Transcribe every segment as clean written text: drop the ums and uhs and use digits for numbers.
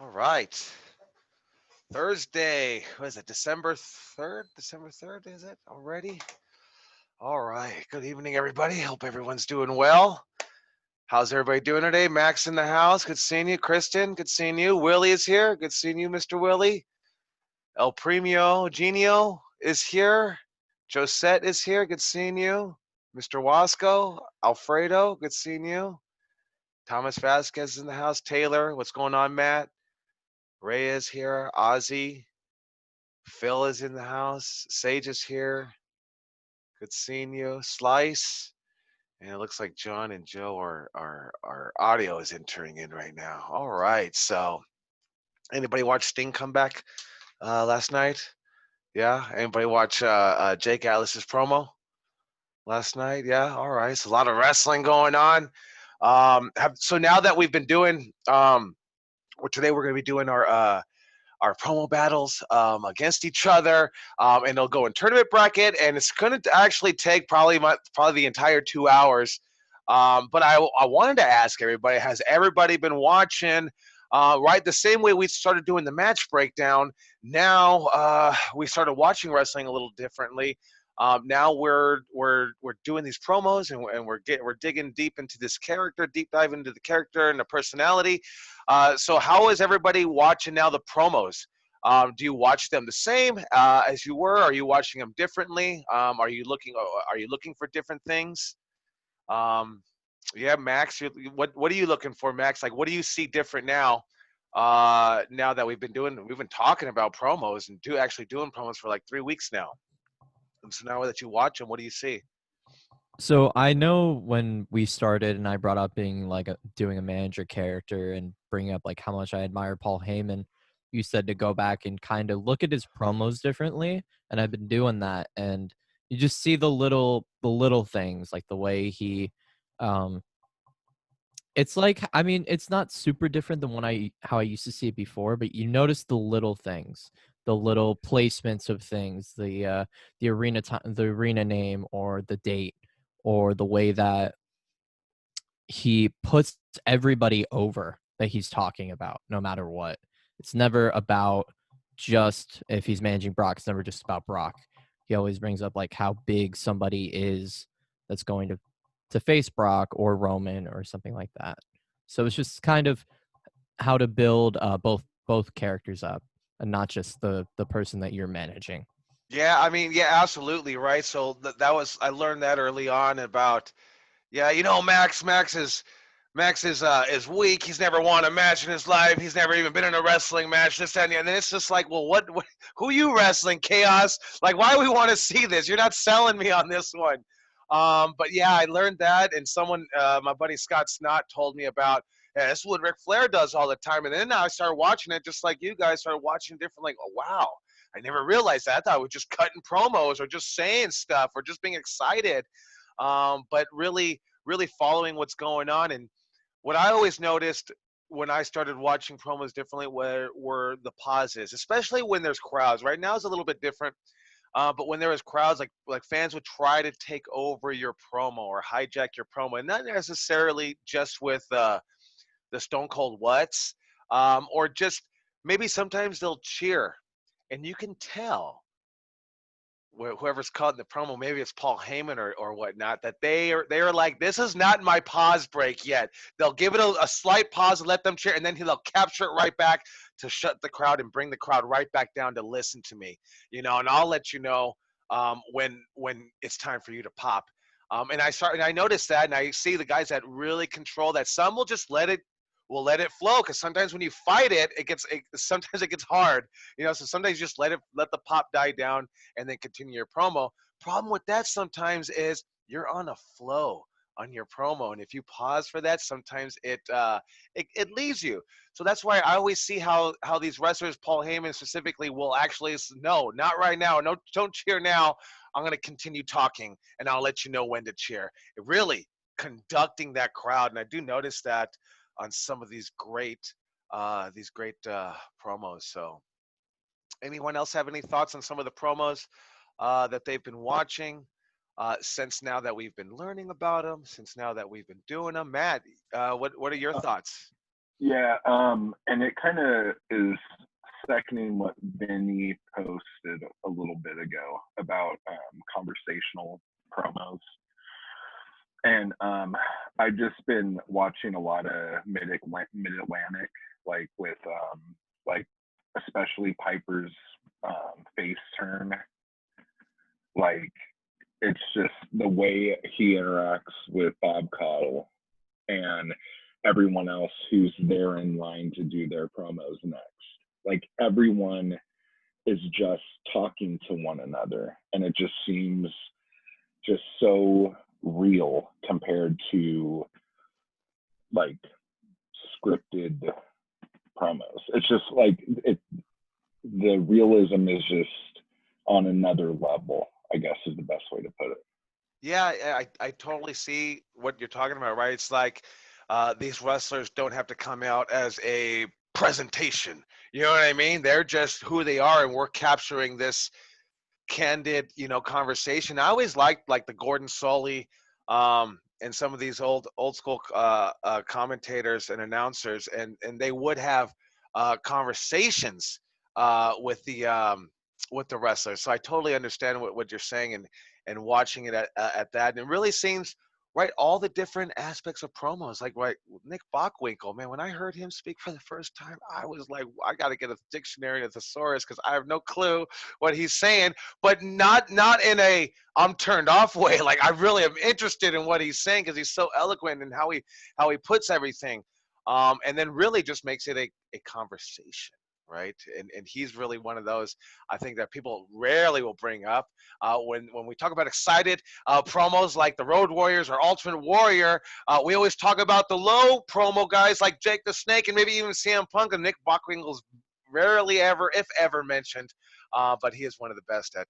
All right. Thursday. What is it? December 3rd? December 3rd, is it already? All right. Good evening, everybody. Hope everyone's doing well. How's everybody doing today? Max in the house. Good seeing you. Kristen, good seeing you. Willie is here. Good seeing you, Mr. Willie. El Premio Genio is here. Josette is here. Good seeing you. Mr. Wasco, Alfredo, good seeing you. Thomas Vasquez is in the house. Taylor, what's going on, Matt? Ray is here. Ozzy, Phil is in the house. Sage is here. Good seeing you. Slice. And it looks like John and Joe are audio is entering in right now. All right. So anybody watch Sting come back last night? Yeah. Anybody watch Jake Atlas's promo last night? Yeah. All right. So a lot of wrestling going on. So now that we've been doing today we're going to be doing our promo battles against each other, and they'll go in tournament bracket, and it's going to actually take probably the entire 2 hours. But I wanted to ask everybody: has everybody been watching? Right, the same way we started doing the match breakdown. Now we started watching wrestling a little differently. Now we're doing these promos, and we're digging deep into this character, deep dive into the character and the personality. So how is everybody watching now the promos? Do you watch them the same as you were? Are you watching them differently? Are you looking for different things? Um, yeah, Max, what are you looking for, Max? Like, what do you see different now? Now that we've been talking about promos and actually doing promos for like 3 weeks now. And so now that you watch them, what do you see? So I know when we started and I brought up being like doing a manager character and bringing up like how much I admire Paul Heyman, you said to go back and kind of look at his promos differently, and I've been doing that, and you just see the little things like the way he um it's like, I mean, it's not super different than when I how I used to see it before, but you notice the little things, the little placements of things, the arena time, the arena name, or the date, or the way that he puts everybody over that he's talking about, no matter what. It's never about just if he's managing Brock. It's never just about Brock. He always brings up like how big somebody is that's going to face Brock or Roman or something like that. So it's just kind of how to build both characters up, and not just the person that you're managing. Yeah, I mean, yeah, absolutely, right. So that was I learned that early on about. Yeah, Max is weak. He's never won a match in his life. He's never even been in a wrestling match. This that, and then it's just like, well, what who you wrestling? Chaos? Like, why do we want to see this? You're not selling me on this one. But yeah, I learned that, and my buddy Scott Snott, told me about. Yeah, this is what Ric Flair does all the time, and then I started watching it, just like you guys started watching different. Like, oh wow, I never realized that. I thought we were just cutting promos or just saying stuff or just being excited, but really following what's going on. And what I always noticed when I started watching promos differently were the pauses, especially when there's crowds. Right now is a little bit different, but when there was crowds, like fans would try to take over your promo or hijack your promo, and not necessarily just with the Stone Cold What's, or just maybe sometimes they'll cheer, and you can tell whoever's caught in the promo, maybe it's Paul Heyman or whatnot, that they are like, this is not my pause break yet. They'll give it a slight pause and let them cheer, and then they'll capture it right back to shut the crowd and bring the crowd right back down to listen to me, and I'll let you know when it's time for you to pop. And I noticed that, and I see the guys that really control that. Some will let it flow, because sometimes when you fight sometimes it gets hard, so sometimes you just let the pop die down and then continue your promo. Problem with that sometimes is you're on a flow on your promo, and if you pause for that, sometimes it leaves you. So that's why I always see how these wrestlers, Paul Heyman specifically, will actually no, not right now, no, don't cheer now. I'm going to continue talking, and I'll let you know when to cheer. It really conducting that crowd, and I do notice that on some of these great promos. So anyone else have any thoughts on some of the promos that they've been watching since now that we've been learning about them, since now that we've been doing them? Matt, what are your thoughts? Yeah, and it kind of is seconding what Vinny posted a little bit ago about conversational promos. And I've just been watching a lot of Mid Atlantic, like with like especially Piper's face turn. Like it's just the way he interacts with Bob Caudle and everyone else who's there in line to do their promos next. Like everyone is just talking to one another, and it just seems just so real compared to like scripted promos. It's just like the realism is just on another level, I guess is the best way to put it. Yeah, I totally see what you're talking about, right? It's like these wrestlers don't have to come out as a presentation. You know what I mean? They're just who they are, and we're capturing this candid, conversation. I always liked like the Gordon Soley, and some of these old school commentators and announcers, and they would have conversations with the wrestlers. So I totally understand what you're saying, and watching it at that, and it really seems right all the different aspects of promos. Like right, Nick Bockwinkel, man, when I heard him speak for the first time, I was like, I got to get a dictionary and a thesaurus because I have no clue what he's saying, but not in a I'm turned off way. Like I really am interested in what he's saying because he's so eloquent and how he puts everything, and then really just makes it a conversation. Right, and he's really one of those I think that people rarely will bring up when we talk about excited promos like the Road Warriors or Ultimate Warrior. We always talk about the low promo guys like Jake the Snake and maybe even CM Punk, and Nick Bockwinkel's rarely ever, if ever, mentioned. But he is one of the best at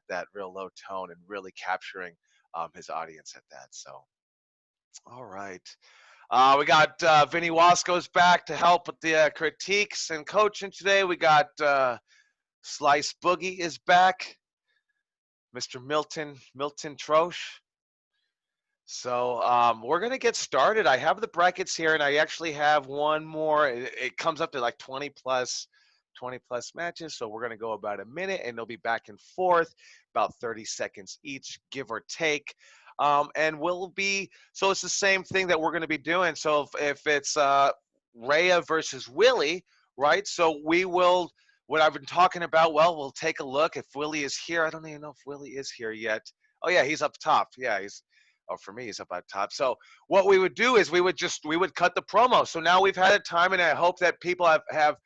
that real low tone and really capturing his audience at that. So, all right. We got Vinny Wasco's back to help with the critiques and coaching today. We got Slice Boogie is back. Mr. Milton Troche. So we're gonna get started. I have the brackets here, and I actually have one more. It comes up to like 20 plus matches. So we're gonna go about a minute, and they'll be back and forth, about 30 seconds each, give or take. And we'll be so it's the same thing that we're gonna be doing. So if it's Rhea versus Willie, right? So we will. What I've been talking about. Well, we'll take a look if Willie is here. I don't even know if Willie is here yet. Oh yeah, he's up top. Yeah, he's. Oh, for me, he's up at top. So what we would do is we would cut the promo. So now we've had a time, and I hope that people have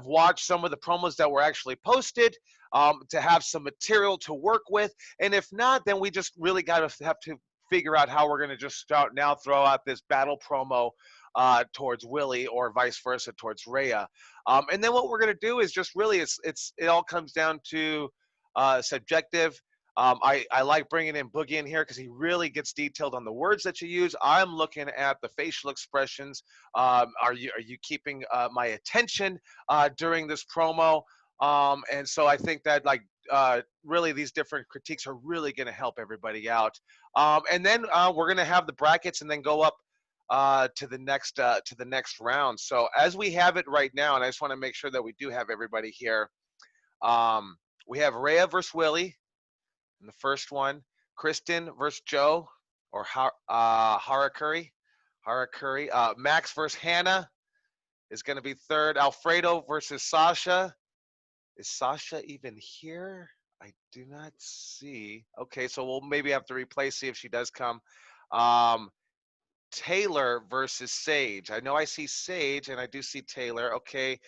watched some of the promos that were actually posted, to have some material to work with. And if not, then we just really got to have to figure out how we're going to just start now throw out this battle promo towards Willie or vice versa towards Rhea. And then what we're going to do is just really it all comes down to subjective. I like bringing in Boogie in here because he really gets detailed on the words that you use. I'm looking at the facial expressions. Are you keeping my attention during this promo? And so I think that really these different critiques are really going to help everybody out. And then we're going to have the brackets and then go up to the next round. So as we have it right now, and I just want to make sure that we do have everybody here. We have Rhea versus Willie in the first one, Kristen versus Joe or Harakuri. Max versus Hannah is going to be third. Alfredo versus Sasha. Is Sasha even here? I do not see. Okay, so we'll maybe have to replace, see if she does come. Taylor versus Sage. I know I see Sage and I do see Taylor. Okay.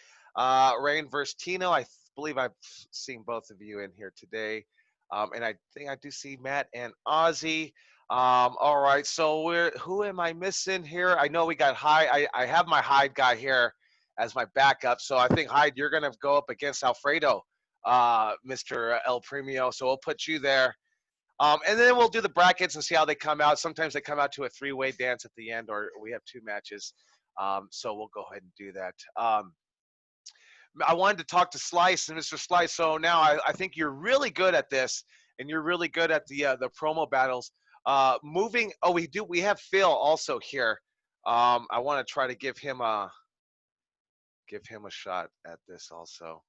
Rain versus Tino. Believe I've seen both of you in here today. And I think I do see Matt and Ozzy. All right. So who am I missing here? I know we got Hyde. I have my Hyde guy here as my backup. So I think Hyde, you're going to go up against Alfredo, Mr. El Premio. So we'll put you there. And then we'll do the brackets and see how they come out. Sometimes they come out to a three-way dance at the end, or we have two matches. So we'll go ahead and do that. I wanted to talk to Slice and Mr. Slice. So now I think you're really good at this, and you're really good at the promo battles. We have Phil also here. I want to try to give him a shot at this also.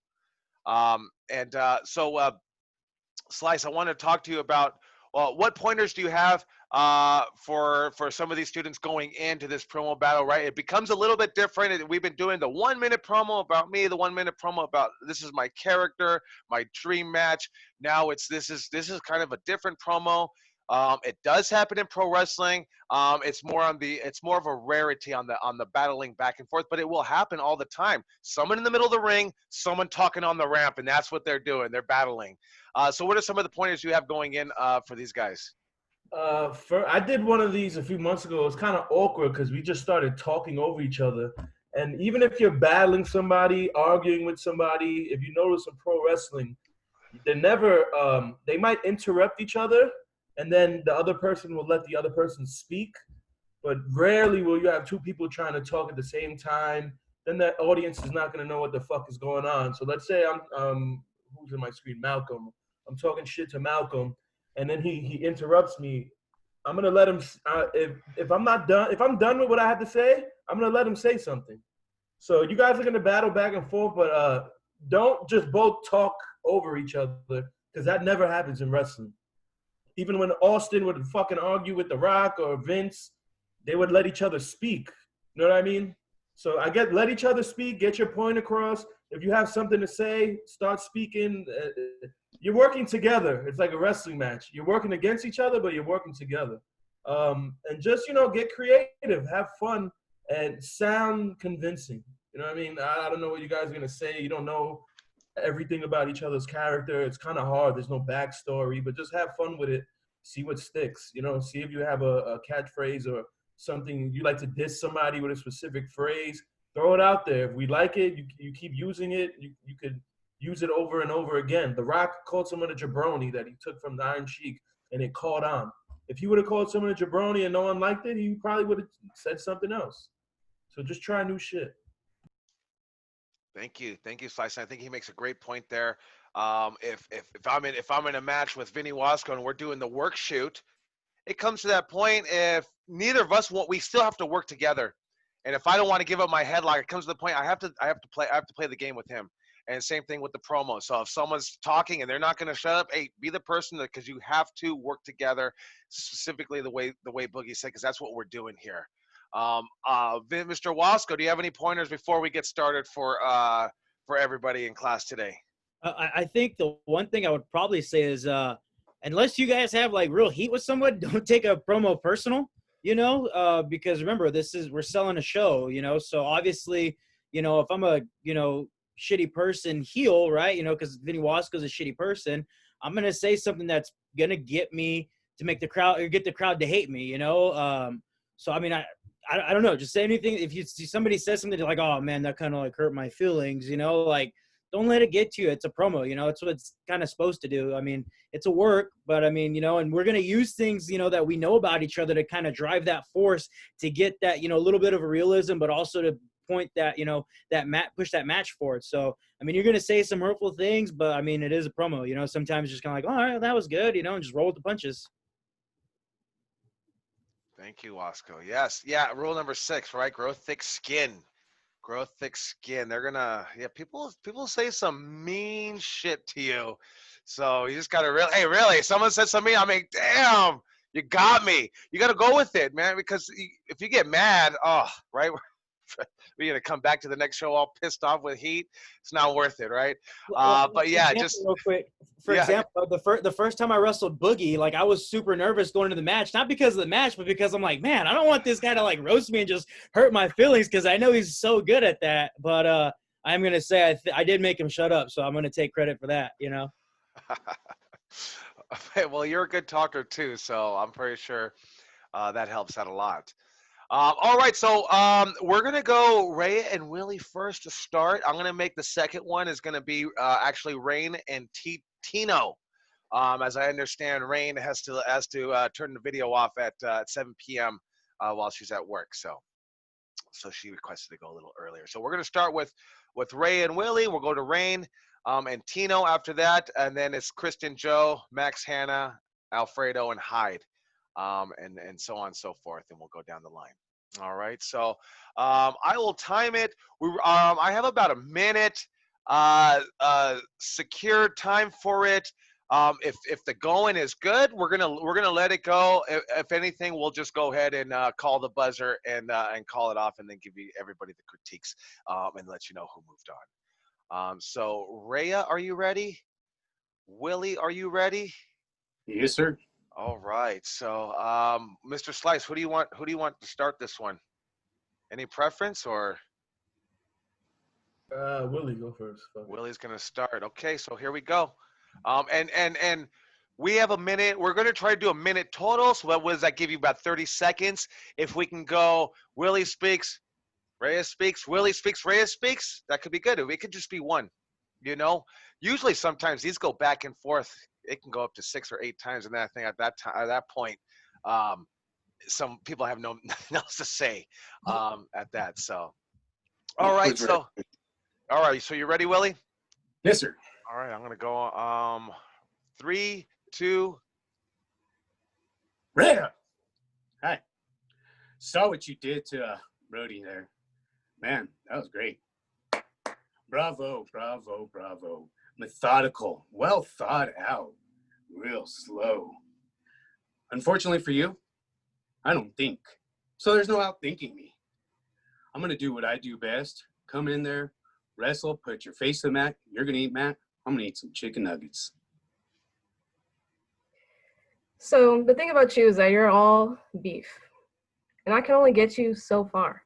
Slice, I want to talk to you about, well, what pointers do you have for some of these students going into this promo battle, right? It becomes a little bit different. We've been doing the 1 minute promo about me, the 1 minute promo about this is my character, my dream match. Now this is kind of a different promo. It does happen in pro wrestling. It's more of a rarity on the battling back and forth, but it will happen all the time. Someone in the middle of the ring, someone talking on the ramp, and that's what they're doing. They're battling. So what are some of the pointers you have going in for these guys? I did one of these a few months ago. It was kind of awkward because we just started talking over each other. And even if you're battling somebody, arguing with somebody, if you notice in pro wrestling, they might interrupt each other, and then the other person will let the other person speak. But rarely will you have two people trying to talk at the same time. Then that audience is not going to know what the fuck is going on. So let's say I'm who's in my screen? Malcolm. I'm talking shit to Malcolm, and then he interrupts me. I'm gonna let him. If I'm not done, if I'm done with what I have to say, I'm gonna let him say something. So you guys are gonna battle back and forth, but don't just both talk over each other because that never happens in wrestling. Even when Austin would fucking argue with The Rock or Vince, they would let each other speak. You know what I mean? So let each other speak, get your point across. If you have something to say, start speaking. You're working together. It's like a wrestling match. You're working against each other, but you're working together. And just, get creative, have fun, and sound convincing. You know what I mean? I don't know what you guys are going to say. You don't know everything about each other's character. It's kind of hard. There's no backstory, but just have fun with it. See what sticks. See if you have a catchphrase or something you like to diss somebody with a specific phrase. Throw it out there. If we like it, you keep using it. You could use it over and over again. The Rock called someone a jabroni that he took from the Iron Sheik, and it caught on. If he would have called someone a jabroni and no one liked it, he probably would have said something else. So just try new shit. Thank you, Slice. I think he makes a great point there. If I'm in a match with Vinny Wasco and we're doing the work shoot, it comes to that point. If neither of us want, we still have to work together. And if I don't want to give up my headlock, it comes to the point I have to play the game with him. And same thing with the promo. So if someone's talking and they're not going to shut up, hey, be the person because you have to work together, specifically the way Boogie said, because that's what we're doing here. Mr. Wasco, do you have any pointers before we get started for everybody in class today? I think the one thing I would probably say is unless you guys have like real heat with someone, don't take a promo personal, because remember, we're selling a show, so obviously, if I'm a, shitty person heel, right, because Vinny Wasco's a shitty person, I'm going to say something that's going to get me to make the crowd or get the crowd to hate me, so, I mean, I don't know, just say anything. If you see somebody says something like, oh man, that kind of like hurt my feelings, like, don't let it get to you. It's a promo, it's what it's kind of supposed to do. I mean, it's a work, but I mean, and we're going to use things, that we know about each other to kind of drive that force to get that, a little bit of a realism, but also to point that, push that match forward. So, I mean, you're going to say some hurtful things, but I mean, it is a promo, sometimes just kind of like, all right, that was good, and just roll with the punches. Thank you, Wasco. Yes. Yeah. Rule number 6, right? Grow thick skin. Grow thick skin. They're gonna, people say some mean shit to you. So you just gotta really, someone said something to me, I mean, damn, you got me. You gotta go with it, man, because if you get mad, right, we're gonna come back to the next show all pissed off with heat. It's not worth it, right? But yeah, just real quick. For example, the first time I wrestled Boogie, like I was super nervous going into the match, not because of the match, but because I'm like, man, I don't want this guy to like roast me and just hurt my feelings because I know he's so good at that. But I'm gonna say I did make him shut up, so I'm gonna take credit for that. Well, you're a good talker too, so I'm pretty sure that helps out a lot. All right, so we're gonna go Ray and Willie first to start. I'm gonna make the second one is gonna be actually Rain and Tino. As I understand, Rain has to turn the video off at 7 p.m. While she's at work, so she requested to go a little earlier. So we're gonna start with Ray and Willie. We'll go to Rain and Tino after that, and then it's Kristen, Joe, Max, Hannah, Alfredo, and Hyde. And so on and so forth, and we'll go down the line. All right. So I will time it. I have about a minute secured time for it. If the going is good, we're gonna let it go. If anything, we'll just go ahead and call the buzzer and call it off, and then give you everybody the critiques and let you know who moved on. So Rhea, are you ready? Willie, are you ready? Yes, sir. All right. So Mr. Slice, who do you want? Who do you want to start this one? Any preference or? Willie, go first. Fuck. Willie's gonna start. Okay, so here we go. And we have a minute. We're gonna try to do a minute total. So what does that give you? About 30 seconds. If we can go, Willie speaks, Reyes speaks, Willie speaks, Reyes speaks. That could be good. It could just be one. You know, usually sometimes these go back and forth. It can go up to 6 or 8 times, and then I think at that time, at that point, some people have nothing else to say at that. So, all right. So. All right, so you ready, Willie? Yes, sir. All right, I'm gonna go. 3, 2. Rhea. Hi. Saw what you did to Brody there. Man, that was great. Bravo, bravo, bravo. Methodical, well thought out, real slow. Unfortunately for you, I don't think. So there's no outthinking me. I'm gonna do what I do best. Come in there, wrestle, put your face to the mat. You're gonna eat mat. I'm gonna eat some chicken nuggets. So the thing about you is that you're all beef. And I can only get you so far.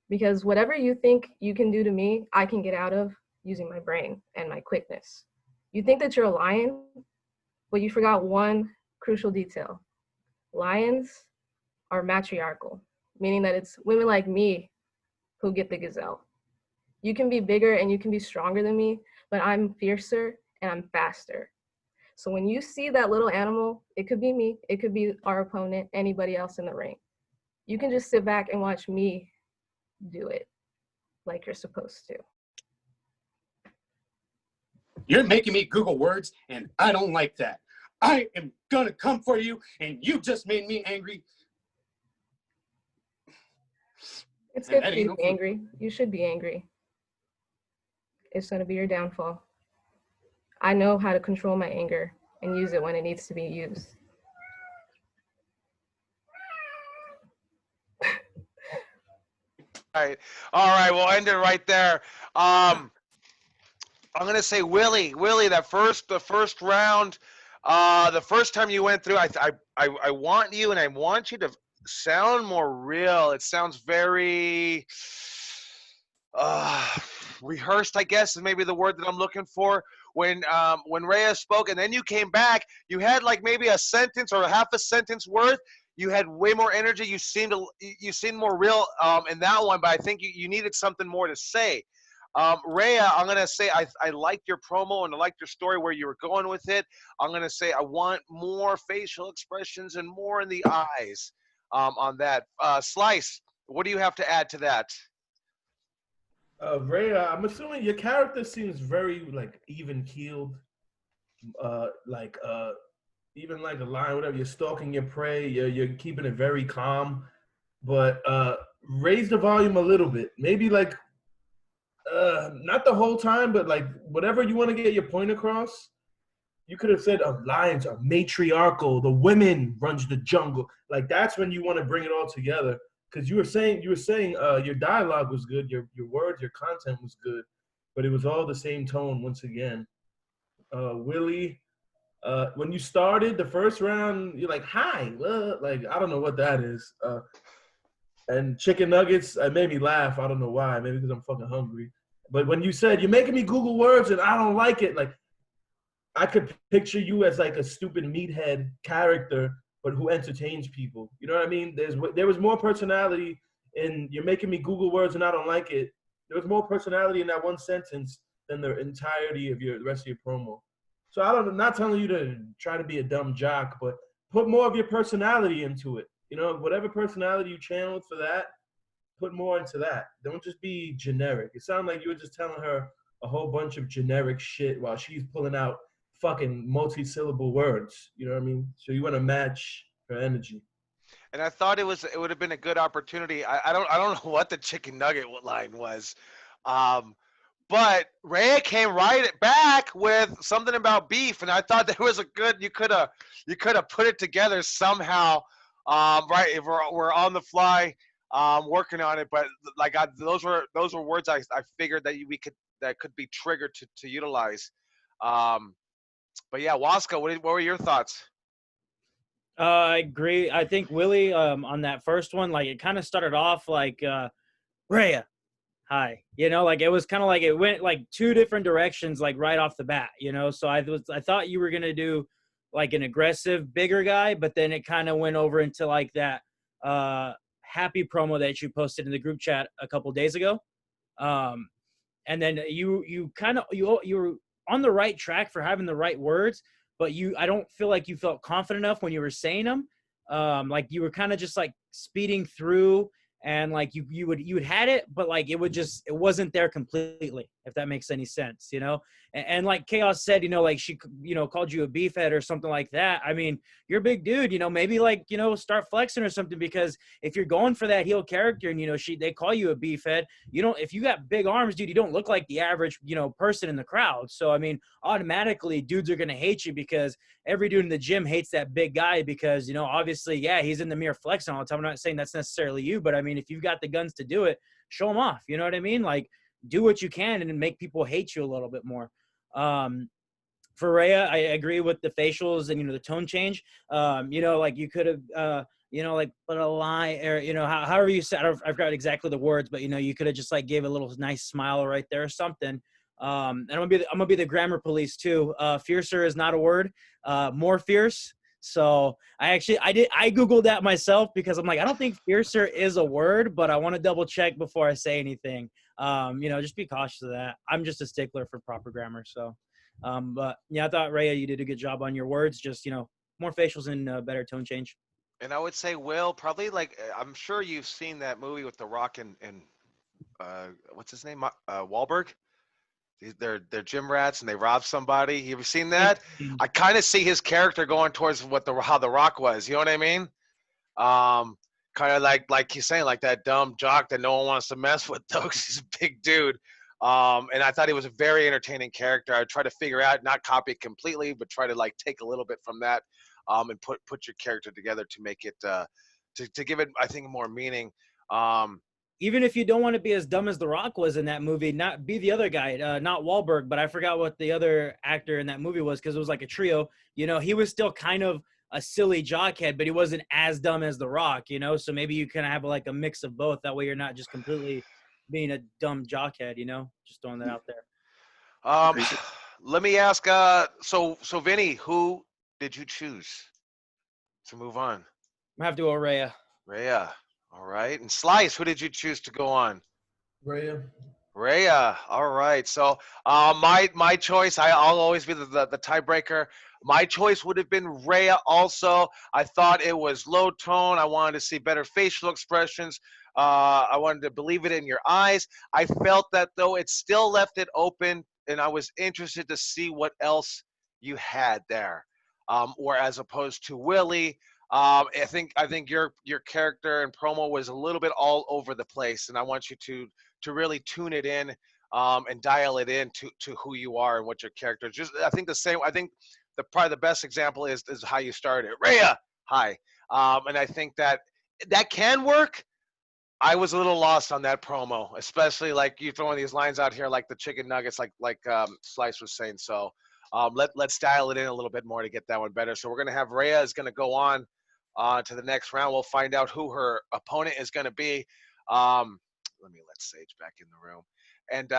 Because whatever you think you can do to me, I can get out of using my brain and my quickness. You think that you're a lion, but you forgot one crucial detail. Lions are matriarchal, meaning that it's women like me who get the gazelle. You can be bigger and you can be stronger than me, but I'm fiercer and I'm faster. So when you see that little animal, it could be me, it could be our opponent, anybody else in the ring. You can just sit back and watch me do it like you're supposed to. You're making me Google words, and I don't like that. I am gonna come for you, and you just made me angry. It's And good that for you ain't to be no angry. You should be angry. It's gonna be your downfall. I know how to control my anger and use it when it needs to be used. All right, we'll end it right there. I'm gonna say Willie, the first round, the first time you went through, I want you and I want you to sound more real. It sounds very rehearsed, I guess is maybe the word that I'm looking for. When Reyes spoke and then you came back, you had like maybe a sentence or a half a sentence worth. You had way more energy. You seemed more real in that one, but I think you needed something more to say. Rhea, I'm gonna say I liked your promo and I liked your story where you were going with it. I'm gonna say I want more facial expressions and more in the eyes on that. Slice, what do you have to add to that? Rhea, I'm assuming your character seems very like even keeled, like even like a lion, whatever. You're stalking your prey. You're keeping it very calm, but raise the volume a little bit. Maybe like not the whole time, but like whatever you want to get your point across. You could have said, lions are matriarchal. The women runs the jungle. Like that's when you want to bring it all together. Because you were saying your dialogue was good, your words, your content was good, but it was all the same tone once again. Willie, when you started the first round, you're like, hi, like I don't know what that is. And chicken nuggets, it made me laugh. I don't know why. Maybe because I'm fucking hungry. But when you said you're making me Google words and I don't like it, like I could picture you as like a stupid meathead character, but who entertains people. You know what I mean? There was more personality in you're making me Google words and I don't like it. There was more personality in that one sentence than the entirety of the rest of your promo. So I'm not telling you to try to be a dumb jock, but put more of your personality into it. You know, whatever personality you channeled for that, put more into that. Don't just be generic. It sounded like you were just telling her a whole bunch of generic shit while she's pulling out fucking multi-syllable words. You know what I mean? So you want to match her energy. and I thought it would have been a good opportunity. I don't know what the chicken nugget line was, um, but Ray came right back with something about beef, and I thought there was a good you could have put it together somehow. Right, if we're on the fly, working on it, but like those were words I figured that we could that could be triggered to utilize. Um, but yeah, Waska, what were your thoughts? I agree. I think Willie, on that first one, like it kind of started off like Rhea, hi. Like it was kind of like it went like two different directions, like right off the bat. So I thought you were gonna do like an aggressive, bigger guy, but then it kind of went over into like that happy promo that you posted in the group chat a couple days ago. Um, and then you kind of you were on the right track for having the right words, but I don't feel like you felt confident enough when you were saying them. Like you were kind of just like speeding through, and like you had it, but like it wasn't there completely, if that makes any sense. And like Chaos said, like she called you a beefhead or something like that. I mean, you're a big dude, maybe like start flexing or something, because if you're going for that heel character and they call you a beefhead, if you got big arms, dude, you don't look like the average person in the crowd. So I mean, automatically dudes are going to hate you, because every dude in the gym hates that big guy, because obviously, yeah, he's in the mirror flexing all the time. I'm not saying that's necessarily you, but I mean, if you've got the guns to do it, show them off. You know what I mean? Like, do what you can and make people hate you a little bit more. For Rhea, I agree with the facials and the tone change. Like you could have like put a lie, or however you said. I forgot exactly the words, but you could have just like gave a little nice smile right there or something. And I'm gonna be the grammar police too. Fiercer is not a word. More fierce. So I googled that myself, because I'm like, I don't think fiercer is a word, but I want to double check before I say anything. Just be cautious of that. I'm just a stickler for proper grammar. So, but yeah, I thought Rhea, you did a good job on your words. Just more facials and better tone change. And I would say, Will, probably like I'm sure you've seen that movie with The Rock and what's his name, Wahlberg. They're gym rats and they rob somebody. You ever seen that? I kind of see his character going towards how The Rock was. You know what I mean? Kind of like he's saying, like that dumb jock that no one wants to mess with, though, 'cause he's a big dude. And I thought he was a very entertaining character. I try to figure out, not copy it completely, but try to like take a little bit from that, and put your character together to make it to give it, I think, more meaning. Um, Even if you don't want to be as dumb as The Rock was in that movie, not be the other guy, not Wahlberg, but I forgot what the other actor in that movie was, because it was like a trio. He was still kind of a silly jockhead, but he wasn't as dumb as The Rock. So maybe you kind of have like a mix of both. That way you're not just completely being a dumb jockhead. Just throwing that out there. um, let me ask. So Vinny, who did you choose to move on? I have to go Rhea. Rhea. All right. And Slice, who did you choose to go on? Rhea. Rhea. All right. So my choice, I'll always be the tiebreaker. My choice would have been Rhea also. I thought it was low tone. I wanted to see better facial expressions. I wanted to believe it in your eyes. I felt that, though, it still left it open, and I was interested to see what else you had there. Or as opposed to Willie, I think your character and promo was a little bit all over the place, and I want you to really tune it in, and dial it in to who you are and what your character is. Just I think the same. I think probably the best example is how you started. Rhea, hi, and I think that can work. I was a little lost on that promo, especially like you throwing these lines out here like the chicken nuggets, like Slice was saying. So let's dial it in a little bit more to get that one better. So we're gonna have Rhea is gonna go on to the next round. We'll find out who her opponent is gonna be. Let Sage back in the room, and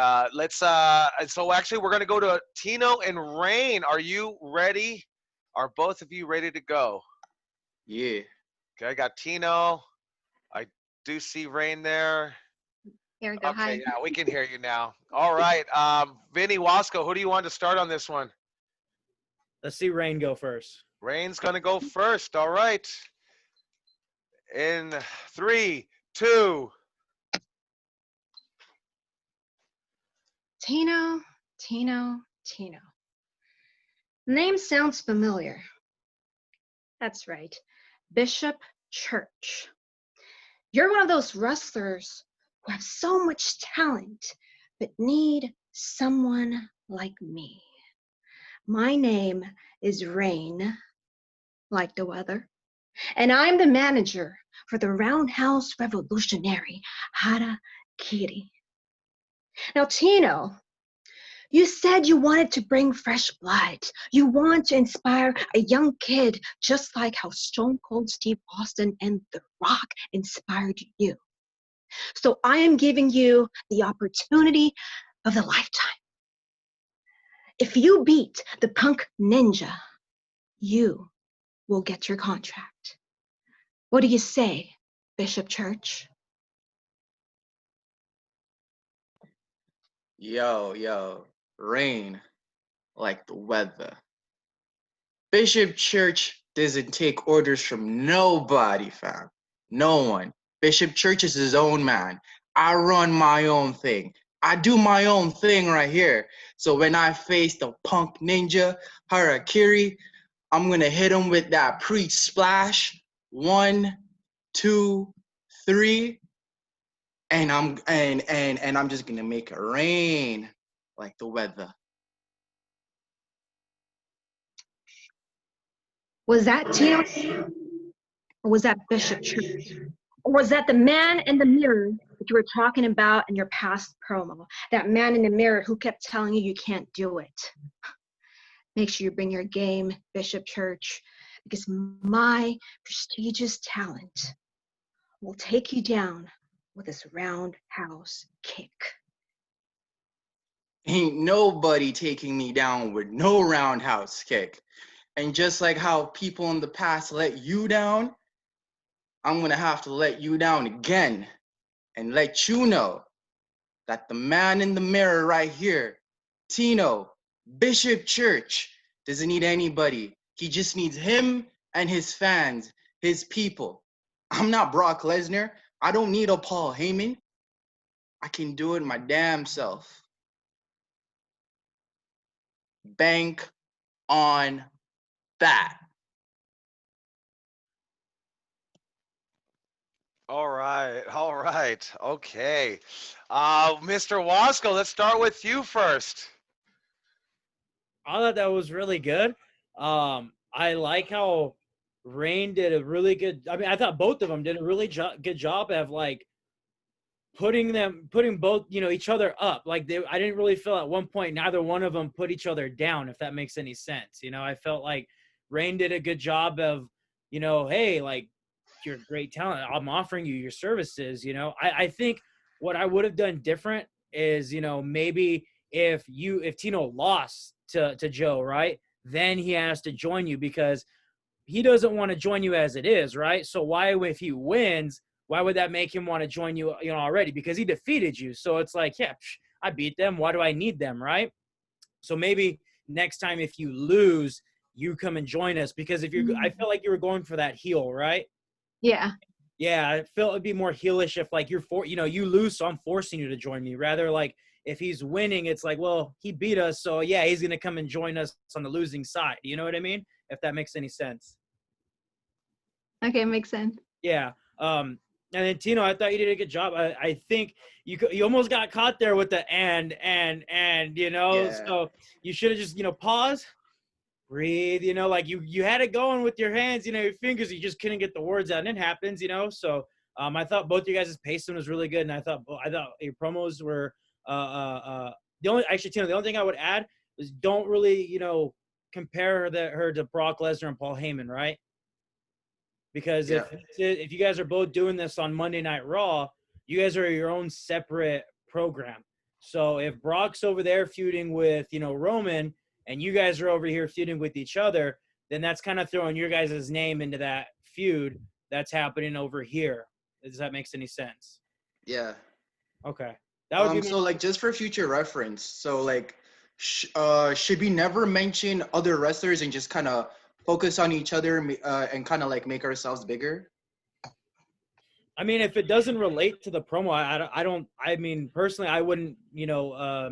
so actually we're gonna go to Tino and Rain. Are you ready? Are both of you ready to go? Yeah. Okay, I got Tino. I do see Rain there. Here we go. Okay, Hi. yeah, we can hear you now. All right, Vinny Wasco, who do you want to start on this one? Let's see Rain go first. Rain's gonna go first. All right. In 3, 2. Tino, Tino, Tino. Name sounds familiar. That's right. Bishop Church. You're one of those wrestlers who have so much talent, but need someone like me. My name is Rain, like the weather, and I'm the manager for the Roundhouse Revolutionary Harakiri. Now, Tino, you said you wanted to bring fresh blood. You want to inspire a young kid just like how Stone Cold Steve Austin and The Rock inspired you. So I am giving you the opportunity of a lifetime. If you beat the punk ninja, you will get your contract. What do you say, Bishop Church? Yo, rain like the weather. Bishop Church doesn't take orders from nobody, fam. No one. Bishop Church is his own man. I run my own thing. I do my own thing right here. So when I face the punk ninja, Harakiri, I'm gonna hit him with that preach splash. 1, 2, 3. And I'm just gonna make it rain like the weather. Was that Tino? Or was that Bishop Church? Or was that the man in the mirror that you were talking about in your past promo? That man in the mirror who kept telling you you can't do it. Make sure you bring your game, Bishop Church, because my prestigious talent will take you down with this roundhouse kick. Ain't nobody taking me down with no roundhouse kick. And just like how people in the past let you down, I'm gonna have to let you down again and let you know that the man in the mirror right here, Tino, Bishop Church, doesn't need anybody. He just needs him and his fans, his people. I'm not Brock Lesnar. I don't need a Paul Heyman. I can do it my damn self. Bank on that. All right. All right. Okay. Mr. Wasco, let's start with you first. I thought that was really good. I like how Rain did a really good. I mean, I thought both of them did a really good job of like putting both, each other up. Like I didn't really feel at one point neither one of them put each other down, if that makes any sense. I felt like Rain did a good job of, hey, like, you're great talent. I'm offering you your services. I think what I would have done different is, maybe if Tino lost to Joe, right, then he has to join you because he doesn't want to join you as it is, right? So why, if he wins, why would that make him want to join you, already? Because he defeated you. So it's like, yeah, I beat them. Why do I need them, right? So maybe next time if you lose, you come and join us because I felt like you were going for that heel, right? Yeah. Yeah, I felt it'd be more heelish if like you lose, so I'm forcing you to join me. Rather like if he's winning, it's like, well, he beat us, so yeah, he's gonna come and join us on the losing side. You know what I mean? If that makes any sense. Okay, makes sense. Yeah. And then Tino, I thought you did a good job. I think you almost got caught there with the and Yeah. so you should have just pause, breathe, like you had it going with your hands, your fingers, you just couldn't get the words out, and it happens, so I thought both you guys' pacing was really good, and I thought your promos were Tino, the only thing I would add is don't really compare her to Brock Lesnar and Paul Heyman, right? Because Yeah. if you guys are both doing this on Monday Night Raw, you guys are your own separate program. So if Brock's over there feuding with Roman, and you guys are over here feuding with each other, then that's kind of throwing your guys' name into that feud that's happening over here. Does that make any sense? Yeah. Okay. That would be So like just for future reference, so like should we never mention other wrestlers and just kind of focus on each other and kind of like make ourselves bigger? I mean, if it doesn't relate to the promo, I mean, personally, I wouldn't,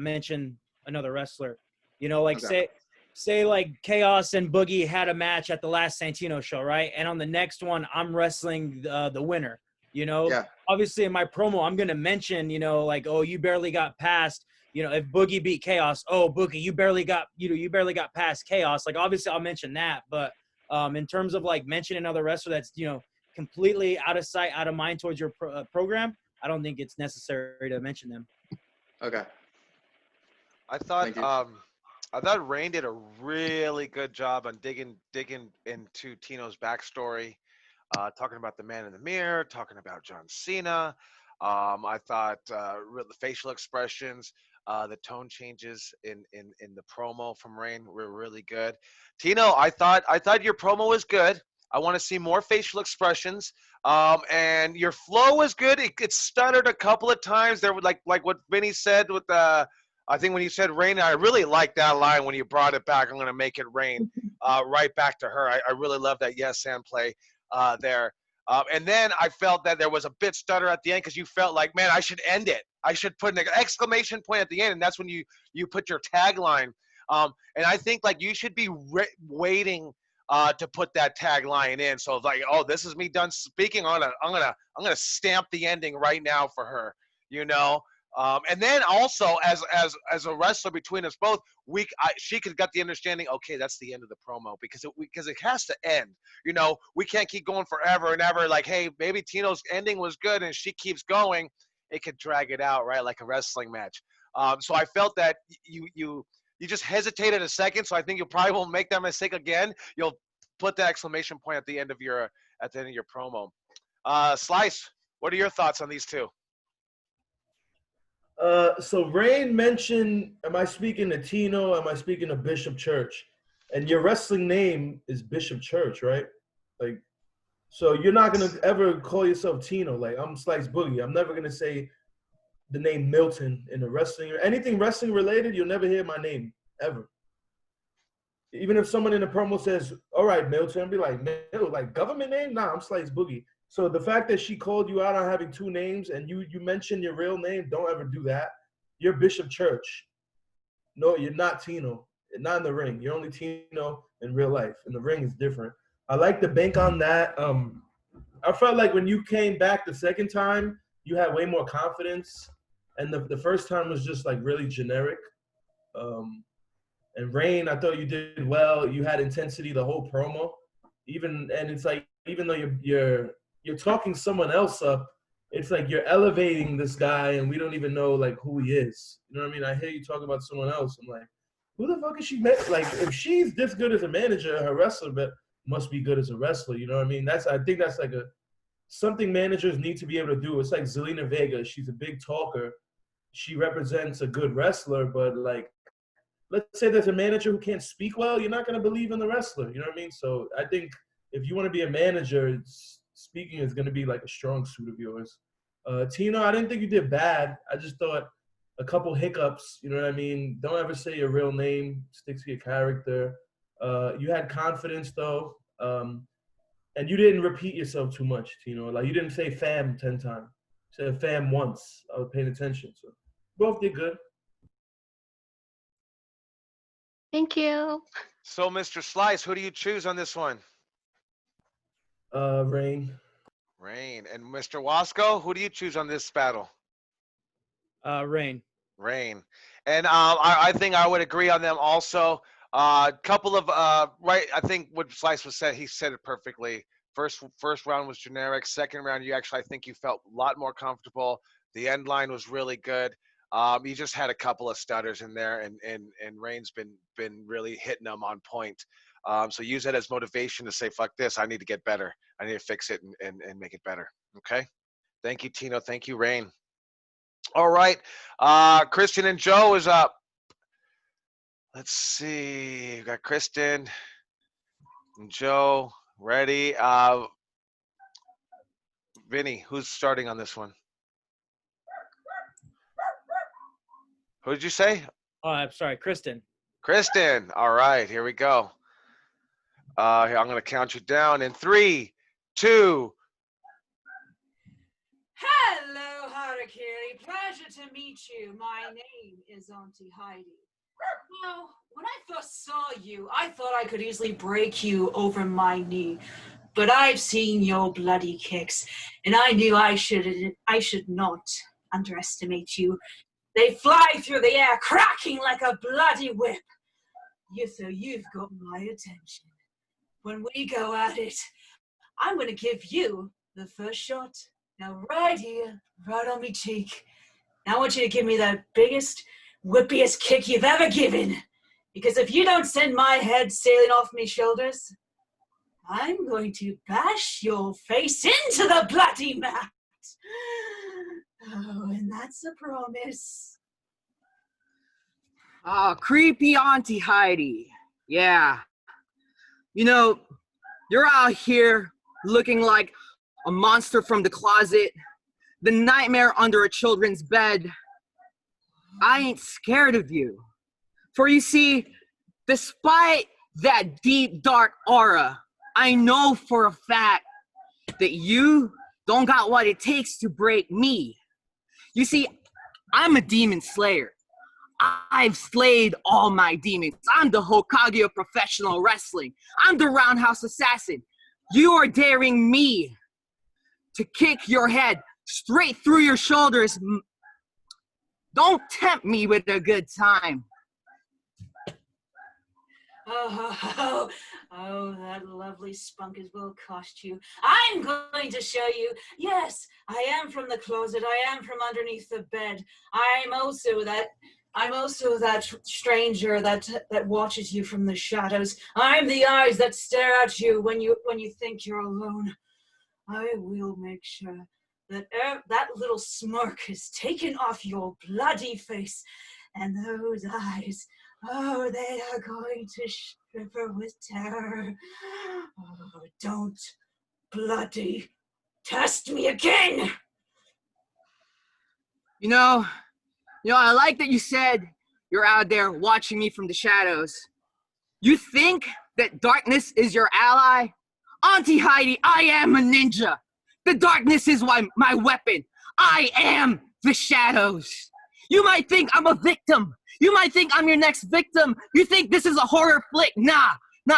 mention another wrestler, like Okay. say like Chaos and Boogie had a match at the last Santino show, right? And on the next one, I'm wrestling the winner. You know, Yeah. obviously in my promo, I'm gonna mention, you know, like, oh, you barely got past. You know, if Boogie beat Chaos, oh, Boogie, you barely got past Chaos. Like, obviously, I'll mention that, but in terms of like mentioning another wrestler that's, you know, completely out of sight, out of mind towards your program, I don't think it's necessary to mention them. Okay. I thought Thank you. I thought Rain did a really good job on digging into Tino's backstory, talking about the man in the mirror, talking about John Cena. I thought the facial expressions, the tone changes in the promo from Rain were really good. Tino, I thought your promo was good. I want to see more facial expressions. And your flow was good. It stuttered a couple of times. There were like what Vinny said with the. I think when you said rain, I really liked that line when you brought it back. I'm going to make it rain, right back to her. I really love that yes and play there. And then I felt that there was a bit stutter at the end because you felt like, man, I should end it. I should put an exclamation point at the end, and that's when you put your tagline. And I think like you should be waiting to put that tagline in. So like, oh, this is me done speaking. I'm gonna stamp the ending right now for her. You know. And then also as a wrestler between us both, she could got the understanding. Okay, that's the end of the promo because it has to end. You know, we can't keep going forever and ever. Like, hey, maybe Tino's ending was good and she keeps going. It could drag it out, right, like a wrestling match. So I felt that you just hesitated a second. So I think you probably won't make that mistake again. You'll put the exclamation point at the end of your promo. Slice, what are your thoughts on these two? So Rain mentioned, am I speaking to Tino? Am I speaking to Bishop Church? And your wrestling name is Bishop Church, right? Like, so you're not gonna ever call yourself Tino. Like, I'm Slice Boogie. I'm never gonna say the name Milton in the wrestling or anything wrestling related. You'll never hear my name ever. Even if someone in the promo says, "All right, Milton," I'll be like, "Mil, like government name? Nah, I'm Slice Boogie." So the fact that she called you out on having two names and you mentioned your real name, don't ever do that. You're Bishop Church. No, you're not Tino. Not in the ring. You're only Tino in real life. In the ring is different. I like to bank on that. I felt like when you came back the second time, you had way more confidence. And the first time was just like really generic. And Rain, I thought you did well. You had intensity the whole promo. And it's like even though you're talking someone else up, it's like you're elevating this guy and we don't even know like who he is. You know what I mean? I hear you talk about someone else. I'm like, who the fuck is she? Like, if she's this good as a manager, her wrestler but must be good as a wrestler. You know what I mean? I think that's like something managers need to be able to do. It's like Zelina Vega. She's a big talker. She represents a good wrestler, but like, let's say there's a manager who can't speak well, you're not going to believe in the wrestler. You know what I mean? So I think if you want to be a manager, speaking is going to be like a strong suit of yours. Tino, I didn't think you did bad. I just thought a couple hiccups, you know what I mean? Don't ever say your real name. Stick to your character. You had confidence, though. And you didn't repeat yourself too much, Tino. Like, you didn't say fam 10 times. You said fam once. I was paying attention. So both did good. Thank you. So, Mr. Slice, who do you choose on this one? Rain. Rain. And Mr. Wasco, who do you choose on this battle? Rain. Rain. And I think I would agree on them also. Couple of right. I think what Slice was said. He said it perfectly. First round was generic. Second round, I think you felt a lot more comfortable. The end line was really good. You just had a couple of stutters in there, and Rain's been really hitting them on point. So use that as motivation to say, "Fuck this! I need to get better. I need to fix it and make it better." Okay. Thank you, Tino. Thank you, Rain. All right. Kristen and Joe is up. Let's see. We've got Kristen and Joe ready. Vinny, who's starting on this one? Who did you say? Oh, I'm sorry, Kristen. Kristen. All right, here we go. I'm going to count you down in 3, 2. Hello, Harakiri. Pleasure to meet you. My name is Auntie Heidi. Well, when I first saw you, I thought I could easily break you over my knee. But I've seen your bloody kicks, and I knew I should not underestimate you. They fly through the air, cracking like a bloody whip. You've got my attention. When we go at it, I'm going to give you the first shot. Now, right here, right on me cheek. Now I want you to give me the biggest, whippiest kick you've ever given. Because if you don't send my head sailing off me shoulders, I'm going to bash your face into the bloody mat. Oh, and that's a promise. Creepy Auntie Heidi. Yeah. You know, you're out here looking like a monster from the closet, the nightmare under a children's bed. I ain't scared of you. For you see, despite that deep, dark aura, I know for a fact that you don't got what it takes to break me. You see, I'm a demon slayer. I've slayed all my demons. I'm the Hokage of professional wrestling. I'm the roundhouse assassin. You are daring me to kick your head straight through your shoulders. Don't tempt me with a good time. Oh, that lovely spunk will cost you. I'm going to show you. Yes, I am from the closet. I am from underneath the bed. I'm also that stranger that watches you from the shadows. I'm the eyes that stare at you when you think you're alone. I will make sure that that little smirk is taken off your bloody face, and those eyes, oh, they are going to shiver with terror. Oh, don't bloody test me again! You know, I like that you said you're out there watching me from the shadows. You think that darkness is your ally? Auntie Heidi, I am a ninja. The darkness is my weapon. I am the shadows. You might think I'm a victim. You might think I'm your next victim. You think this is a horror flick. Nah,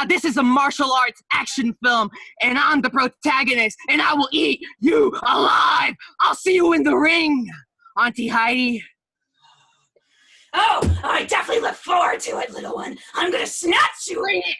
this is a martial arts action film, and I'm the protagonist, and I will eat you alive. I'll see you in the ring, Auntie Heidi. Oh, I definitely look forward to it, little one. I'm gonna snatch you in it.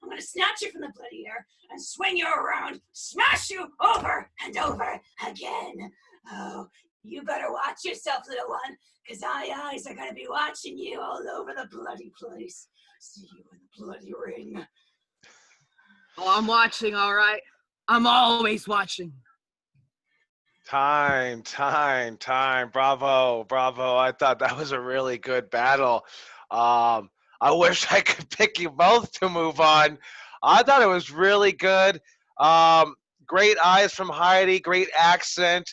I'm gonna snatch you from the bloody air and swing you around, smash you over and over again. Oh, you better watch yourself, little one, because my eyes are gonna be watching you all over the bloody place. See you in the bloody ring. Oh, I'm watching, all right. I'm always watching. Time. Bravo. I thought that was a really good battle. I wish I could pick you both to move on. I thought it was really good. Great eyes from Heidi, great accent.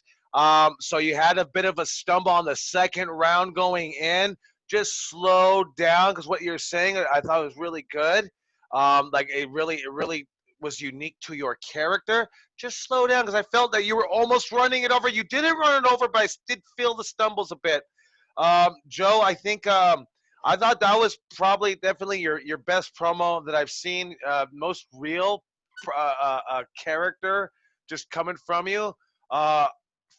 So you had a bit of a stumble on the second round going in. Just slow down because what you're saying I thought was really good. Like it really was unique to your character. Just slow down because I felt that you were almost running it over. You didn't run it over, but I did feel the stumbles a bit. Joe, I think I thought that was definitely your best promo that I've seen. Most real character just coming from you.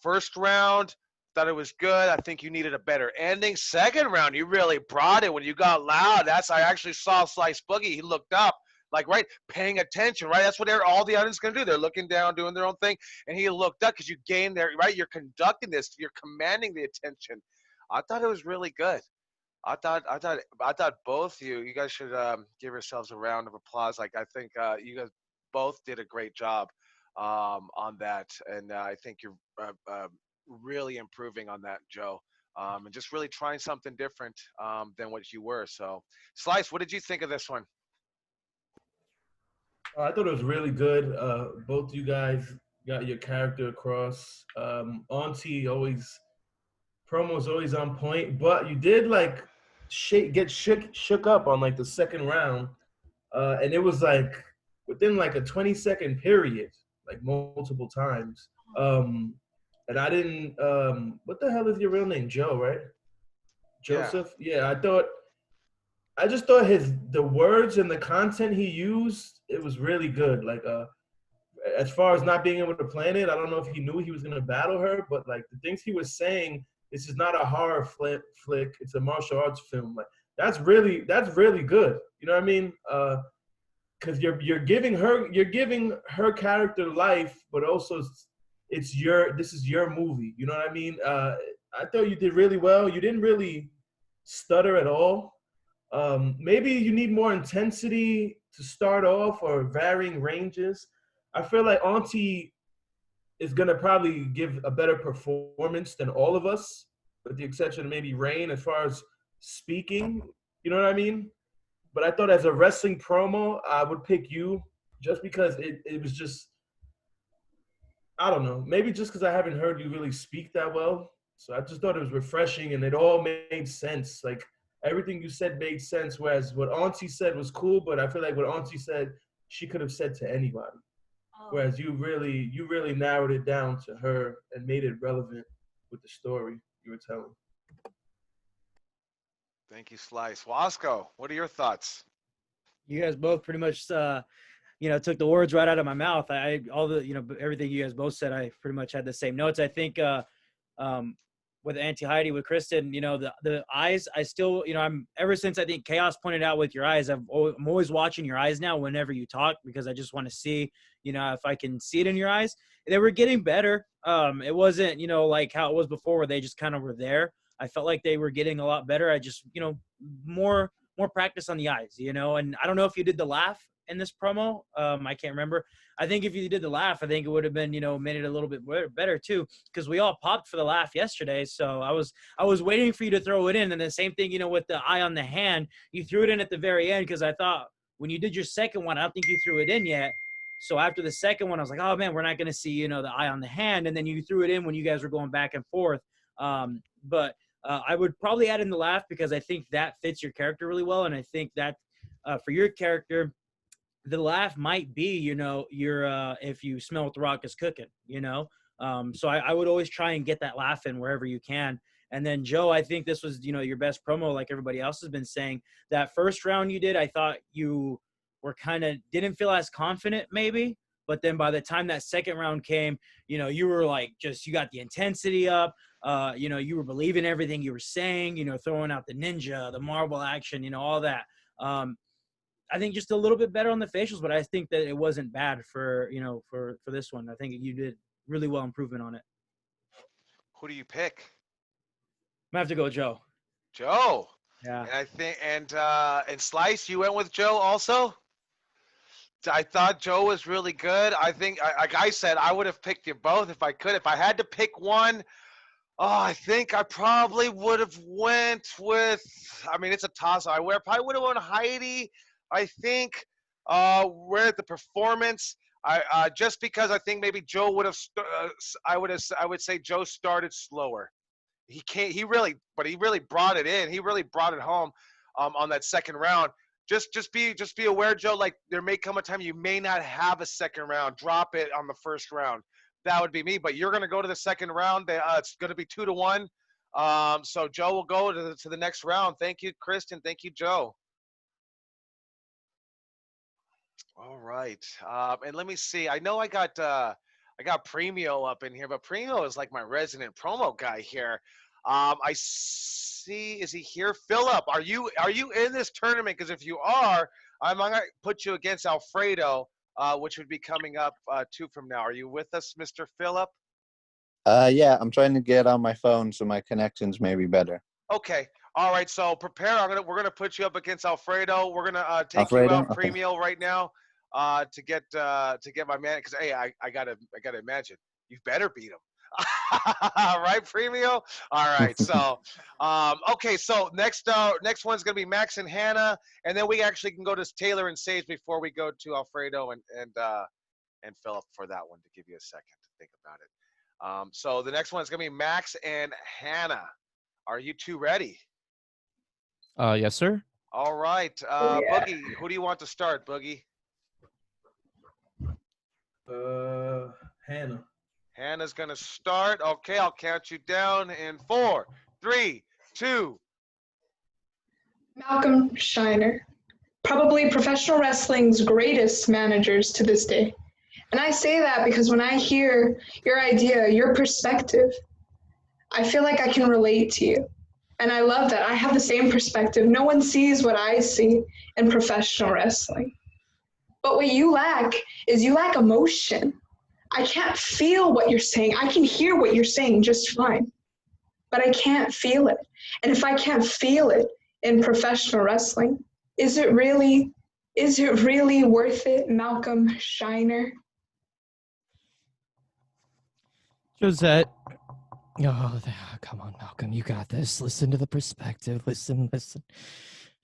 First round, thought it was good. I think you needed a better ending. Second round, you really brought it when you got loud. I actually saw Slice Boogie. He looked up, like, right, paying attention, right? That's what all the audience is going to do. They're looking down, doing their own thing. And he looked up because you gained there, right? You're conducting this. You're commanding the attention. I thought it was really good. I thought both you guys should give yourselves a round of applause. Like I think you guys both did a great job on that, and I think you're really improving on that, Joe, and just really trying something different than what you were. So, Slice, what did you think of this one? I thought it was really good. Both you guys got your character across. Auntie promo's always on point, but you did like get shook up on like the second round, and it was like within like a 20-second period, like multiple times. and I didn't. What the hell is your real name? Joe, right? Yeah. Joseph. Yeah, I just thought the words and the content he used, it was really good. Like as far as not being able to plan it, I don't know if he knew he was gonna battle her, but like the things he was saying, this is not a horror flick. It's a martial arts film. Like that's really good. You know what I mean? Because you're giving her character life, but also this is your movie. You know what I mean? I thought you did really well. You didn't really stutter at all. Maybe you need more intensity to start off or varying ranges. I feel like Auntie is gonna probably give a better performance than all of us, with the exception of maybe Rain as far as speaking. You know what I mean? But I thought as a wrestling promo, I would pick you just because it was just, I don't know, maybe just because I haven't heard you really speak that well. So I just thought it was refreshing and it all made sense. Like everything you said made sense. Whereas what Auntie said was cool, but I feel like what Auntie said, she could have said to anybody. Whereas you really narrowed it down to her and made it relevant with the story you were telling. Thank you, Slice. Wasco, what are your thoughts? You guys both pretty much took the words right out of my mouth. I all the everything you guys both said, I pretty much had the same notes. I think with Auntie Heidi, with Kristen, the eyes, I still, I'm ever since I think Chaos pointed out with your eyes, I'm always watching your eyes now whenever you talk, because I just want to see, if I can see it in your eyes. They were getting better. It wasn't, like how it was before where they just kind of were there. I felt like they were getting a lot better. I just, more practice on the eyes, and I don't know if you did the laugh in this promo. I can't remember. I think if you did the laugh, I think it would have been, made it a little bit better too, because we all popped for the laugh yesterday. So I was waiting for you to throw it in. And the same thing, with the eye on the hand, you threw it in at the very end, because I thought when you did your second one, I don't think you threw it in yet. So after the second one, I was like, oh man, we're not going to see, the eye on the hand. And then you threw it in when you guys were going back and forth. But I would probably add in the laugh, because I think that fits your character really well. And I think that for your character, the laugh might be, your if you smell what the rock is cooking, So I would always try and get that laugh in wherever you can. And then Joe, I think this was, your best promo, like everybody else has been saying. That first round you did, I thought you were didn't feel as confident maybe. But then by the time that second round came, you were like, you got the intensity up. You were believing everything you were saying, throwing out the ninja, the marble action, all that. I think just a little bit better on the facials, but I think that it wasn't bad for this one. I think you did really well improvement on it. Who do you pick? I'm gonna have to go with Joe. Joe. Yeah. And I think and Slice, you went with Joe also? I thought Joe was really good. I think, like I said, I would have picked you both if I could. If I had to pick one, I think I probably would have went with. I mean, it's a toss. I probably would have went Heidi. I think we're at the performance. I just because I think maybe Joe would have. I would say Joe started slower. He can't. He really brought it in. He really brought it home on that second round. Just be aware, Joe. Like there may come a time you may not have a second round. Drop it on the first round. That would be me. But you're going to go to the second round. It's going to be 2-1. So Joe will go to the next round. Thank you, Kristen. Thank you, Joe. All right. And let me see. I know I got Premio up in here, but Premio is like my resident promo guy here. I see. Is he here? Philip, are you in this tournament? Because if you are, I'm gonna put you against Alfredo, which would be coming up 2 from now. Are you with us, Mr. Philip? Yeah, I'm trying to get on my phone so my connections may be better. Okay. All right. So prepare. We're gonna put you up against Alfredo. We're gonna take Alfredo? you out Okay. Premio right now to get my man. Because hey, I gotta imagine you better beat him. Right, Premio? All right, so okay, so next one's gonna be Max and Hannah, and then we actually can go to Taylor and Sage before we go to Alfredo and Philip for that one, to give you a second to think about it. So the next one is gonna be Max and Hannah. Are you two ready? Yes, sir. All right, Boogie, who do you want to start, Boogie? Hannah. Hannah's going to start. Okay, I'll count you down in 4, 3, 2. Malcolm Shiner, probably professional wrestling's greatest managers to this day. And I say that because when I hear your idea, your perspective, I feel like I can relate to you. And I love that. I have the same perspective. No one sees what I see in professional wrestling. But what you lack is you lack emotion. I can't feel what you're saying. I can hear what you're saying just fine, but I can't feel it. And if I can't feel it in professional wrestling, is it really worth it, Malcolm Shiner? Josette. Oh, come on, Malcolm. You got this. Listen to the perspective. Listen.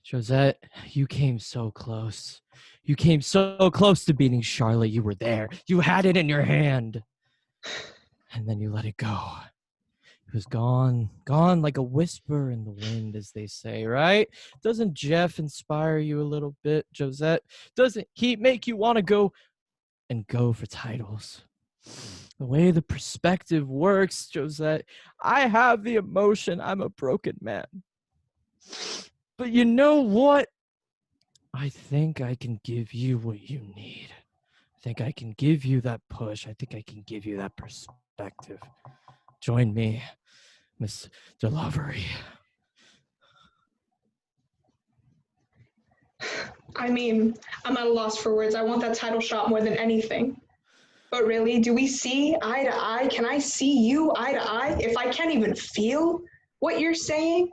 Josette, you came so close. You came so close to beating Charlotte. You were there. You had it in your hand. And then you let it go. It was gone like a whisper in the wind, as they say, right? Doesn't Jeff inspire you a little bit, Josette? Doesn't he make you want to go for titles? The way the perspective works, Josette, I have the emotion. I'm a broken man. But you know what? I think I can give you what you need. I think I can give you that push. I think I can give you that perspective. Join me, Miss Delavery. I mean, I'm at a loss for words. I want that title shot more than anything. But really, do we see eye to eye? Can I see you eye to eye if I can't even feel what you're saying?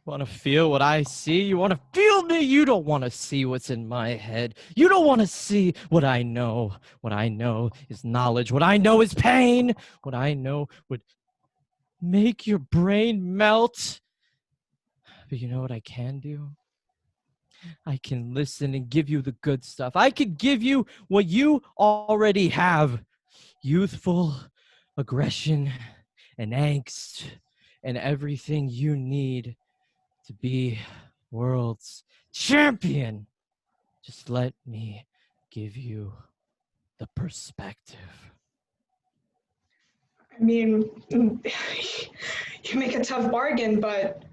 Want to feel what I see? You want to feel me? You don't want to see what's in my head. You don't want to see what I know. What I know is knowledge. What I know is pain. What I know would make your brain melt. But you know what I can do? I can listen and give you the good stuff. I can give you what you already have. Youthful aggression and angst and everything you need to be world's champion. Just let me give you the perspective. I mean, you make a tough bargain, but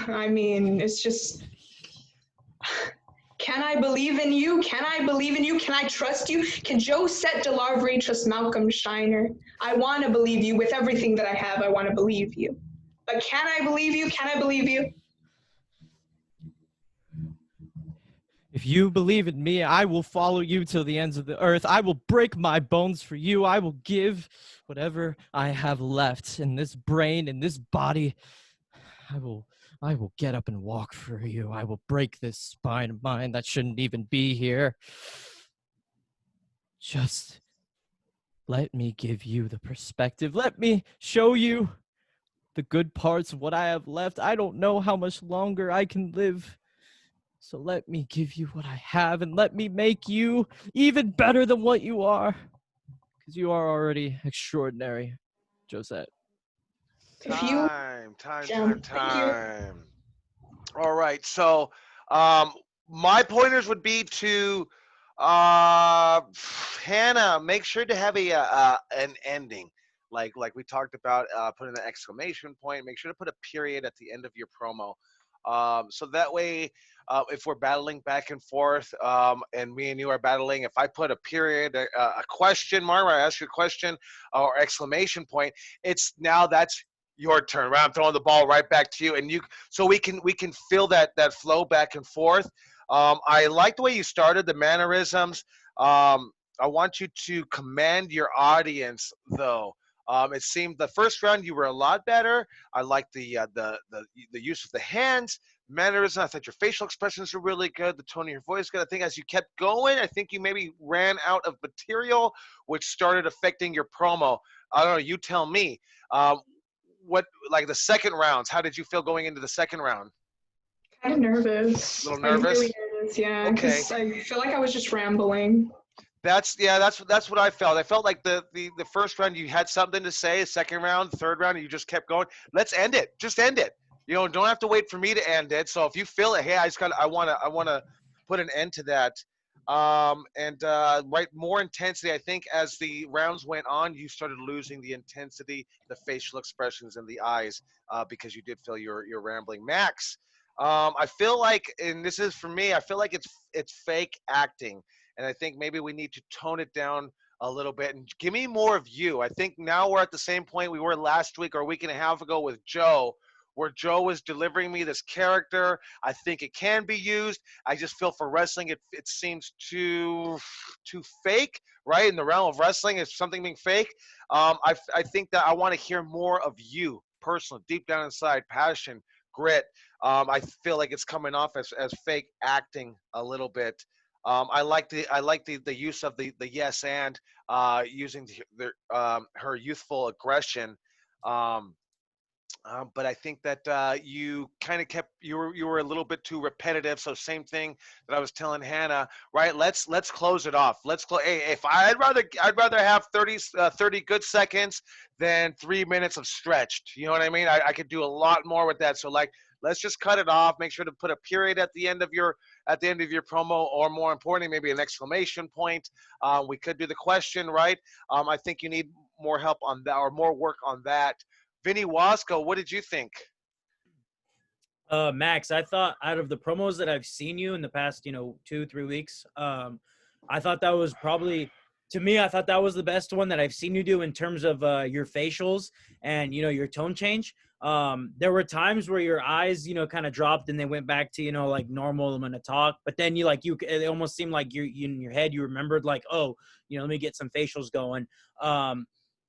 I mean, it's just, can I believe in you? Can I believe in you? Can I trust you? Can Josette Delavery trust Malcolm Shiner? I want to believe you with everything that I have. I want to believe you. But can I believe you? Can I believe you? If you believe in me, I will follow you till the ends of the earth. I will break my bones for you. I will give whatever I have left in this brain, in this body. I will get up and walk for you. I will break this spine of mine that shouldn't even be here. Just let me give you the perspective. Let me show you the good parts of what I have left. I don't know how much longer I can live. So let me give you what I have and let me make you even better than what you are. Because you are already extraordinary, Josette. Time. All right. So my pointers would be to Hannah, make sure to have an ending. Like we talked about, putting an exclamation point. Make sure to put a period at the end of your promo. So that way, if we're battling back and forth, and me and you are battling, if I put a period, a question mark, or I ask you a question or exclamation point, that's your turn. Right? I'm throwing the ball right back to you, and so we can feel that flow back and forth. I like the way you started the mannerisms. I want you to command your audience, though. It seemed the first round you were a lot better. I liked the use of the hands, mannerism. I thought your facial expressions were really good. The tone of your voice good. I think as you kept going, I think you maybe ran out of material, which started affecting your promo. I don't know. You tell me. What, like the second rounds? How did you feel going into the second round? Kind of nervous. A little nervous. Really nervous, yeah. Okay. Because I feel like I was just rambling. That's what I felt. I felt like the first round you had something to say. Second round, third round, you just kept going. Let's end it. Just end it. Don't have to wait for me to end it. So if you feel it, hey, I want to put an end to that. Right, more intensity. I think as the rounds went on, you started losing the intensity, the facial expressions, and the eyes because you did feel you're rambling. Max, I feel like, and this is for me, I feel like it's fake acting, and I think maybe we need to tone it down a little bit and give me more of you. I think now we're at the same point we were last week or a week and a half ago with Joe, where Joe was delivering me this character. I think it can be used. I just feel for wrestling, it seems too fake, right? In the realm of wrestling, is something being fake. I think that I want to hear more of you, personal, deep down inside, passion, grit. I feel like it's coming off as fake acting a little bit. I like the use of the yes and using her youthful aggression. Um, but I think that you kind of kept you were a little bit too repetitive. So same thing that I was telling Hannah, right? Let's close it off. Hey, if I'd rather have 30 good seconds than 3 minutes of stretched. You know what I mean? I could do a lot more with that. So like, let's just cut it off. Make sure to put a period at the end of your promo, or more importantly, maybe an exclamation point. We could do the question, right? I think you need more help on that, or more work on that. Vinny Wasco, what did you think? Max, I thought out of the promos that I've seen you in the past, 2-3 weeks, I thought that was probably, to me, I thought that was the best one that I've seen you do in terms of your facials and, your tone change. There were times where your eyes, kind of dropped and they went back to, like normal, I'm going to talk. But then it almost seemed like you in your head, you remembered like, oh, let me get some facials going.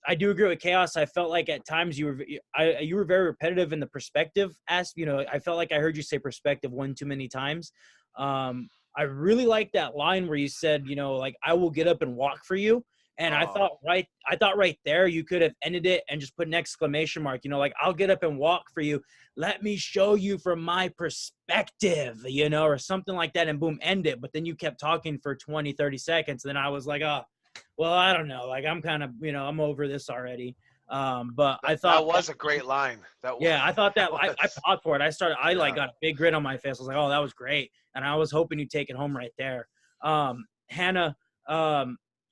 I do agree with Chaos. I felt like at times you were very repetitive in the perspective aspect. I felt like I heard you say perspective one too many times. I really like that line where you said, like, I will get up and walk for you. And I thought right there you could have ended it and just put an exclamation mark, like, I'll get up and walk for you. Let me show you from my perspective, or something like that, and boom, end it. But then you kept talking for 20, 30 seconds. And then I was like, oh, well, I don't know. Like, I'm kind of, I'm over this already. But I thought that was a great line. I thought that I fought for it. I got a big grin on my face. I was like, oh, that was great. And I was hoping you'd take it home right there. Hannah,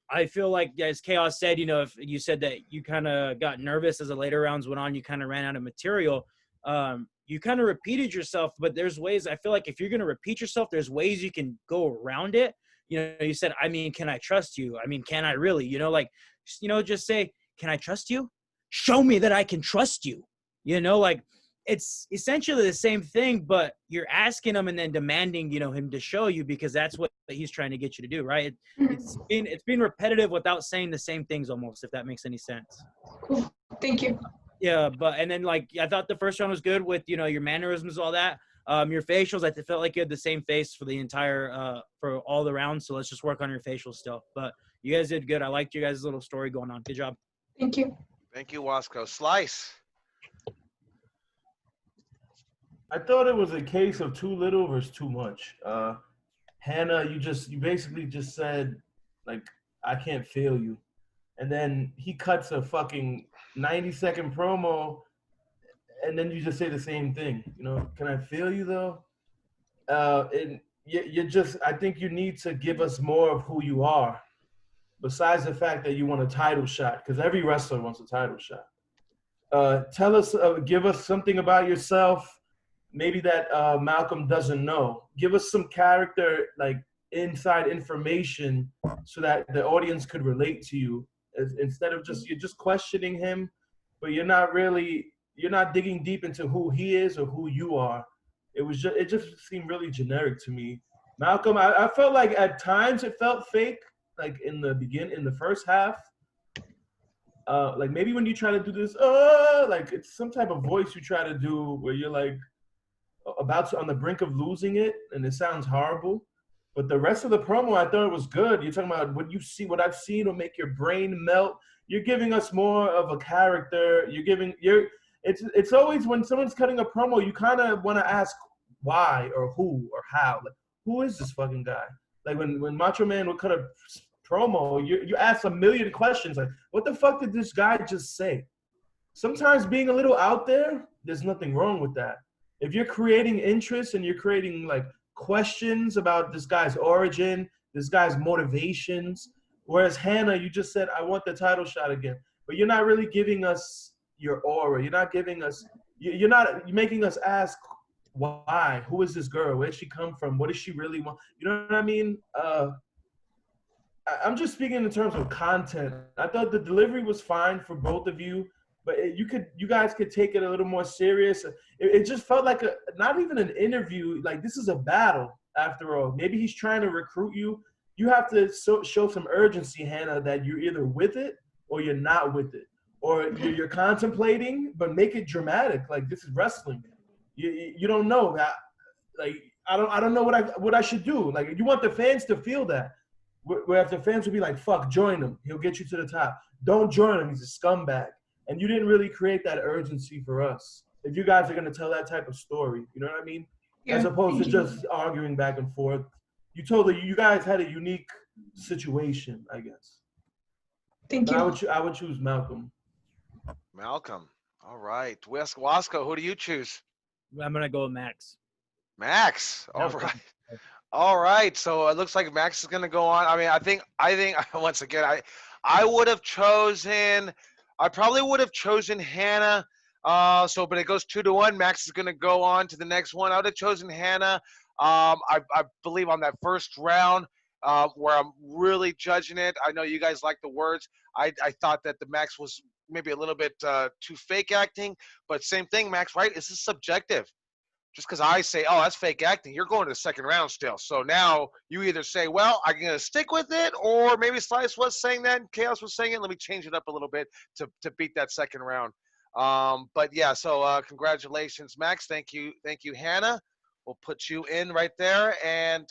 I feel like, as Chaos said, if you said that you kind of got nervous as the later rounds went on, you kind of ran out of material. You kind of repeated yourself, but there's ways, I feel like if you're going to repeat yourself, there's ways you can go around it. You said, I mean, can I trust you? I mean, can I really, just say, can I trust you? Show me that I can trust you. Like, it's essentially the same thing, but you're asking him and then demanding, him to show you, because that's what he's trying to get you to do. Right. It's been repetitive without saying the same things almost, if that makes any sense. Cool. Thank you. Yeah. And then, like, I thought the first round was good with, your mannerisms, all that. Your facials, I felt like you had the same face for the entire, for all the rounds. So let's just work on your facials still. But you guys did good. I liked you guys' little story going on. Good job. Thank you. Thank you, Wasco. Slice. I thought it was a case of too little versus too much. Hannah, you basically just said, like, I can't feel you. And then he cuts a fucking 90-second promo, and then you just say the same thing. Can I feel you, though? And I think you need to give us more of who you are, besides the fact that you want a title shot, because every wrestler wants a title shot. Give us something about yourself, maybe that Malcolm doesn't know. Give us some character, like, inside information, so that the audience could relate to you, instead of you're just questioning him, but you're not digging deep into who he is or who you are. It just seemed really generic to me. Malcolm, I felt like at times it felt fake, like in the first half. Like maybe when you try to do this, like it's some type of voice you try to do where you're like on the brink of losing it, and it sounds horrible. But the rest of the promo, I thought it was good. You're talking about what I've seen will make your brain melt. You're giving us more of a character. It's always when someone's cutting a promo, you kind of want to ask why or who or how. Like, who is this fucking guy? Like when Macho Man would cut a promo, you ask a million questions. Like, what the fuck did this guy just say? Sometimes being a little out there, there's nothing wrong with that. If you're creating interest and you're creating like questions about this guy's origin, this guy's motivations. Whereas Hannah, you just said, I want the title shot again. But you're not really giving us your aura. You're not giving us, you're making us ask, why? Who is this girl? Where did she come from? What does she really want? You know what I mean? I'm just speaking in terms of content. I thought the delivery was fine for both of you, but you guys could take it a little more serious. It just felt like not even an interview. Like, this is a battle after all. Maybe he's trying to recruit you. You have to show some urgency, Hannah, that you're either with it or you're not with it, or you're contemplating, but make it dramatic. Like, this is wrestling. You don't know that. Like, I don't know what I should do. Like, you want the fans to feel that. Where if the fans would be like, fuck, join him. He'll get you to the top. Don't join him. He's a scumbag. And you didn't really create that urgency for us. If you guys are going to tell that type of story, you know what I mean? As opposed to just arguing back and forth. You told that you guys had a unique situation, I guess. Thank you. I would choose Malcolm. Malcolm. All right. Wasco, who do you choose? I'm gonna go with Max. Max. All Malcolm. right. All right. So it looks like Max is going to go on. I mean, I think once again, I would have chosen, I probably would have chosen Hannah. But it goes 2-1. Max is going to go on to the next one. I would have chosen Hannah. I believe on that first round, where I'm really judging it. I know you guys like the words. I thought that the Max was maybe a little bit too fake acting, but same thing, Max, right? This is subjective. Just because I say, oh, that's fake acting, you're going to the second round still. So now you either say, well, I'm going to stick with it, or maybe Slice was saying that and Chaos was saying it. Let me change it up a little bit to beat that second round. But yeah, so congratulations, Max. Thank you, Hannah. We'll put you in right there. And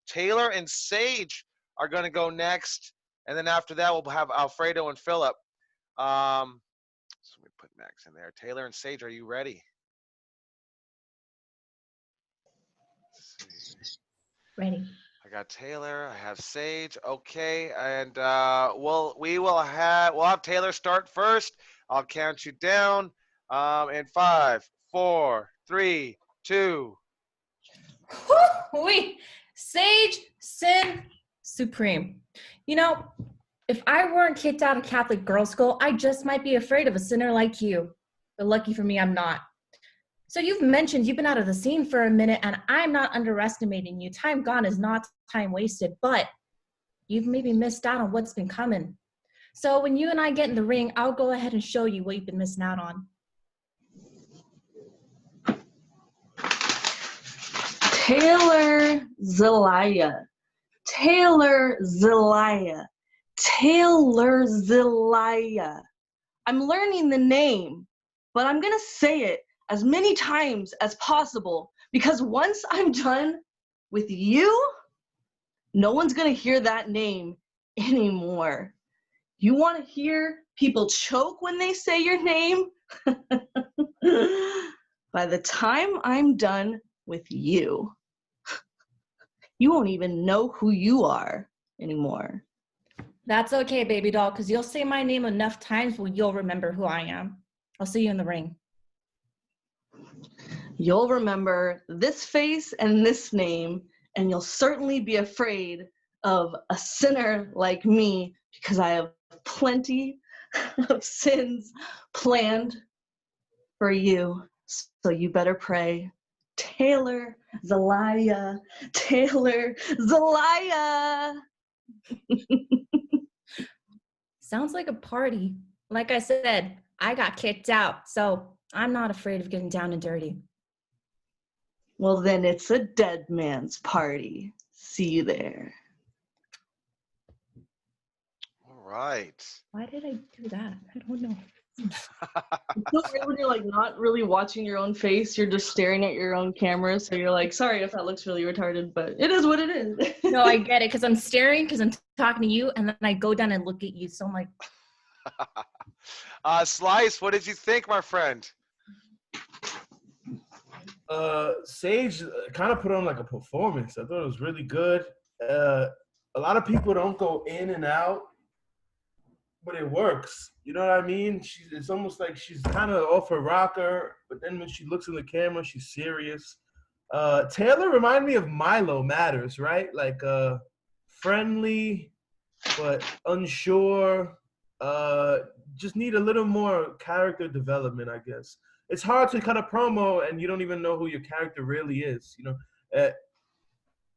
Taylor and Sage are going to go next. And then after that, we'll have Alfredo and Philip. So let me put Max in there. Taylor and Sage, are you ready? Ready. I got Taylor. I have Sage. Okay, and we'll have Taylor start first. I'll count you down. In 5, 4, 3, 2. Wait, Sage Sin Supreme. You know, if I weren't kicked out of Catholic girls' school, I just might be afraid of a sinner like you. But lucky for me, I'm not. So you've mentioned you've been out of the scene for a minute, and I'm not underestimating you. Time gone is not time wasted, but you've maybe missed out on what's been coming. So when you and I get in the ring, I'll go ahead and show you what you've been missing out on. Taylor Zelaya. Taylor Zelaya. Taylor Zelaya. I'm learning the name, but I'm going to say it as many times as possible, because once I'm done with you, no one's going to hear that name anymore. You want to hear people choke when they say your name? By the time I'm done with you, you won't even know who you are anymore. That's okay, baby doll, because you'll say my name enough times where you'll remember who I am. I'll see you in the ring. You'll remember this face and this name, and you'll certainly be afraid of a sinner like me, because I have plenty of sins planned for you. So you better pray. Taylor Zelaya. Taylor Zelaya. Sounds like a party. Like I said, I got kicked out, so I'm not afraid of getting down and dirty. Well, then it's a dead man's party. See you there. All right. Why did I do that? I don't know. It's so weird when you're like not really watching your own face. You're just staring at your own camera. So you're like, sorry if that looks really retarded, but it is what it is. No, I get it, because I'm staring, because I'm talking to you, and then I go down and look at you. So I'm like, Slice, what did you think, my friend? Sage kind of put on like a performance. I thought it was really good. A lot of people don't go in and out, but it works. You know what I mean? It's almost like she's kind of off her rocker, but then when she looks in the camera, she's serious. Taylor reminded me of Milo Matters, right? Like friendly, but unsure. Just need a little more character development, I guess. It's hard to cut a promo and you don't even know who your character really is.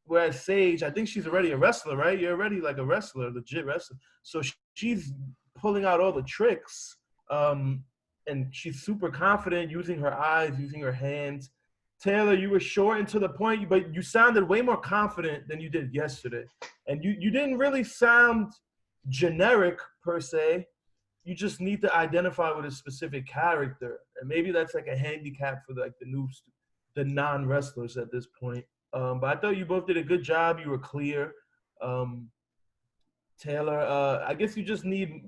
Whereas Sage, I think she's already a wrestler, right? You're already like a wrestler, legit wrestler. So she's pulling out all the tricks, and she's super confident, using her eyes, using her hands. Taylor, you were short and to the point, but you sounded way more confident than you did yesterday. And you didn't really sound generic per se. You just need to identify with a specific character, and maybe that's like a handicap for the non-wrestlers at this point. But I thought you both did a good job. You were clear. Taylor, I guess you just need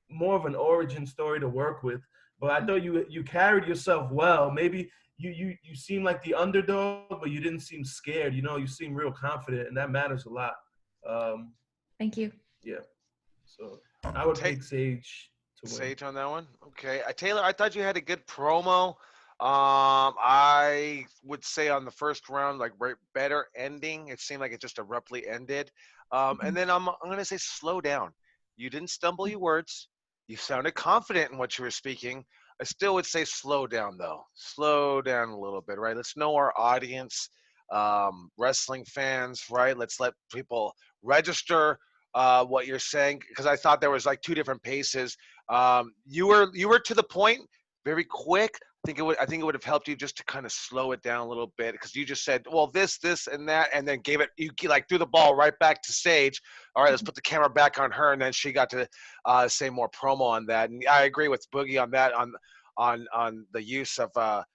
more of an origin story to work with. But I thought you carried yourself well. Maybe you seem like the underdog, but you didn't seem scared. You seem real confident, and that matters a lot. Thank you. Yeah. So I would pick Sage to win. Sage on that one. Okay, Taylor, I thought you had a good promo. I would say on the first round, like better ending. It seemed like it just abruptly ended. And then I'm gonna say slow down. You didn't stumble your words. You sounded confident in what you were speaking. I still would say slow down though. Slow down a little bit, right? Let's know our audience, wrestling fans, right? Let's let people register what you're saying, because I thought there was like two different paces. You were to the point, very quick. I think it would have helped you just to kind of slow it down a little bit, because you just said, well, this, and that, and then you like threw the ball right back to Sage. All right, let's put the camera back on her, and then she got to say more promo on that. And I agree with Boogie on that, on the use of the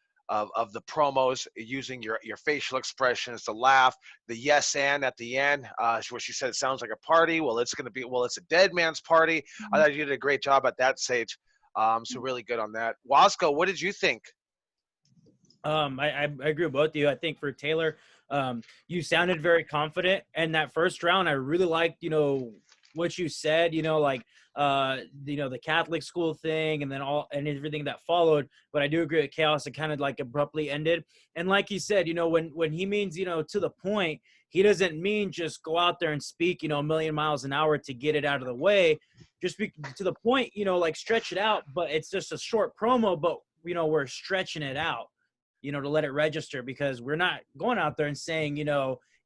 promos, using your facial expressions, the laugh, the yes and at the end, where she said it sounds like a party. It's a dead man's party. I thought you did a great job at that, Sage. So really good on that. Wasco, what did you think? I agree with both of you. I think for Taylor, you sounded very confident. And that first round, I really liked, what you said, the Catholic school thing, and then and everything that followed. But I do agree with Chaos. It kind of like abruptly ended. And like he said, when he means, to the point, he doesn't mean just go out there and speak, a million miles an hour to get it out of the way. Just be to the point, like stretch it out. But it's just a short promo, but, we're stretching it out, to let it register, because we're not going out there and saying,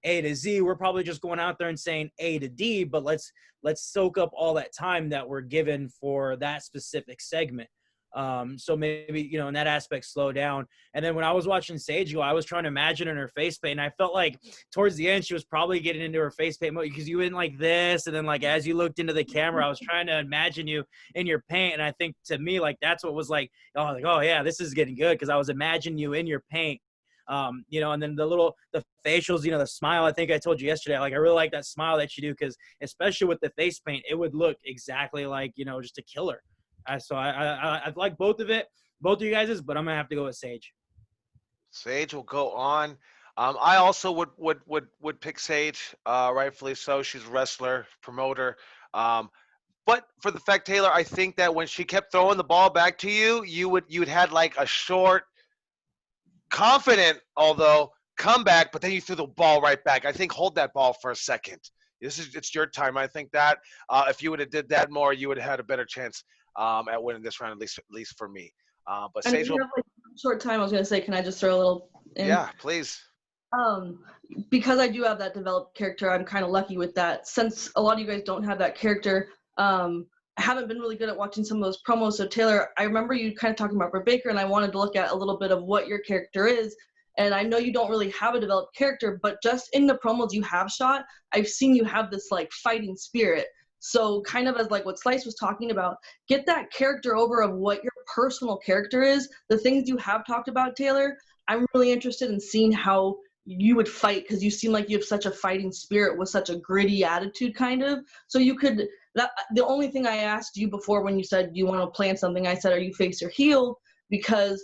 A to Z. We're probably just going out there and saying A to D, but let's soak up all that time that we're given for that specific segment. So maybe, in that aspect, slow down. And then when I was watching Sage go, I was trying to imagine in her face paint, and I felt like towards the end, she was probably getting into her face paint mode, because you went like this. And then like, as you looked into the camera, I was trying to imagine you in your paint. And I think to me, like, that's what was like, oh yeah, this is getting good. Cause I was imagining you in your paint. And then the facials, the smile, I think I told you yesterday, like, I really like that smile that you do. Cause especially with the face paint, it would look exactly like, just a killer. So I like both of you guys's, but I'm gonna have to go with Sage. Sage will go on. I also would pick Sage, rightfully so. She's a wrestler, promoter. But for the fact, Taylor, I think that when she kept throwing the ball back to you, you'd had like a short, confident, although comeback, but then you threw the ball right back. I think hold that ball for a second. It's your time. I think that if you would have did that more, you would have had a better chance at winning this round, at least for me. But and Sage will, like short time, I was gonna say, can I just throw a little in? Yeah, please. Because I do have that developed character, I'm kind of lucky with that. Since a lot of you guys don't have that character, I haven't been really good at watching some of those promos. So Taylor, I remember you kind of talking about Britt Baker, and I wanted to look at a little bit of what your character is. And I know you don't really have a developed character, but just in the promos you have shot, I've seen you have this like fighting spirit. So kind of as like what Slice was talking about, get that character over of what your personal character is. The things you have talked about, Taylor, I'm really interested in seeing how you would fight, because you seem like you have such a fighting spirit with such a gritty attitude kind of. So you could, the only thing I asked you before when you said you want to plan something, I said, are you face or heel? Because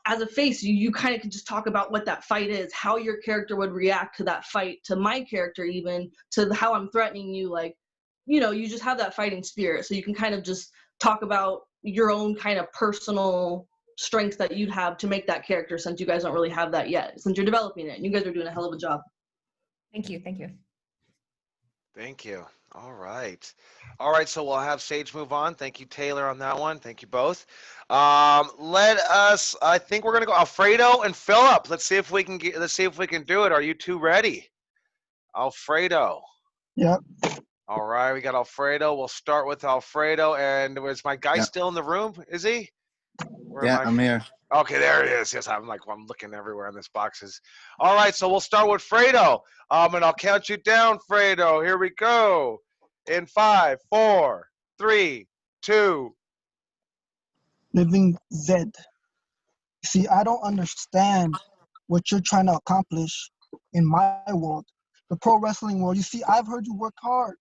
as a face, you kind of can just talk about what that fight is, how your character would react to that fight, to my character, even to how I'm threatening you. Like, you just have that fighting spirit. So you can kind of just talk about your own kind of personal strengths that you'd have to make that character, since you guys don't really have that yet, since you're developing it. And you guys are doing a hell of a job. Thank you. Thank you. All right. All right. So we'll have Sage move on. Thank you, Taylor, on that one. Thank you both. Let us. I think we're gonna go Alfredo and Philip. Let's see if we can get. Let's see if we can do it. Are you two ready? Alfredo. Yep. All right. We got Alfredo. We'll start with Alfredo. And is my guy Yeah. still in the room? Is he? Where am Yeah, I? I'm here. Okay, there it is. Yes, I'm looking everywhere in this boxes. All right, so we'll start with Fredo. And I'll count you down, Fredo. Here we go. In 5, 4, 3, 2. Living Zed. See, I don't understand what you're trying to accomplish in my world, the pro wrestling world. You see, I've heard you work hard.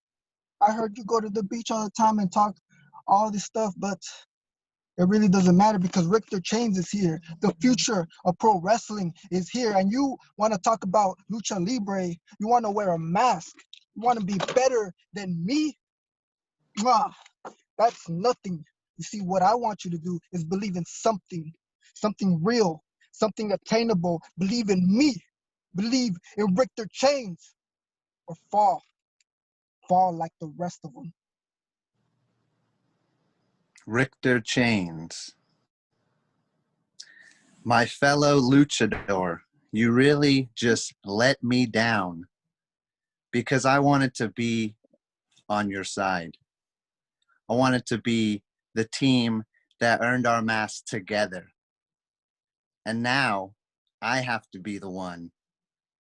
I heard you go to the beach all the time and talk all this stuff, but it really doesn't matter because Richter Chains is here. The future of pro wrestling is here. And you want to talk about lucha libre. You want to wear a mask. You want to be better than me? Mwah, that's nothing. You see, what I want you to do is believe in something real, something attainable. Believe in me. Believe in Richter Chains or fall like the rest of them. Richter Chains. My fellow luchador, you really just let me down because I wanted to be on your side. I wanted to be the team that earned our mask together. And now I have to be the one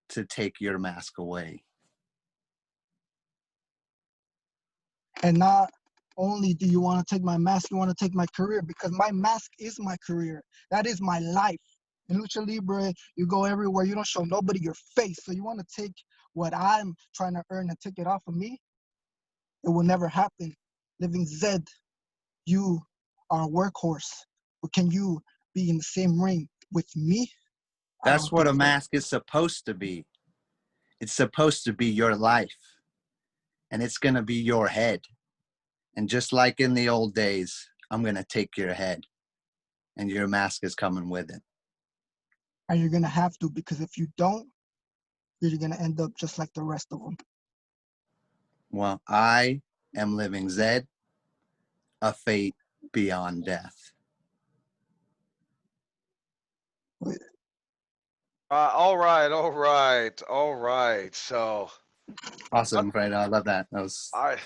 to take your mask away. And not only do you want to take my mask, you want to take my career because my mask is my career. That is my life. In Lucha Libre, you go everywhere. You don't show nobody your face. So you want to take what I'm trying to earn and take it off of me? It will never happen. Living Zed, you are a workhorse. But can you be in the same ring with me? That's what a mask is supposed to be. It's supposed to be your life. And it's going to be your head. And just like in the old days, I'm going to take your head. And your mask is coming with it. And you're going to have to, because if you don't, you're going to end up just like the rest of them. Well, I am living Zed, a fate beyond death. All right, all right, all right. So Awesome, Fredo. I love that. That was. I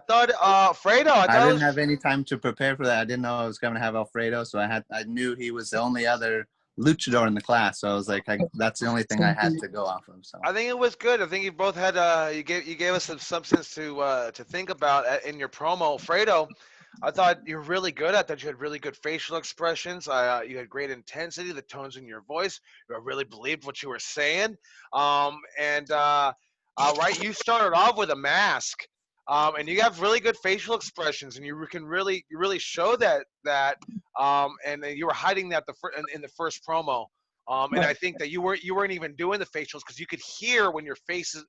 thought Fredo. I I thought it didn't was. have any time to prepare for that. I didn't know I was going to have Alfredo, so I knew he was the only other luchador in the class. So I was like, that's the only thing I had to go off of. So I think it was good. I think you both had you gave us some substance to think about in your promo, Fredo. I thought you're really good at that. You had really good facial expressions. You had great intensity, the tones in your voice. You really believed what you were saying. Right, you started off with a mask, and you have really good facial expressions, and you can really show and then you were hiding that in the first promo. And I think that you weren't even doing the facials because you could hear when your facial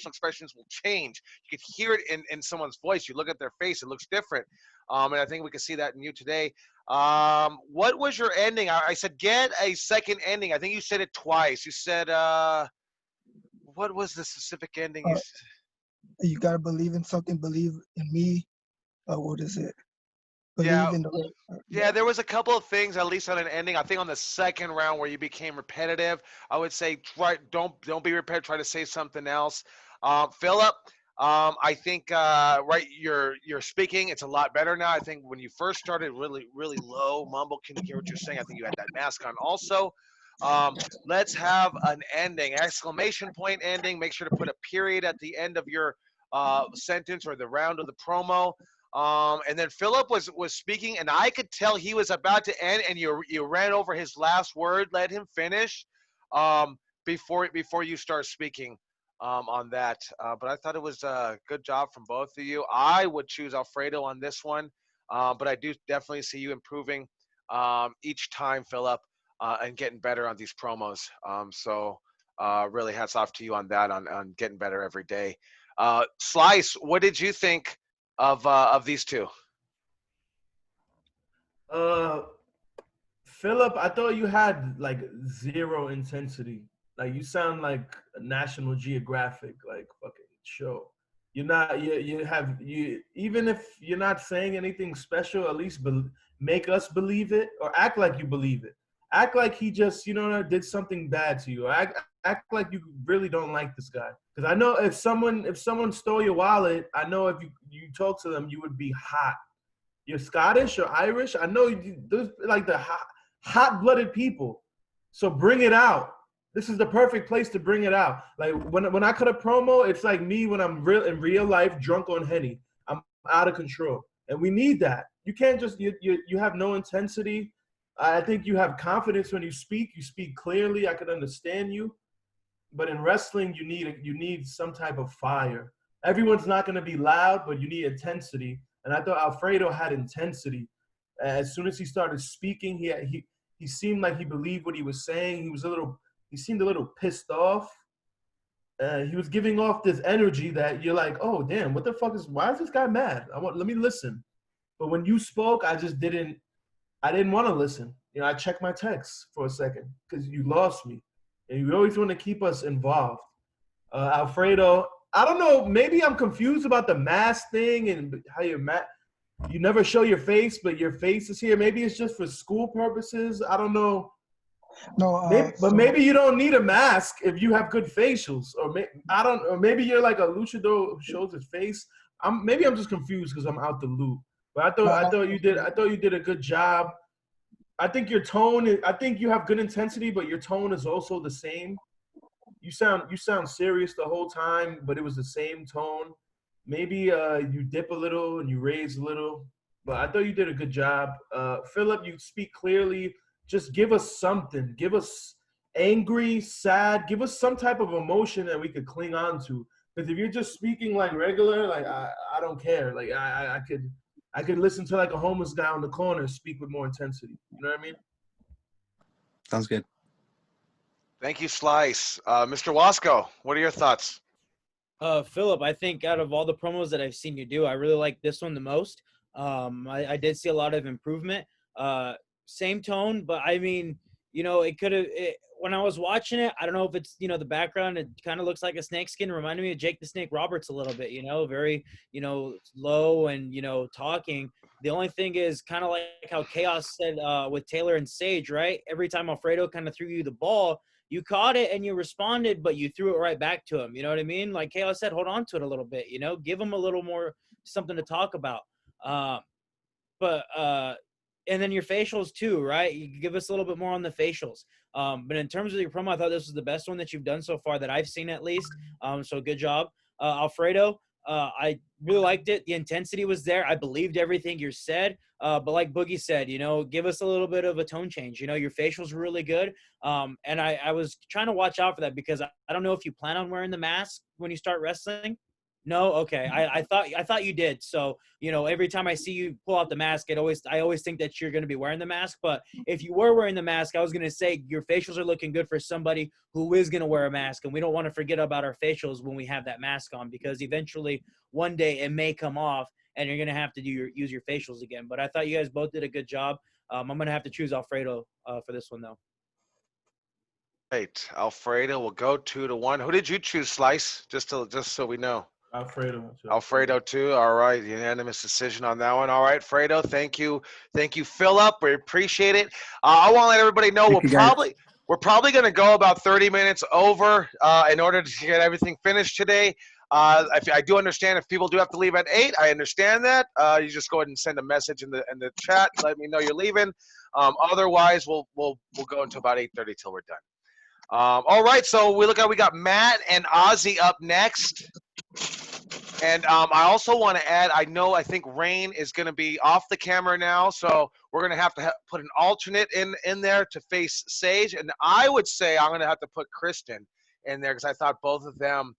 expressions will change. You could hear it in someone's voice. You look at their face, it looks different. And I think we can see that in you today. What was your ending? I said get a second ending. I think you said it twice. You said what was the specific ending? You got to believe in something. Believe in me. What is it? Believe Yeah. in the. Yeah, there was a couple of things, at least on an ending. I think on the second round where you became repetitive, I would say don't be repetitive. Try to say something else. Philip, I think right you're speaking. It's a lot better now. I think when you first started, really low mumble. Can you hear what you're saying? I think you had that mask on also. Let's have an ending, exclamation point ending. Make sure to put a period at the end of your sentence or the round of the promo. And then Philip was speaking, and I could tell he was about to end, and you ran over his last word. Let him finish before you start speaking on that. But I thought it was a good job from both of you. I would choose Alfredo on this one, but I do definitely see you improving each time, Philip, and getting better on these promos. Really hats off to you on that, on getting better every day. Slice, what did you think of these two? Philip, I thought you had like zero intensity. Like you sound like a National Geographic like fucking show. You're not you even if you're not saying anything special, at least make us believe it or act like you believe it. Act like he just did something bad to you. Or act like you really don't like this guy. Because I know if someone stole your wallet, I know if you talk to them, you would be hot. You're Scottish or Irish. I know those like the hot-blooded people. So bring it out. This is the perfect place to bring it out. Like when I cut a promo, it's like me when I'm in real life drunk on Henny. I'm out of control, and we need that. You can't just you have no intensity. I think you have confidence when you speak. You speak clearly. I can understand you. But in wrestling, you need some type of fire. Everyone's not going to be loud, but you need intensity. And I thought Alfredo had intensity. As soon as he started speaking, he seemed like he believed what he was saying. He seemed a little pissed off. He was giving off this energy that you're like, oh damn, what the fuck why is this guy mad? Let me listen. But when you spoke, I didn't want to listen. I checked my texts for a second because you lost me. And you always want to keep us involved. Alfredo, I don't know, maybe I'm confused about the mask thing and how you never show your face, but your face is here. Maybe it's just for school purposes. I don't know. No, but maybe you don't need a mask if you have good facials, or maybe you're like a luchador who shows his face. Maybe I'm just confused because I'm out the loop. But I thought you did a good job. I think your tone. I think you have good intensity, but your tone is also the same. You sound serious the whole time, but it was the same tone. Maybe you dip a little and you raise a little, but I thought you did a good job. Philip, you speak clearly. Just give us something. Give us angry, sad. Give us some type of emotion that we could cling on to. Because if you're just speaking like regular, like I don't care. Like I could listen to like a homeless guy on the corner speak with more intensity. You know what I mean? Sounds good. Thank you, Slice. Mr. Wasco, what are your thoughts? Philip, I think out of all the promos that I've seen you do, I really like this one the most. I did see a lot of improvement. Same tone, but I mean, it could have. When I was watching it, I don't know if it's the background. It kind of looks like a snake skin. Reminded me of Jake the Snake Roberts a little bit. Very low and talking. The only thing is kind of like how Chaos said with Taylor and Sage, right? Every time Alfredo kind of threw you the ball, you caught it and you responded, but you threw it right back to him. You know what I mean? Like Chaos said, hold on to it a little bit. Give him a little more something to talk about. And then your facials too, right? You give us a little bit more on the facials. But in terms of your promo, I thought this was the best one that you've done so far that I've seen at least. So good job. Alfredo, I really liked it. The intensity was there. I believed everything you said. But like Boogie said, give us a little bit of a tone change. Your facials were really good. And I was trying to watch out for that because I don't know if you plan on wearing the mask when you start wrestling. No, okay. I thought you did. So every time I see you pull out the mask, I always think that you're going to be wearing the mask. But if you were wearing the mask, I was going to say your facials are looking good for somebody who is going to wear a mask, and we don't want to forget about our facials when we have that mask on because eventually one day it may come off, and you're going to have to use your facials again. But I thought you guys both did a good job. I'm going to have to choose Alfredo for this one though. Right, Alfredo will go 2-1. Who did you choose, Slice? Just so we know. Alfredo too. All right, unanimous decision on that one. All right, Fredo, thank you, Philip. We appreciate it. I want to let everybody know we're probably going to go about 30 minutes over in order to get everything finished today. I do understand if people do have to leave at 8. I understand that. You just go ahead and send a message in the chat. Let me know you're leaving. Otherwise, we'll go until about 8:30 till we're done. All right, so we got Matt and Ozzy up next. And I also want to add, I think Rain is going to be off the camera now, so we're going to have to put an alternate in there to face Sage. And I would say I'm going to have to put Kristen in there because I thought both of them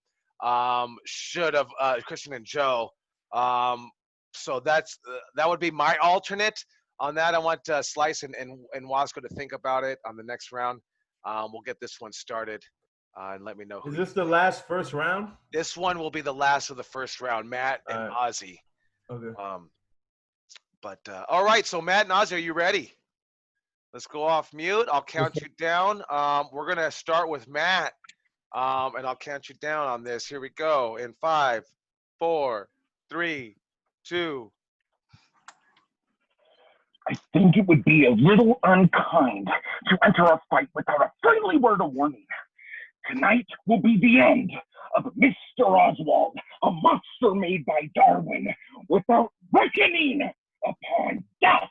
should have, Kristen and Joe. So that would be my alternate on that. I want Slice and Wasco to think about it on the next round. We'll get this one started. And let me know who. Is this the last first round? This one will be the last of the first round, Matt and Ozzy. Okay. All right, so Matt and Ozzy, are you ready? Let's go off mute. I'll count you down. We're gonna start with Matt, and I'll count you down on this. Here we go. In 5, 4, 3, 2. I think it would be a little unkind to enter a fight without a friendly word of warning. Tonight will be the end of Mr. Oswald, a monster made by Darwin, without reckoning upon death.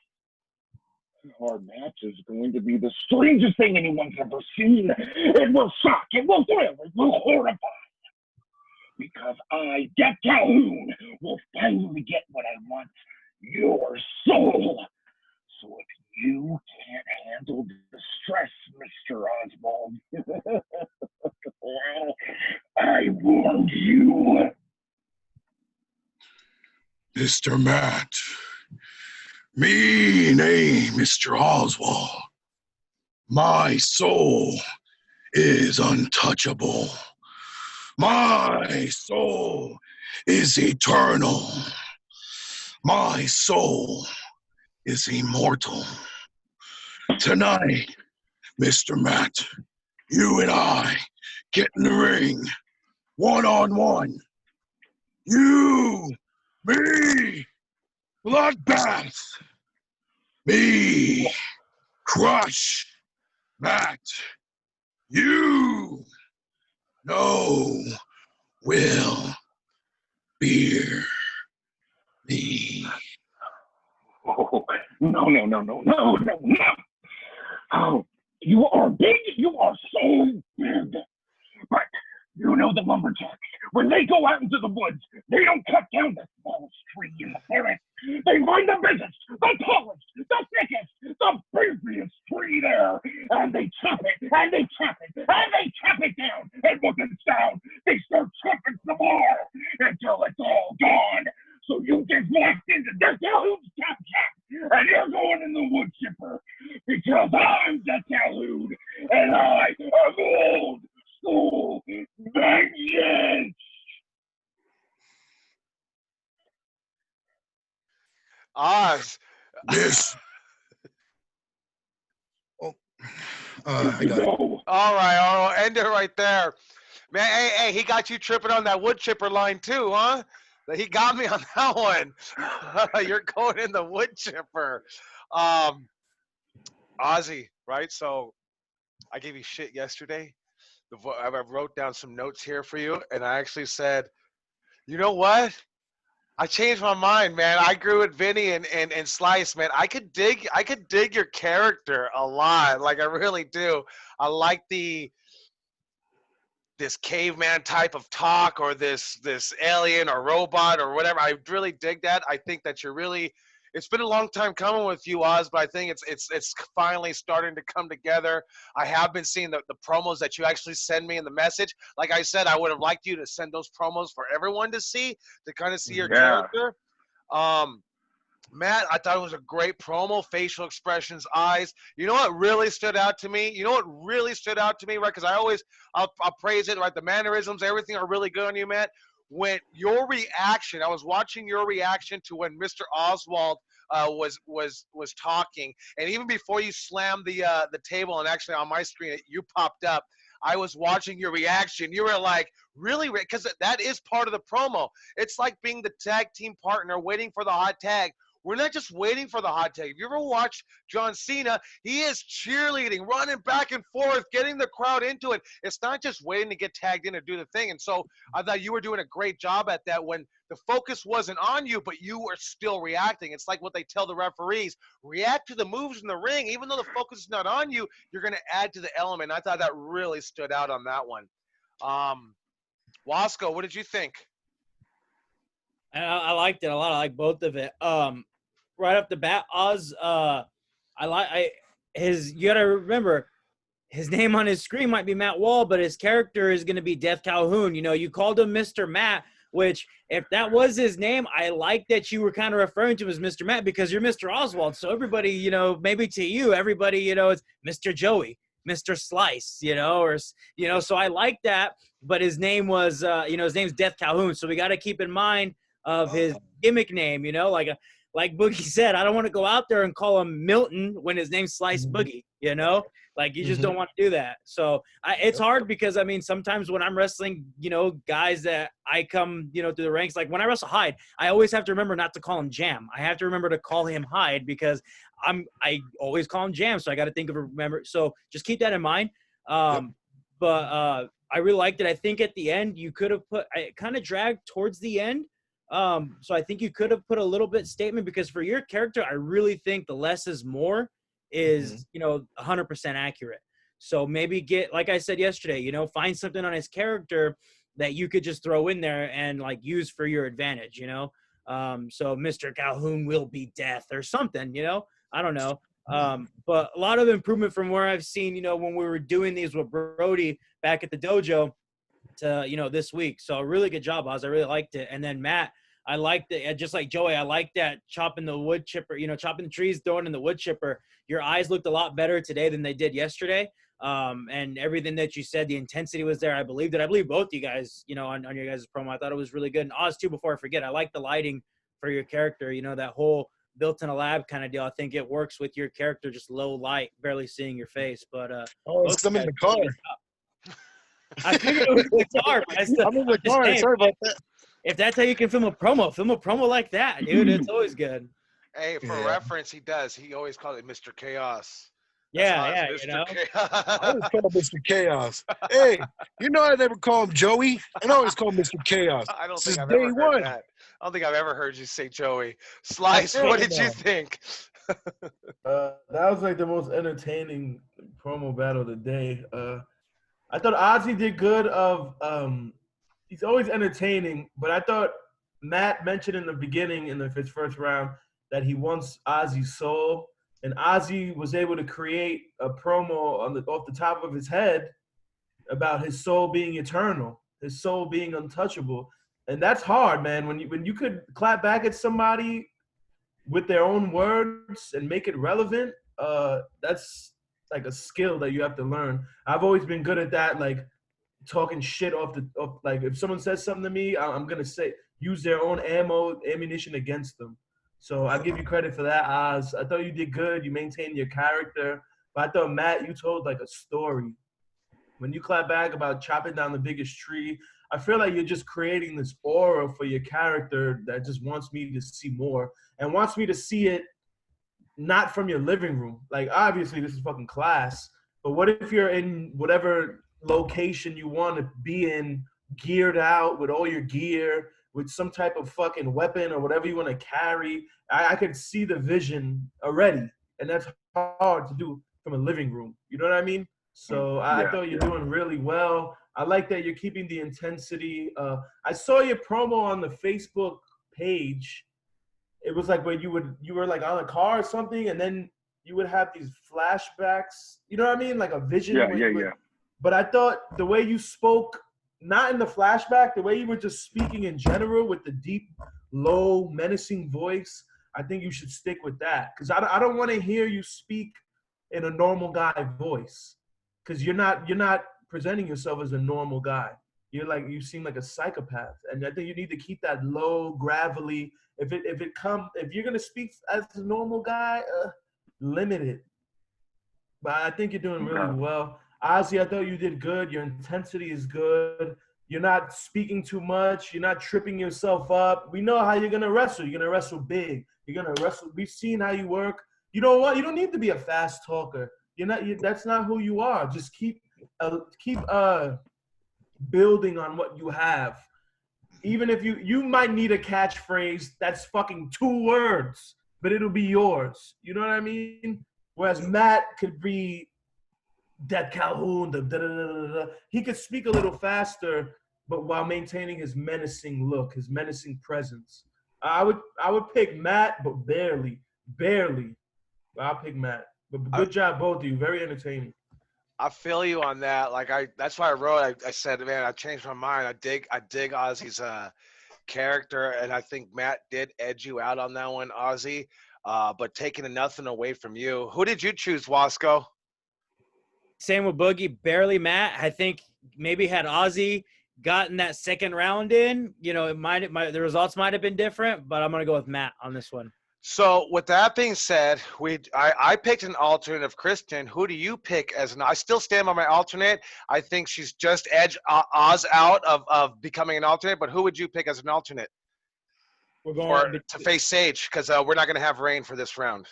Our match is going to be the strangest thing anyone's ever seen. It will shock, it will thrill, it will horrify. Because I, Death Calhoun, will finally get what I want, your soul. So if you can't handle the stress, Mr. Oswald, well, I warned you. Mr. Matt, me name Mr. Oswald. My soul is untouchable. My soul is eternal. My soul is immortal. Tonight, Mr. Matt, you and I get in the ring, one-on-one. You, me, bloodbath. Me, crush, Matt. You, no, will, fear me. Oh, no. Oh, you are big, you are so big. But you know the lumberjacks, when they go out into the woods, they don't cut down the smallest tree in the forest. They find the biggest, the tallest, the thickest, the biggest tree there, and they chop it, and they chop it, and they chop it down. And once it's down, they start chopping some more until it's all gone. So you get locked into Death Calhoun's Snapchat, and you're going in the wood chipper, because I'm Death Calhoun, and I am old school vengeance. Oz. This. I got it. All right, end it right there. Man, hey, he got you tripping on that wood chipper line too, huh? He got me on that one. You're going in the wood chipper. Ozzy, right? So I gave you shit yesterday. I wrote down some notes here for you, and I actually said, you know what? I changed my mind, man. I grew with Vinny and Slice, man. I could dig your character a lot. Like I really do. I like this caveman type of talk, or this alien or robot or whatever. I really dig that. I think that you're really, it's been a long time coming with you, Oz, but I think it's finally starting to come together. I have been seeing the promos that you actually send me in the message. Like I said, I would have liked you to send those promos for everyone to see, to kind of see your character. Matt, I thought it was a great promo, facial expressions, eyes. You know what really stood out to me? Right? Because I'll praise it, right? The mannerisms, everything are really good on you, Matt. When your reaction, I was watching your reaction to when Mr. Oswald was talking, and even before you slammed the table, and actually on my screen you popped up. I was watching your reaction. You were like, really? Because that is part of the promo. It's like being the tag team partner waiting for the hot tag. We're not just waiting for the hot tag. If you ever watch John Cena, he is cheerleading, running back and forth, getting the crowd into it. It's not just waiting to get tagged in to do the thing. And so I thought you were doing a great job at that when the focus wasn't on you, but you were still reacting. It's like what they tell the referees, react to the moves in the ring. Even though the focus is not on you, you're going to add to the element. I thought that really stood out on that one. Wasco, what did you think? I liked it a lot. I like both of it. Right off the bat, Oz, you got to remember, his name on his screen might be Matt Wall, but his character is going to be Death Calhoun. You know, you called him Mr. Matt, which if that was his name, I like that you were kind of referring to him as Mr. Matt because you're Mr. Oswald. So everybody, you know, maybe to you, everybody, you know, it's Mr. Joey, Mr. Slice, you know, or, you know, so I like that. But his name was, his name's Death Calhoun. So we got to keep in mind of his gimmick name, you know, like like Boogie said, I don't want to go out there and call him Milton when his name's Slice Boogie, you know? Like, you just don't want to do that. So it's hard because, I mean, sometimes when I'm wrestling, you know, guys that I come, you know, through the ranks, like when I wrestle Hyde, I always have to remember not to call him Jam. I have to remember to call him Hyde because I always call him Jam. So I got to think of remember. So just keep that in mind. But I really liked it. I think at the end you could have it kind of dragged towards the end. So I think you could have put a little bit statement because for your character, I really think the less is more is, you know, 100% accurate. So maybe get, like I said yesterday, you know, find something on his character that you could just throw in there and like use for your advantage, you know? So Mr. Calhoun will be death or something, you know? I don't know. But a lot of improvement from where I've seen, you know, when we were doing these with Brody back at the dojo to, you know, this week. So really good job, Oz. I really liked it. And then Matt, I liked it. Just like Joey, I liked that chopping the wood chipper, you know, chopping the trees, throwing in the wood chipper. Your eyes looked a lot better today than they did yesterday. And everything that you said, the intensity was there. I believed it. I believe both you guys, you know, on your guys' promo. I thought it was really good. And Oz, too, before I forget, I like the lighting for your character, you know, that whole built in a lab kind of deal. I think it works with your character, just low light, barely seeing your face. But it's I'm in the car. I figured it was the car, but I'm in the car. Sorry about that. If that's how you can film a promo like that, dude. It's always good. Hey, for reference, he does. He always called it Mr. Chaos. Yeah, Mr. you know. Chaos. I always call him Mr. Chaos. Hey, you know I never call him Joey. I always call him Mr. Chaos. I don't Since think I've day ever heard one. that. I don't think I've ever heard you say Joey. Slice, what did you think? That was like the most entertaining promo battle of the day. I thought Ozzy did good. He's always entertaining, but I thought Matt mentioned in the beginning his first round that he wants Ozzy's soul, and Ozzy was able to create a promo off the top of his head about his soul being eternal, his soul being untouchable, and that's hard, man. When you could clap back at somebody with their own words and make it relevant, that's like a skill that you have to learn. I've always been good at that, like talking shit off like if someone says something to me, I'm gonna use their own ammunition against them. So I give you credit for that, Oz. I thought you did good. You maintained your character, but I thought Matt, you told like a story. When you clap back about chopping down the biggest tree, I feel like you're just creating this aura for your character that just wants me to see more and wants me to see it not from your living room. Like, obviously, this is fucking class, but what if you're in whatever location you want to be in, geared out with all your gear, with some type of fucking weapon or whatever you want to carry? I could see the vision already, and that's hard to do from a living room. You know what I mean? So I thought you're doing really well. I like that you're keeping the intensity. I saw your promo on the Facebook page. It was like where you were like on a car or something, and then you would have these flashbacks. You know what I mean? Like a vision. Yeah. But I thought the way you spoke, not in the flashback, the way you were just speaking in general with the deep, low, menacing voice, I think you should stick with that. Because I don't want to hear you speak in a normal guy voice. Because you're not presenting yourself as a normal guy. You seem like a psychopath, and I think you need to keep that low, gravelly. If you're gonna speak as a normal guy, limit it. But I think you're doing really well. Ozzy, I thought you did good. Your intensity is good. You're not speaking too much. You're not tripping yourself up. We know how you're gonna wrestle. You're gonna wrestle big. You're gonna wrestle. We've seen how you work. You know what? You don't need to be a fast talker. That's not who you are. Just keep building on what you have. Even if you might need a catchphrase that's fucking 2 words, but it'll be yours. You know what I mean? Whereas Matt could be that Calhoun, he could speak a little faster, but while maintaining his menacing look, his menacing presence. I would pick Matt, but barely. I'll pick Matt. But good job, both of you. Very entertaining. I feel you on that. Like that's why I wrote. I said, man, I changed my mind. I dig Ozzy's character, and I think Matt did edge you out on that one, Ozzy. But taking nothing away from you. Who did you choose, Wasco? Same with Boogie, barely Matt. I think maybe had Ozzy gotten that second round in, you know, the results might have been different. But I'm gonna go with Matt on this one. So with that being said, I picked an alternate of Kristen. Who do you pick as an? I still stand by my alternate. I think she's just edged Oz out of becoming an alternate. But who would you pick as an alternate We're or going. to face Sage? Because we're not going to have Rain for this round.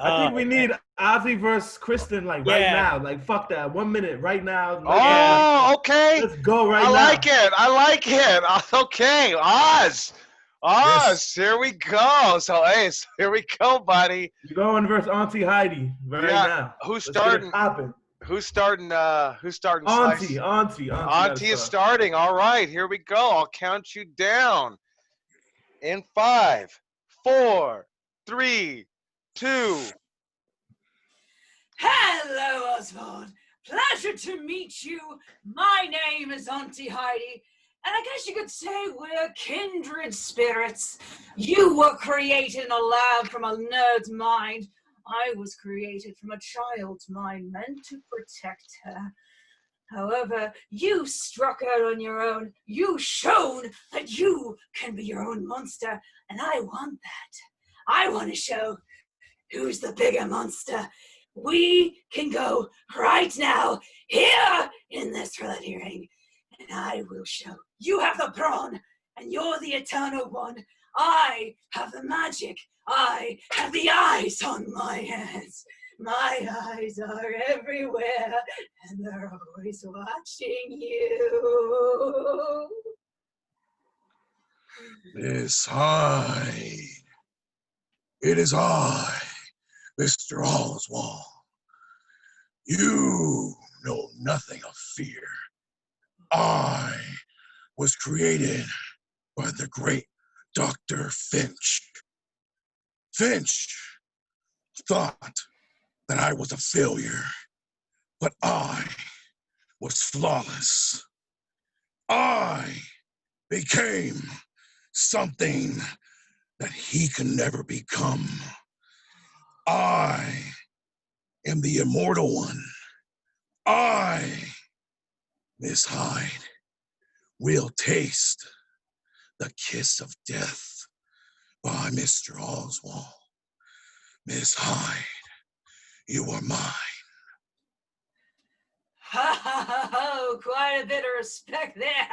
I think we need Ozzy versus Kristen like right now. Like fuck that. 1 minute right now. Oh, okay. Let's go right I now. like it. I like it. Okay, Oz. Yes. Here we go. So, Ace, here we go, buddy. You're going versus Auntie Heidi right now. Who's Let's get it starting? popping. Who's starting? Who's starting? Auntie, Slice? Auntie Auntie is start. starting. All right, here we go. I'll count you down. In 5, 4, 3, 2. Hello, Oswald. Pleasure to meet you. My name is Auntie Heidi, and I guess you could say we're kindred spirits. You were created in a lab from a nerd's mind. I was created from a child's mind, meant to protect her. However, you struck out on your own. You've shown that you can be your own monster, and I want that. I want to show who's the bigger monster. We can go right now, here in this red ring, and I will show. You have the brawn, and you're the eternal one. I have the magic. I have the eyes on my hands. My eyes are everywhere, and they're always watching you. Miss Hyde. It is I, Mr. Oswald. You know nothing of fear. I was created by the great Dr. Finch. Finch thought that I was a failure, but I was flawless. I became something that he could never become. I am the immortal one. I, Miss Hyde, will taste the kiss of death by Mr. Oswald. Miss Hyde, you are mine. Oh, quite a bit of respect there.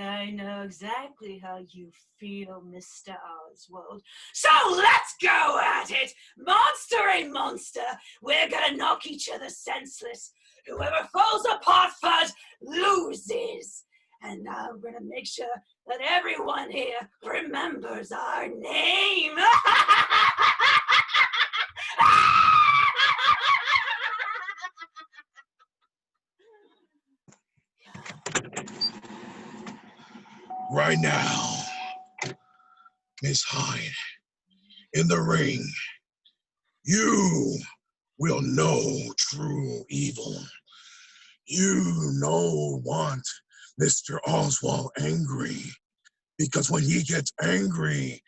I know exactly how you feel, Mr. Oswald. So let's go at it. Monster a monster. We're gonna knock each other senseless. Whoever falls apart first loses. And I'm gonna make sure that everyone here remembers our name. Right now, Miss Hyde, in the ring, you will know true evil. You want Mr. Oswald angry, because when he gets angry,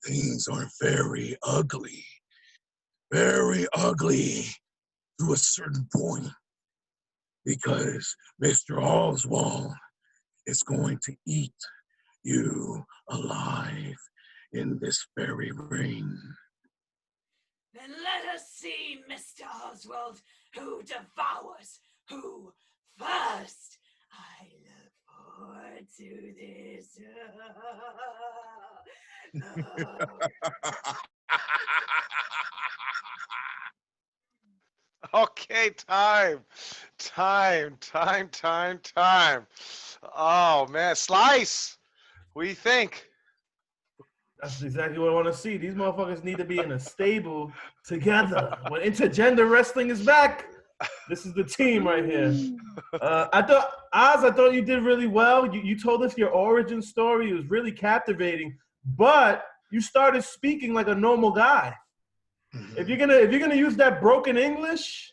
things are very ugly to a certain point, because Mr. Oswald is going to eat you alive in this very ring. Then let us see, Mr. Oswald, who devours who first. I look forward to this. Okay, time. Oh man, Slice. What do you think? That's exactly what I want to see. These motherfuckers need to be in a stable together. When intergender wrestling is back, this is the team right here. I thought you did really well. You told us your origin story. It was really captivating, but you started speaking like a normal guy. If you're gonna use that broken English,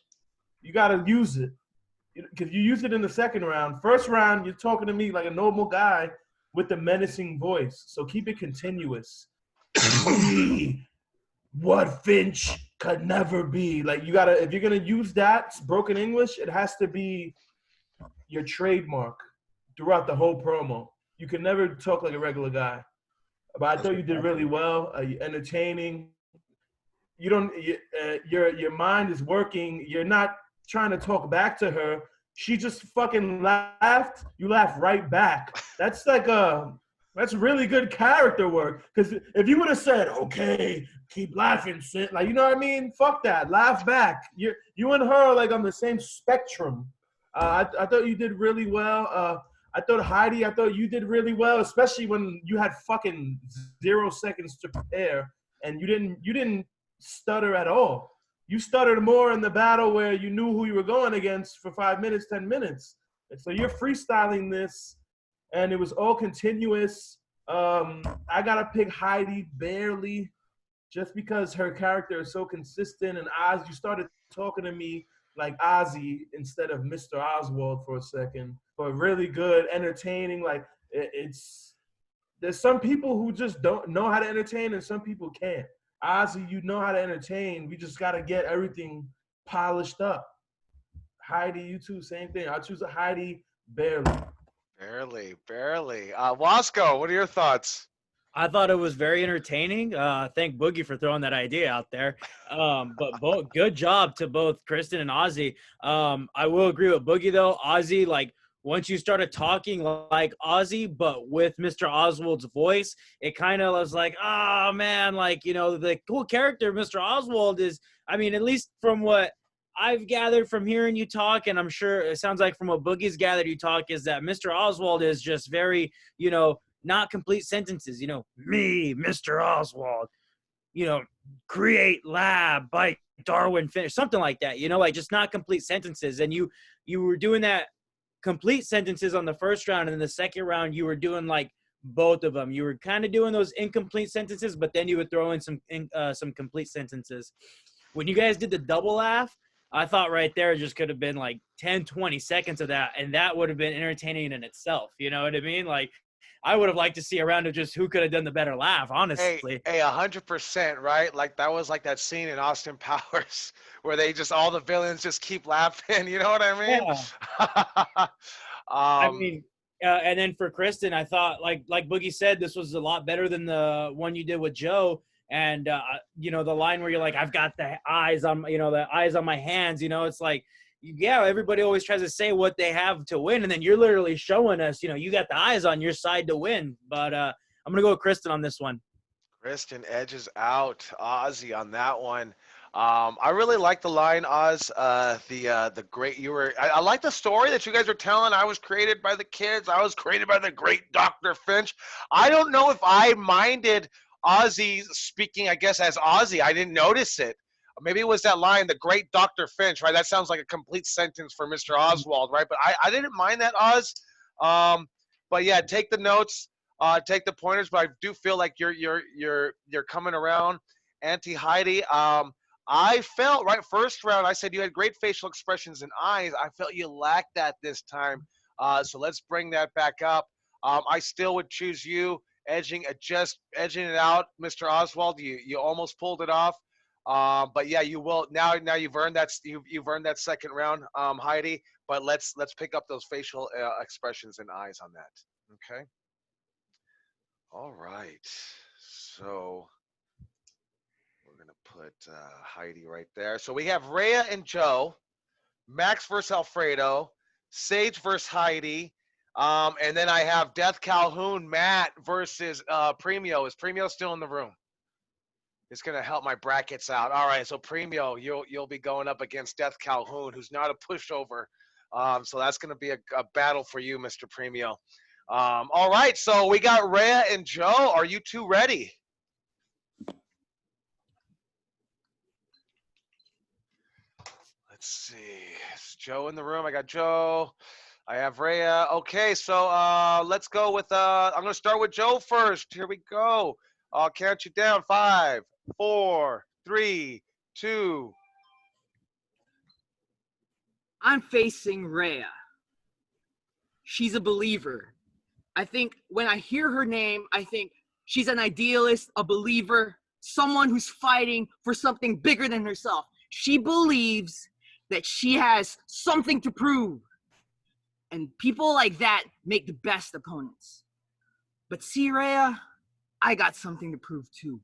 you gotta use it, because you used it in the second round. First round, you're talking to me like a normal guy with the menacing voice. So keep it continuous. What Finch could never be. Like, you gotta, if you're gonna use that broken English, it has to be your trademark throughout the whole promo. You can never talk like a regular guy. but I thought you did really well. You're entertaining. You don't. Your mind is working. You're not trying to talk back to her. She just fucking laughed. You laugh right back. That's like that's really good character work. Because if you would have said, "Okay, keep laughing," shit, like, you know what I mean? Fuck that. Laugh back. You and her are like on the same spectrum. I thought you did really well. I thought you did really well, especially when you had fucking 0 seconds to prepare and you didn't stutter at all. You stuttered more in the battle where you knew who you were going against for 5 minutes, 10 minutes. And so you're freestyling this, and it was all continuous. I gotta pick Heidi barely, just because her character is so consistent. And Oz, you started talking to me like Ozzy instead of Mr. Oswald for a second, but really good, entertaining. Like there's some people who just don't know how to entertain, and some people can't. Ozzy, you know how to entertain. We just got to get everything polished up. Heidi, you too, same thing. I'll choose a Heidi barely. Barely. Wasco, what are your thoughts? I thought it was very entertaining. Thank Boogie for throwing that idea out there. But good job to both Kristen and Ozzy. I will agree with Boogie though. Ozzy, like, once you started talking like Ozzy, but with Mr. Oswald's voice, it kind of was like, oh man, like, you know, the cool character of Mr. Oswald is, I mean, at least from what I've gathered from hearing you talk, and I'm sure it sounds like from what Boogie's gathered you talk, is that Mr. Oswald is just very, you know, not complete sentences, you know, me, Mr. Oswald, you know, create lab by Darwin finish, something like that, you know, like just not complete sentences. And you were doing that complete sentences on the first round, and in the second round you were doing like both of them. You were kind of doing those incomplete sentences, but then you would throw in some complete sentences. When you guys did the double laugh, I thought right there just could have been like 10-20 seconds of that, and that would have been entertaining in itself. You know what I mean? Like, I would have liked to see a round of just who could have done the better laugh, honestly. Hey, 100%, right? Like that was like that scene in Austin Powers where they just all the villains just keep laughing. You know what I mean? Yeah. I mean, and then for Kristen, I thought like Boogie said, this was a lot better than the one you did with Joe. And you know, the line where you're like, I've got the eyes on, you know, the eyes on my hands. You know, it's like, yeah, everybody always tries to say what they have to win, and then you're literally showing us, you know, you got the eyes on your side to win. But I'm gonna go with Kristen on this one. Kristen edges out Ozzy on that one. I really like the line, Oz. The great you were. I like the story that you guys were telling. I was created by the kids. I was created by the great Dr. Finch. I don't know if I minded Ozzy speaking, I guess, as Ozzy. I didn't notice it. Maybe it was that line, the great Dr. Finch, right? That sounds like a complete sentence for Mr. Oswald, right? But I didn't mind that, Oz. But yeah, take the notes, take the pointers. But I do feel like you're coming around, Auntie Heidi. I felt right first round. I said you had great facial expressions and eyes. I felt you lacked that this time. So let's bring that back up. I still would choose you, edging it out, Mr. Oswald. You almost pulled it off. But yeah, you will now. You've earned that. You've earned that second round, Heidi. But let's pick up those facial expressions and eyes on that. Okay. All right. So we're gonna put Heidi right there. So we have Rhea and Joe, Max versus Alfredo, Sage versus Heidi, and then I have Death Calhoun, Matt versus Premio. Is Premio still in the room? It's gonna help my brackets out. All right, so Premio, you'll be going up against Death Calhoun, who's not a pushover. So that's gonna be a battle for you, Mr. Premio. All right, so we got Rhea and Joe. Are you two ready? Let's see. Is Joe in the room? I got Joe. I have Rhea. Okay, so let's go with. I'm gonna start with Joe first. Here we go. I'll count you down. 5, 4, 3, 2. I'm facing Rhea. She's a believer. I think when I hear her name, I think she's an idealist, a believer, someone who's fighting for something bigger than herself. She believes that she has something to prove. And people like that make the best opponents. But see, Rhea, I got something to prove too.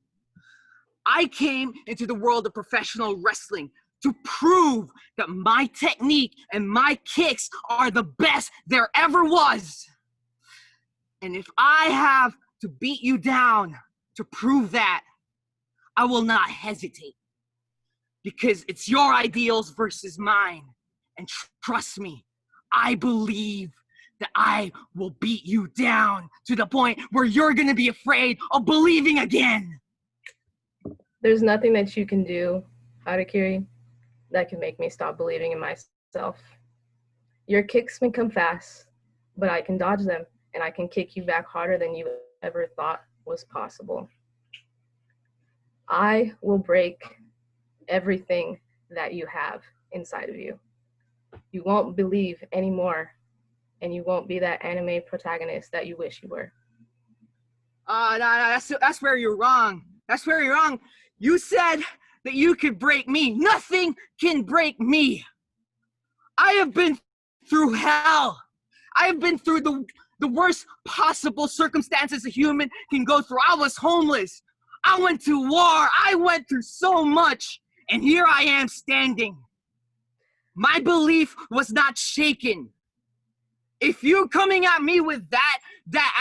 I came into the world of professional wrestling to prove that my technique and my kicks are the best there ever was. And if I have to beat you down to prove that, I will not hesitate. Because it's your ideals versus mine. And trust me, I believe that I will beat you down to the point where you're gonna be afraid of believing again. There's nothing that you can do, Harakiri, that can make me stop believing in myself. Your kicks may come fast, but I can dodge them, and I can kick you back harder than you ever thought was possible. I will break everything that you have inside of you. You won't believe anymore, and you won't be that anime protagonist that you wish you were. No, that's where you're wrong. That's where you're wrong. You said that you could break me. Nothing can break me. I have been through hell. I have been through the worst possible circumstances a human can go through. I was homeless. I went to war. I went through so much. And here I am standing. My belief was not shaken. If you're coming at me with that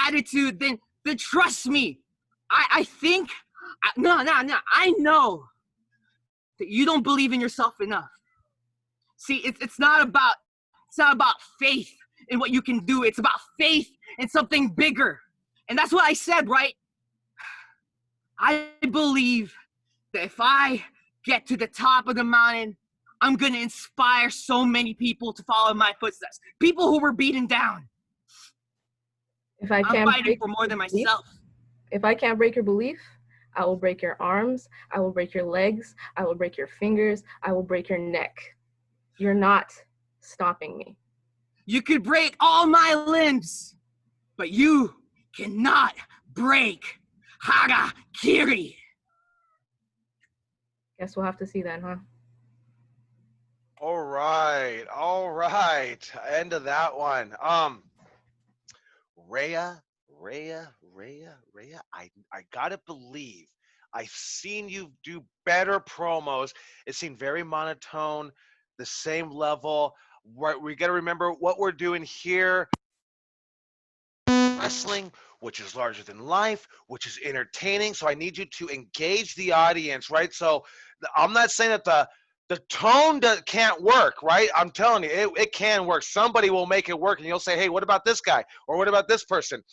attitude, then trust me. I think, no, I know that you don't believe in yourself enough. See, it's not about faith in what you can do. It's about faith in something bigger. And that's what I said, right? I believe that if I get to the top of the mountain, I'm going to inspire so many people to follow my footsteps. People who were beaten down. If I I'm can't fighting break for more than your belief- myself. If I can't break your belief, I will break your arms, I will break your legs, I will break your fingers, I will break your neck. You're not stopping me. You could break all my limbs, but you cannot break Harakiri. Guess we'll have to see then, huh? All right. End of that one. Rhea, I gotta believe I've seen you do better promos. It seemed very monotone, the same level. We gotta remember what we're doing here. Wrestling, which is larger than life, which is entertaining. So I need you to engage the audience, right? So I'm not saying that the tone can't work, right? I'm telling you, it can work. Somebody will make it work, and you'll say, "Hey, what about this guy? Or what about this person?"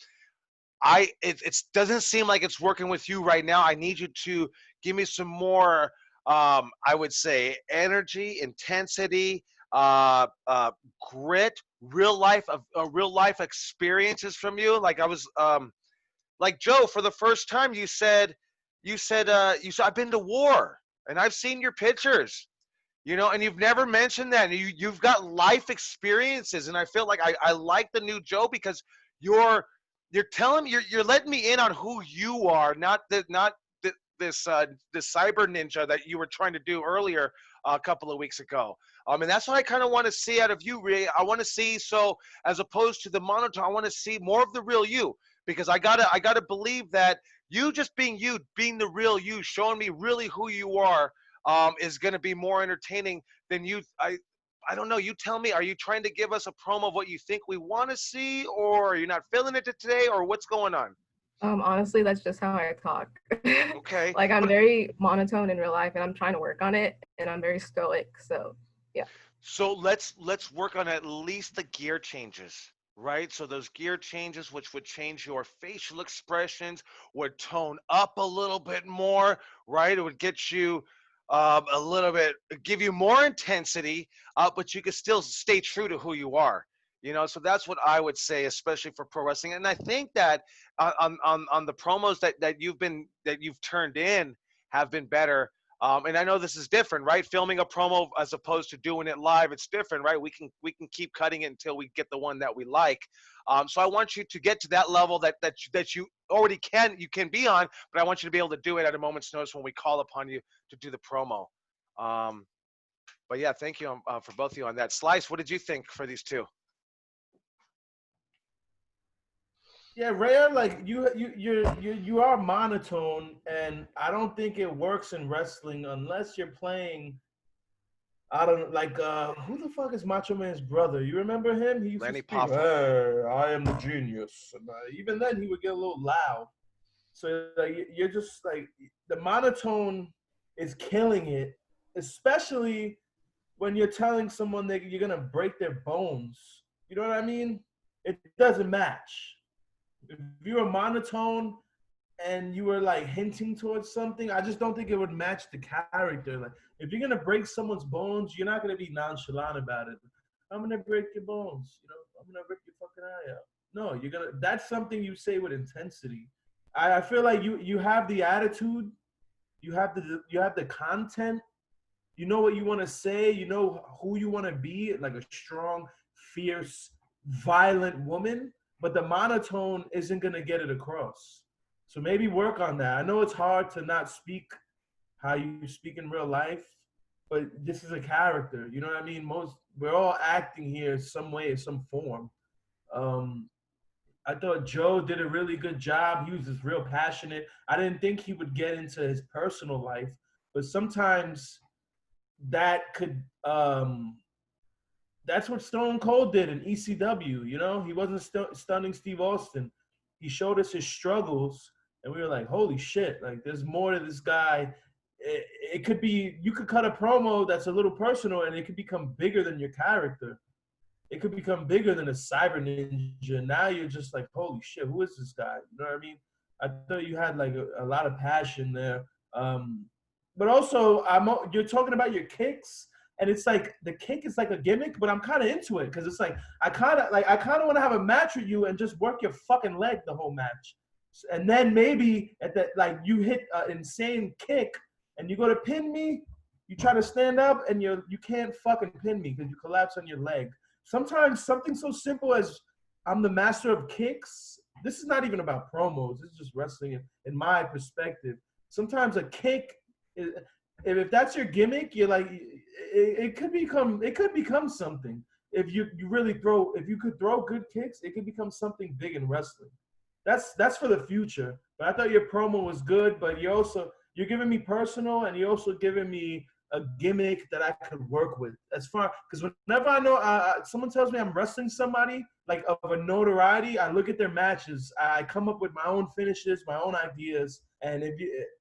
It doesn't seem like it's working with you right now. I need you to give me some more, I would say, energy, intensity, grit, real life experiences from you. Like I was, like Joe, for the first time, you said, I've been to war and I've seen your pictures. And you've never mentioned that. You've got life experiences, and I feel like I like the new Joe because you're telling me, you're letting me in on who you are, not this cyber ninja that you were trying to do earlier a couple of weeks ago. And that's what I kind of want to see out of you, Ray. I want to see, so as opposed to the monotone, I want to see more of the real you, because I gotta believe that you just being you, being the real you, showing me really who you are, is going to be more entertaining than you. I don't know. You tell me. Are you trying to give us a promo of what you think we want to see, or are you not feeling it today, or what's going on? Honestly, that's just how I talk. Okay. Like I'm very monotone in real life, and I'm trying to work on it, and I'm very stoic. So, yeah. So let's work on at least the gear changes, right? So those gear changes, which would change your facial expressions, would tone up a little bit more, right? It would get you a little bit, give you more intensity, but you could still stay true to who you are. So that's what I would say, especially for pro wrestling. And I think that on the promos that you've turned in have been better. And I know this is different, right? Filming a promo as opposed to doing it live, it's different, right? We can keep cutting it until we get the one that we like. So I want you to get to that level that you already can be on, but I want you to be able to do it at a moment's notice when we call upon you to do the promo. But yeah, thank you for both of you on that. Slice, what did you think for these two? Yeah, Rhea, like you are monotone, and I don't think it works in wrestling unless you're playing. I don't like who the fuck is Macho Man's brother? You remember him? He used Lanny to speak, Poffo. "Hey, I am the genius," and even then he would get a little loud. So like you're just like the monotone is killing it, especially when you're telling someone that you're gonna break their bones. You know what I mean? It doesn't match. If you were monotone and you were like hinting towards something, I just don't think it would match the character. Like if you're gonna break someone's bones, you're not gonna be nonchalant about it. I'm gonna break your bones, you know, I'm gonna rip your fucking eye out. No, you're gonna that's something you say with intensity. I feel like you have the attitude, you have the content, you know what you want to say, you know who you want to be, like a strong, fierce, violent woman, but the monotone isn't going to get it across. So maybe work on that. I know it's hard to not speak how you speak in real life, but this is a character, you know what I mean? We're all acting here some way, some form. Um, I thought Joe did a really good job. He was just real passionate. I didn't think he would get into his personal life, but sometimes that could that's what Stone Cold did in ECW. You know, he wasn't stunning Steve Austin. He showed us his struggles, and we were like, "Holy shit! Like, there's more to this guy." It could be you could cut a promo that's a little personal, and it could become bigger than your character. It could become bigger than a cyber ninja. Now you're just like, "Holy shit! Who is this guy?" You know what I mean? I thought you had like a lot of passion there. But also, you're talking about your kicks, and it's like the kick is like a gimmick, but I'm kind of into it because it's like I kind of want to have a match with you and just work your fucking leg the whole match, and then maybe at that like you hit an insane kick and you go to pin me, you try to stand up and you can't fucking pin me because you collapse on your leg. Sometimes something so simple as I'm the master of kicks. This is not even about promos. This is just wrestling in my perspective. Sometimes a kick, if that's your gimmick, you're like, it could become something. If you could throw good kicks, it could become something big in wrestling. That's for the future. But I thought your promo was good, but you're giving me personal, and you're also giving me a gimmick that I could work with. As far because whenever I know someone tells me I'm wrestling somebody like of a notoriety, I look at their matches. I come up with my own finishes, my own ideas, and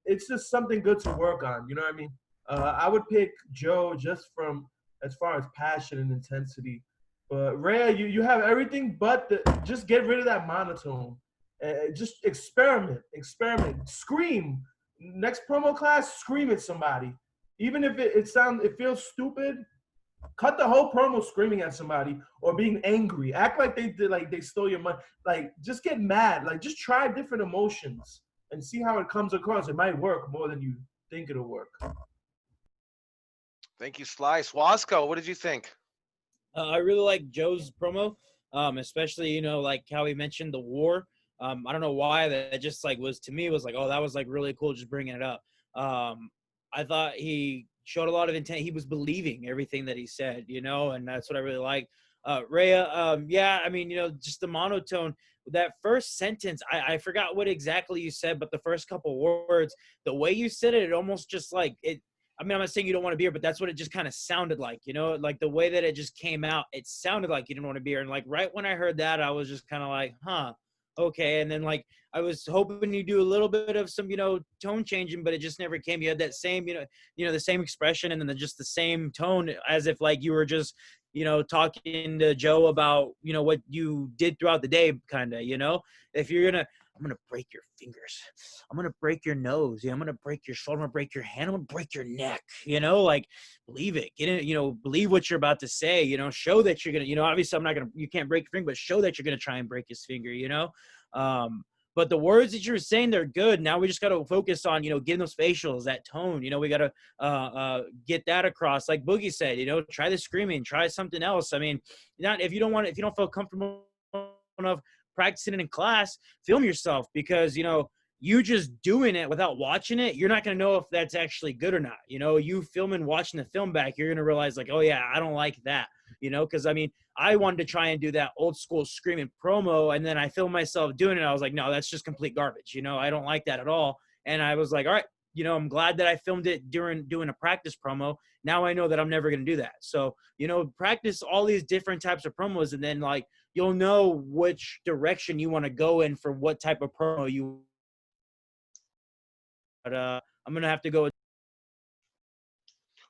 it's just something good to work on. You know what I mean? I would pick Joe just from as far as passion and intensity. But Rhea, you have everything, but just get rid of that monotone. Just experiment, scream. Next promo class, scream at somebody. Even if it feels stupid, cut the whole promo screaming at somebody or being angry. Act like they stole your money. Like just get mad. Like just try different emotions and see how it comes across. It might work more than you think it'll work. Thank you, Sly. Swasco, what did you think? I really like Joe's promo, especially like how he mentioned the war. I don't know why that just like was to me was like, oh, that was like really cool just bringing it up. I thought he showed a lot of intent. He was believing everything that he said, and that's what I really like. Rhea, yeah, I mean, just the monotone. That first sentence, I forgot what exactly you said, but the first couple words, the way you said it, it almost just like it. I mean, I'm not saying you don't want to be here, but that's what it just kind of sounded like, like the way that it just came out, it sounded like you didn't want to be here. And like right when I heard that, I was just kind of like, huh, okay. And then like I was hoping you do a little bit of some, tone changing, but it just never came. You had that same, the same expression and then just the same tone as if like you were just, talking to Joe about, what you did throughout the day, kind of, if you're I'm going to break your fingers. I'm going to break your nose. I'm going to break your shoulder. I'm going to break your hand. I'm going to break your neck. Like, believe it. Get it, believe what you're about to say. Show that you're going to, obviously you can't break your finger, but show that you're going to try and break his finger, But the words that you're saying, they're good. Now we just got to focus on, getting those facials, that tone. We got to get that across. Like Boogie said, try the screaming, try something else. I mean, if you don't feel comfortable enough practicing it in class, film yourself because you just doing it without watching it, you're not going to know if that's actually good or not. You know, you filming, watching the film back, you're going to realize like, oh yeah, I don't like that, you know? Cause I mean, I wanted to try and do that old school screaming promo. And then I filmed myself doing it. I was like, no, that's just complete garbage. You know, I don't like that at all. And I was like, all right, you know, I'm glad that I filmed it during doing a practice promo. Now I know that I'm never going to do that. So, you know, practice all these different types of promos, and then like, you'll know which direction you want to go in for what type of promo you. But I'm gonna have to go with.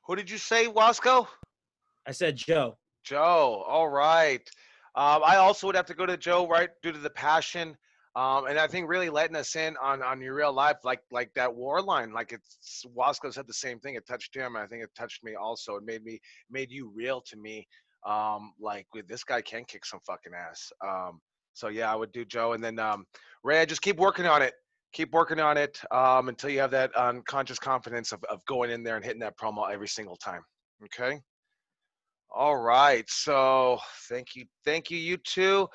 Who did you say, Wasco? I said Joe. Joe. All right. I also would have to go to Joe, right, due to the passion. And I think really letting us in on your real life, like that war line, like it's Wasco said the same thing. It touched him. I think it touched me also. It made you real to me. Like with this guy can kick some fucking ass. So yeah, I would do Joe, and then Ray, I just keep working on it. Keep working on it until you have that unconscious confidence of going in there and hitting that promo every single time. Okay. All right. So thank you, you two.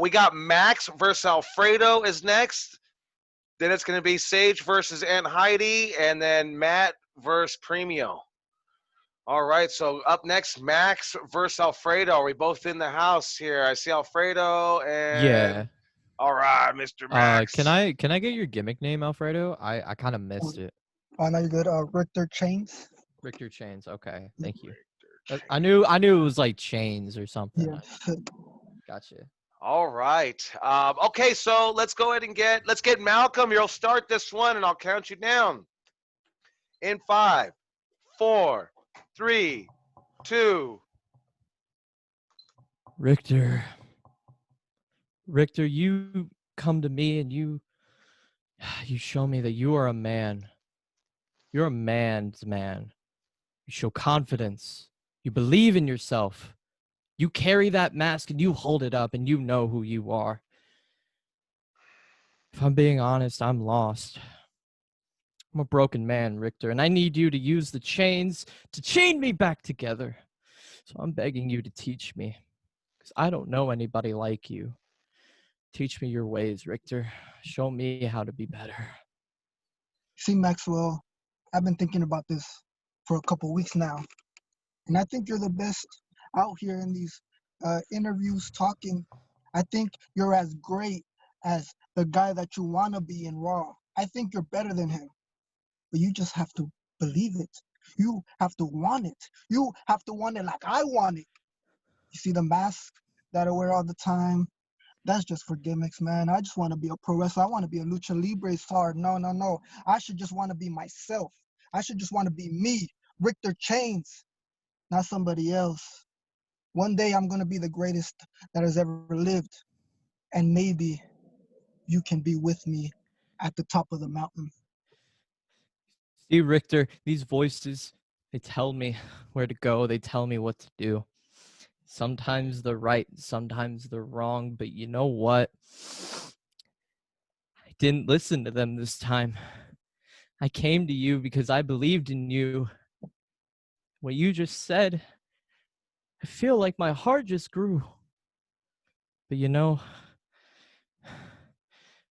We got Max versus Alfredo is next. Then it's going to be Sage versus Aunt Heidi, and then Matt versus Premio. All right. So up next, Max versus Alfredo. Are we both in the house here? I see Alfredo and. Yeah. All right, Mr. Max. Can I get your gimmick name, Alfredo? I kind of missed it. Oh, no, you're good. Richter Chains. Richter Chains. Okay, thank you. I knew it was like chains or something. Yeah. Gotcha. All right. Okay, so let's go ahead and get Malcolm. You'll start this one, and I'll count you down. In 5, 4, 3, 2. Richter, you come to me and you show me that you are a man. You're a man's man. You show confidence. You believe in yourself. You carry that mask and you hold it up and you know who you are. If I'm being honest, I'm lost. I'm a broken man, Richter, and I need you to use the chains to chain me back together. So I'm begging you to teach me, because I don't know anybody like you. Teach me your ways, Richter. Show me how to be better. See, Maxwell, I've been thinking about this for a couple weeks now, and I think you're the best out here in these interviews talking. I think you're as great as the guy that you want to be in Raw. I think you're better than him, but you just have to believe it. You have to want it. You have to want it like I want it. You see the mask that I wear all the time? That's just for gimmicks, man. I just want to be a pro wrestler. I want to be a lucha libre star. No. I should just want to be myself. I should just want to be me, Richter Chains, not somebody else. One day I'm going to be the greatest that has ever lived. And maybe you can be with me at the top of the mountain. See, Richter, these voices, they tell me where to go. They tell me what to do. Sometimes they're right, sometimes they're wrong, but you know what? I didn't listen to them this time. I came to you because I believed in you. What you just said, I feel like my heart just grew. But you know,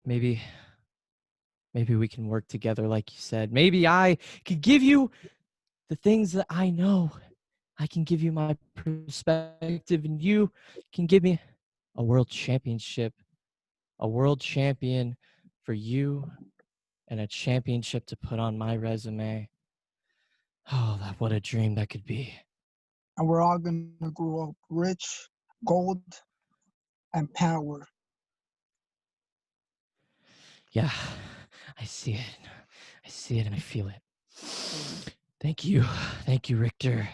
maybe we can work together like you said. Maybe I could give you the things that I know. I can give you my perspective, and you can give me a world championship, a world champion for you, and a championship to put on my resume. Oh, what a dream that could be. And we're all going to grow up rich, gold, and power. Yeah, I see it. I see it and I feel it. Thank you, Richter.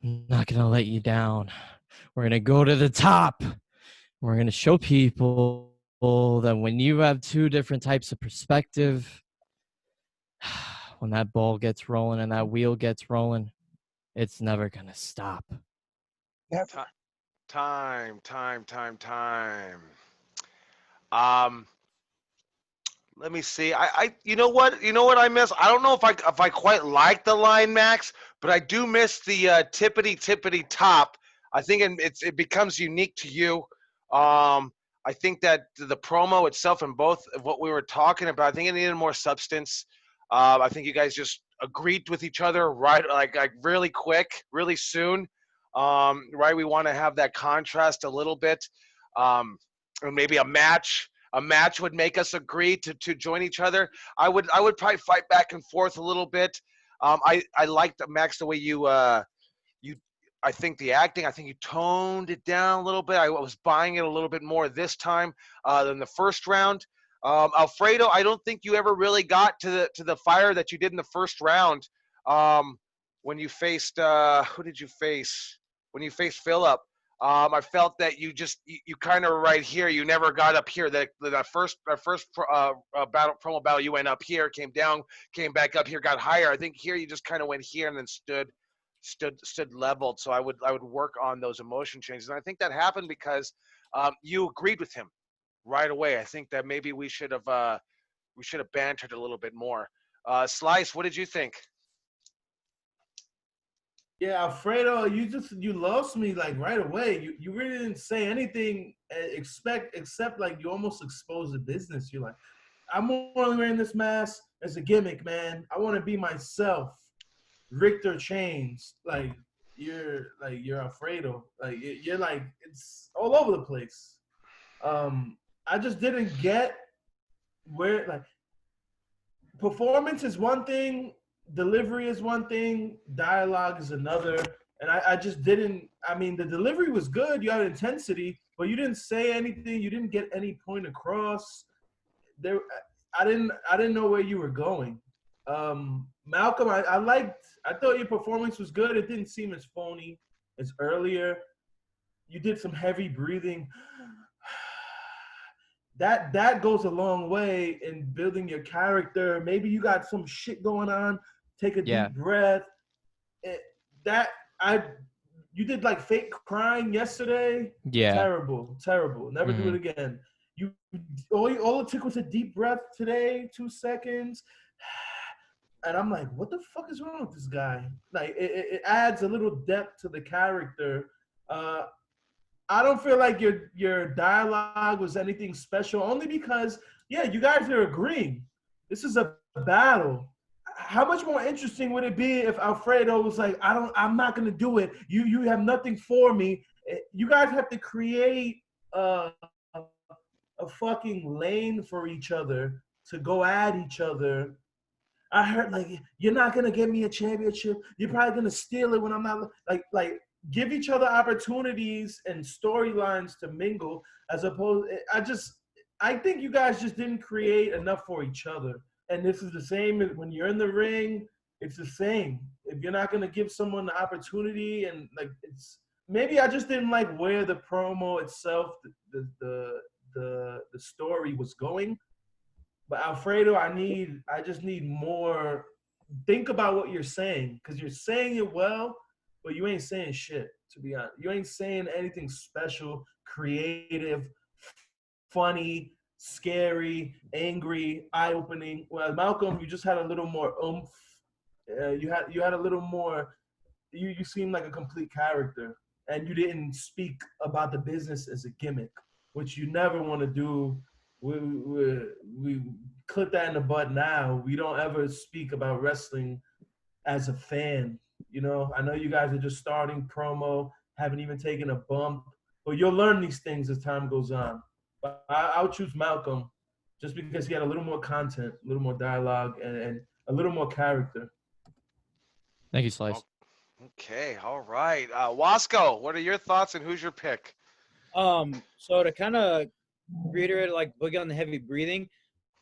I'm not going to let you down. We're going to go to the top. We're going to show people that when you have two different types of perspective, when that ball gets rolling and that wheel gets rolling, it's never going to stop. Yep. Time. Let me see. You know what I miss? I don't know if I quite like the line, Max, but I do miss the tippity top. I think it becomes unique to you. I think that the promo itself and both of what we were talking about, I think it needed more substance. I think you guys just agreed with each other like really quick, really soon. Right, we want to have that contrast a little bit, or maybe a match. A match would make us agree to join each other. I would probably fight back and forth a little bit. I liked Max the way you I think the acting. I think you toned it down a little bit. I was buying it a little bit more this time than the first round. Alfredo, I don't think you ever really got to the fire that you did in the first round when you faced who did you face? When you faced Philip. I felt that you kind of right here. You never got up here. That first promo battle, you went up here, came down, came back up here, got higher. I think here you just kind of went here and then stood leveled. So I would work on those emotion changes, and I think that happened because you agreed with him right away. I think that maybe we should have bantered a little bit more. Slice, what did you think? Yeah, Alfredo, you lost me like right away. You really didn't say anything except like you almost exposed the business. You're like, I'm only wearing this mask as a gimmick, man. I want to be myself. Richter Chains, like you're Alfredo. Like you're like it's all over the place. I just didn't get where like performance is one thing, delivery is one thing, dialogue is another. And I just didn't. I mean, the delivery was good. You had intensity, but you didn't say anything. You didn't get any point across. There, I didn't know where you were going. Malcolm, I thought your performance was good. It didn't seem as phony as earlier. You did some heavy breathing. That goes a long way in building your character. Maybe you got some shit going on. Take a deep breath. You did like fake crying yesterday. Yeah. Terrible. Never do it again. All it took was a deep breath today, 2 seconds. And I'm like, what the fuck is wrong with this guy? Like, it adds a little depth to the character. I don't feel like your dialogue was anything special, only because, you guys are agreeing. This is a battle. How much more interesting would it be if Alfredo was like, I'm not gonna do it. You have nothing for me. You guys have to create a fucking lane for each other to go at each other. I heard like you're not gonna give me a championship. You're probably gonna steal it when I'm not like give each other opportunities and storylines to mingle as opposed. I think you guys just didn't create enough for each other. And this is the same when you're in the ring. It's the same. If you're not gonna give someone the opportunity and like it's maybe I just didn't like where the promo itself, the story was going. But Alfredo, I just need more. Think about what you're saying, because you're saying it well, but you ain't saying shit, to be honest. You ain't saying anything special, creative, funny, scary, angry, eye-opening. Well, Malcolm, you just had a little more oomph. You had a little more. You seemed like a complete character, and you didn't speak about the business as a gimmick, which you never want to do. We clip that in the butt now. We don't ever speak about wrestling as a fan. You know, I know you guys are just starting promo, haven't even taken a bump, but you'll learn these things as time goes on. But I'll choose Malcolm just because he had a little more content, a little more dialogue, and a little more character. Thank you, Slice. Okay, all right. Wasco, what are your thoughts and who's your pick? So to kind of reiterate, like Boogie on the heavy breathing,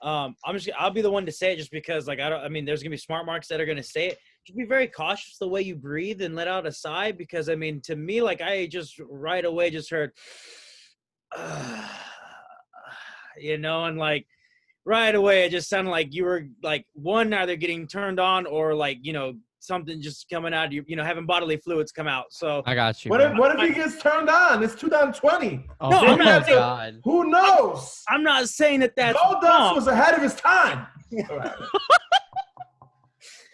I'll be the one to say it just because like there's gonna be smart marks that are gonna say it. Just be very cautious the way you breathe and let out a sigh, because I mean, to me, like I just right away just heard and like right away it just sounded like you were like one either getting turned on or like something just coming out of you, having bodily fluids come out. So I got you. What if he gets turned on? It's 2020. Oh, no, I'm not saying, God. Who knows? I'm not saying that's Goldust wrong. was ahead of his time.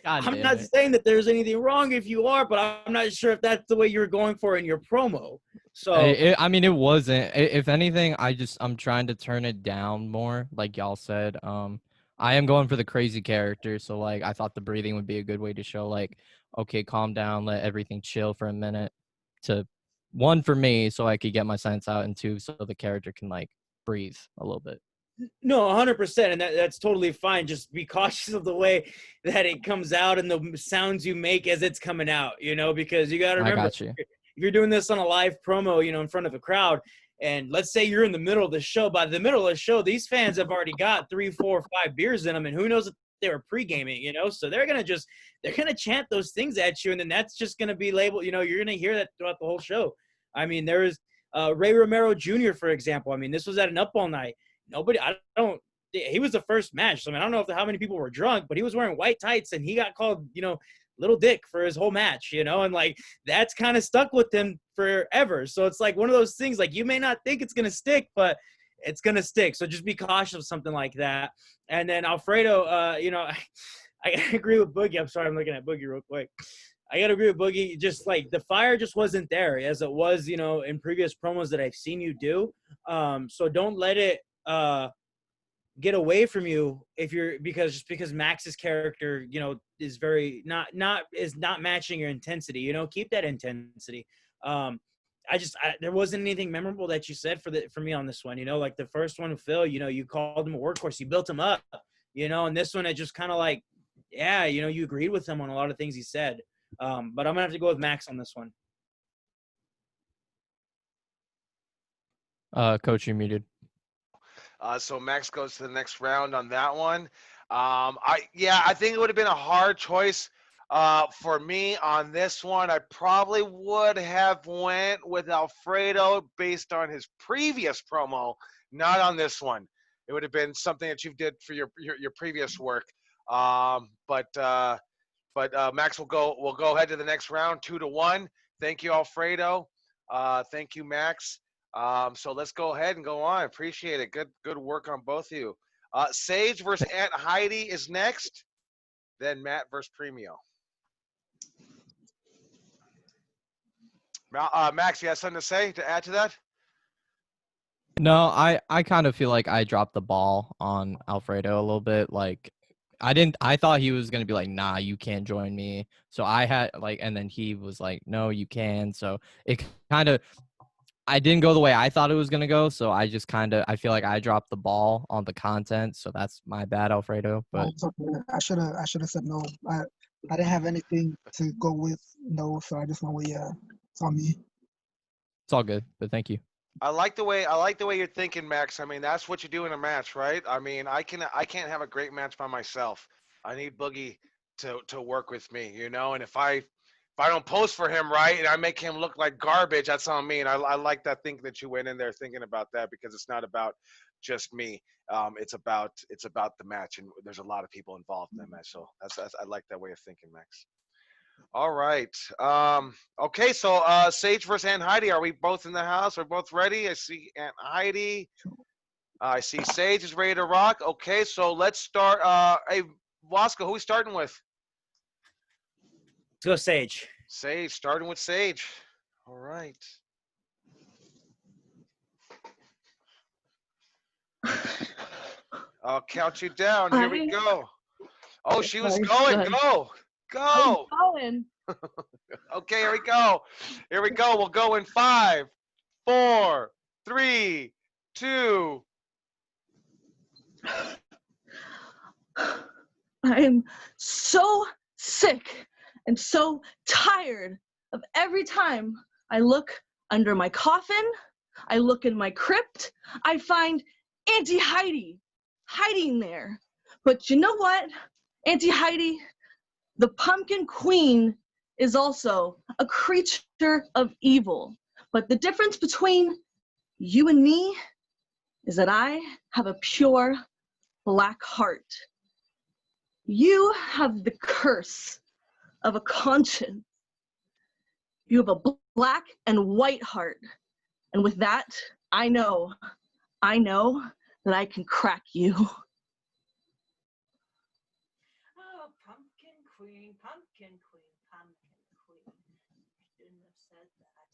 I'm not saying that there's anything wrong if you are, but I'm not sure if that's the way you were going for in your promo. So I mean, it wasn't. If anything, I'm trying to turn it down more, like y'all said. I am going for the crazy character, so like I thought the breathing would be a good way to show like, okay, calm down, let everything chill for a minute. To one for me, so I could get my sense out, and two, so the character can like breathe a little bit. no, 100%, and that's totally fine. Just be cautious of the way that it comes out and the sounds you make as it's coming out, because you got to I remember, got you. if you're doing this on a live promo, in front of a crowd, and let's say you're in the middle of the show. By the middle of the show, these fans have already got 3, 4, 5 beers in them, and who knows if they were pre-gaming, so they're gonna chant those things at you, and then that's just gonna be labeled. You're gonna hear that throughout the whole show. I mean, there is Ray Romero Jr., for example. I mean, this was at an Up All Night. He was the first match. So, I mean, I don't know how many people were drunk, but he was wearing white tights and he got called, little dick for his whole match, and like that's kind of stuck with him forever. So it's like one of those things, like you may not think it's going to stick, but it's going to stick. So just be cautious of something like that. And then Alfredo, I agree with Boogie. I'm sorry, I'm looking at Boogie real quick. I gotta agree with Boogie. Just like the fire just wasn't there as it was, in previous promos that I've seen you do. So don't let it get away from you because Max's character, is very not matching your intensity. Keep that intensity. There wasn't anything memorable that you said for me on this one. Like the first one, Phil. You called him a workhorse. You built him up. And this one, it just kind of like, yeah, you agreed with him on a lot of things he said. But I'm gonna have to go with Max on this one. Coach, you muted. So Max goes to the next round on that one. I think it would have been a hard choice for me on this one. I probably would have went with Alfredo based on his previous promo, not on this one. It would have been something that you did for your previous work. But Max will go ahead to the next round, 2-1. Thank you, Alfredo. Thank you, Max. So let's go ahead and go on. Appreciate it. Good work on both of you. Sage versus Aunt Heidi is next. Then Matt versus Premio. Max, you have something to say to add to that? No, I kind of feel like I dropped the ball on Alfredo a little bit. Like I thought he was gonna be like, nah, you can't join me. So I had and then he was like, no, you can. So it kind of, I didn't go the way I thought it was gonna go. So I just I feel like I dropped the ball on the content. So that's my bad, Alfredo. But It's okay. I should have said no. I didn't have anything to go with no, so I just went with yeah. It's on me. it's all good. But thank you. I like the way you're thinking, Max. I mean, that's what you do in a match, right? I mean, I can't have a great match by myself. I need Boogie to work with me, And if I don't post for him right and I make him look like garbage, that's on me. And I like that that you went in there thinking about that because it's not about just me. It's about the match, and there's a lot of people involved in that match. So that's I like that way of thinking, Max. All right. Okay, so Sage versus Aunt Heidi. Are we both in the house? We're both ready? I see Aunt Heidi. I see Sage is ready to rock. Okay, so let's start. Hey, Wasco, who are we starting with? Let's go Sage. Sage, starting with Sage. All right. I'll count you down. Here we go. Oh, she was going. Go. Go. Going. Okay, here we go. Here we go. We'll go in 5, 4, 3, 2. I am so sick and so tired of every time I look under my coffin, I look in my crypt, I find Auntie Heidi hiding there. But you know what, Auntie Heidi, the Pumpkin Queen is also a creature of evil. But the difference between you and me is that I have a pure black heart. You have the curse of a conscience. You have a black and white heart. And with that, I know that I can crack you. Oh, pumpkin queen, pumpkin queen, pumpkin queen. I shouldn't have said that.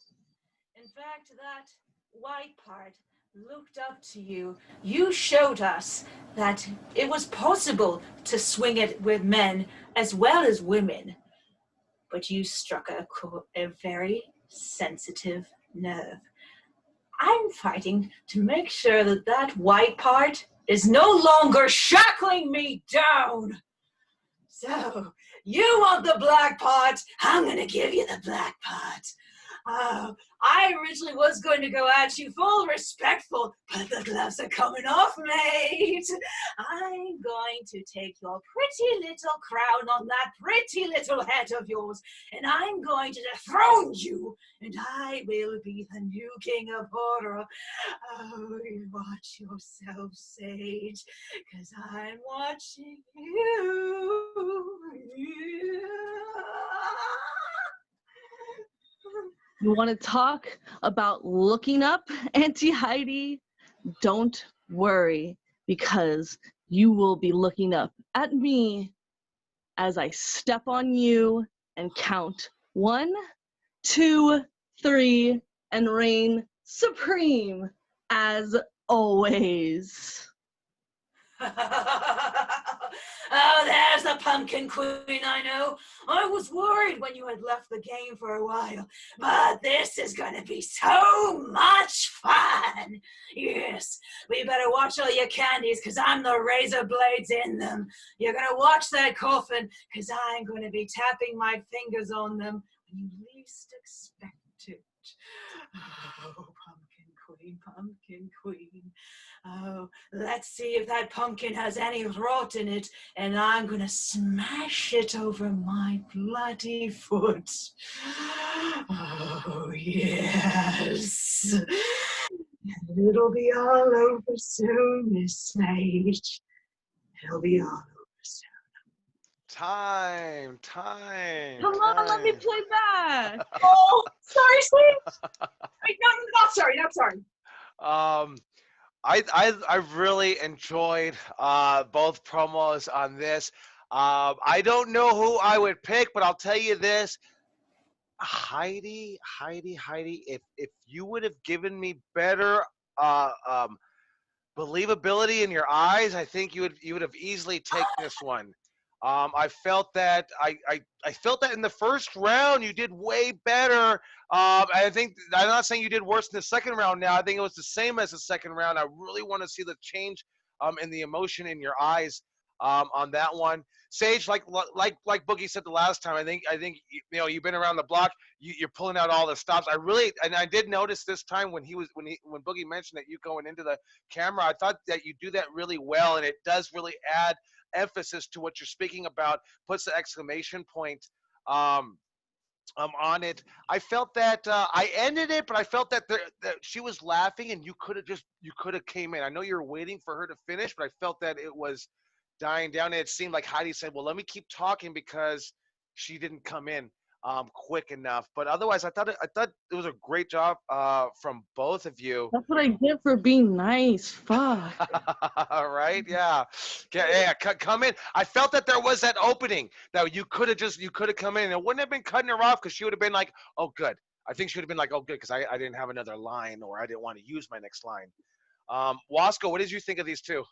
And In fact, that white part looked up to you. You showed us that it was possible to swing it with men as well as women. But you struck a very sensitive nerve. I'm fighting to make sure that that white part is no longer shackling me down. So, you want the black part? I'm going to give you the black part. I originally was going to go at you full respectful, but the gloves are coming off, mate. I'm going to take your pretty little crown on that pretty little head of yours, and I'm going to dethrone you, and I will be the new king of horror. Oh, watch yourself, Sage, because I'm watching you. You want to talk about looking up, Auntie Heidi? Don't worry, because you will be looking up at me as I step on you and count 1, 2, 3, and reign supreme as always. Oh, there's the pumpkin queen, I know. I was worried when you had left the game for a while, but this is gonna be so much fun. Yes, we better watch all your candies, because I'm the razor blades in them. You're gonna watch that coffin, because I'm gonna be tapping my fingers on them when you least expect it. Oh, pumpkin queen. Oh, let's see if that pumpkin has any rot in it, and I'm gonna smash it over my bloody foot. Oh, yes. It'll be all over soon, Miss Sage. It'll be all over soon. Time. Come on, let me play back. Oh, sorry, Sage. Wait, no, not sorry, not sorry. I really enjoyed both promos on this. I don't know who I would pick, but I'll tell you this. Heidi, if you would have given me better believability in your eyes, I think you would have easily taken this one. I felt that I felt that in the first round you did way better. I think I'm not saying you did worse in the second round. Now I think it was the same as the second round. I really want to see the change in the emotion in your eyes on that one. Sage, like Boogie said the last time, I think you know you've been around the block. You're pulling out all the stops. I did notice this time when Boogie mentioned that you going into the camera. I thought that you do that really well, and it does really add emphasis to what you're speaking about, puts the exclamation point on it. I felt that I ended it, but I felt that she was laughing, and you could have came in. I know you were waiting for her to finish, but I felt that it was dying down, and it seemed like Heidi said, "Well, let me keep talking," because she didn't come in quick enough. But otherwise, I thought it was a great job from both of you. That's what I get for being nice. Fuck. Right? Yeah. Come in. I felt that there was that opening that you could have come in, and it wouldn't have been cutting her off, because she would have been like, "Oh, good." I think she would have been like, "Oh, good," because I didn't have another line, or I didn't want to use my next line. Wasco, what did you think of these two?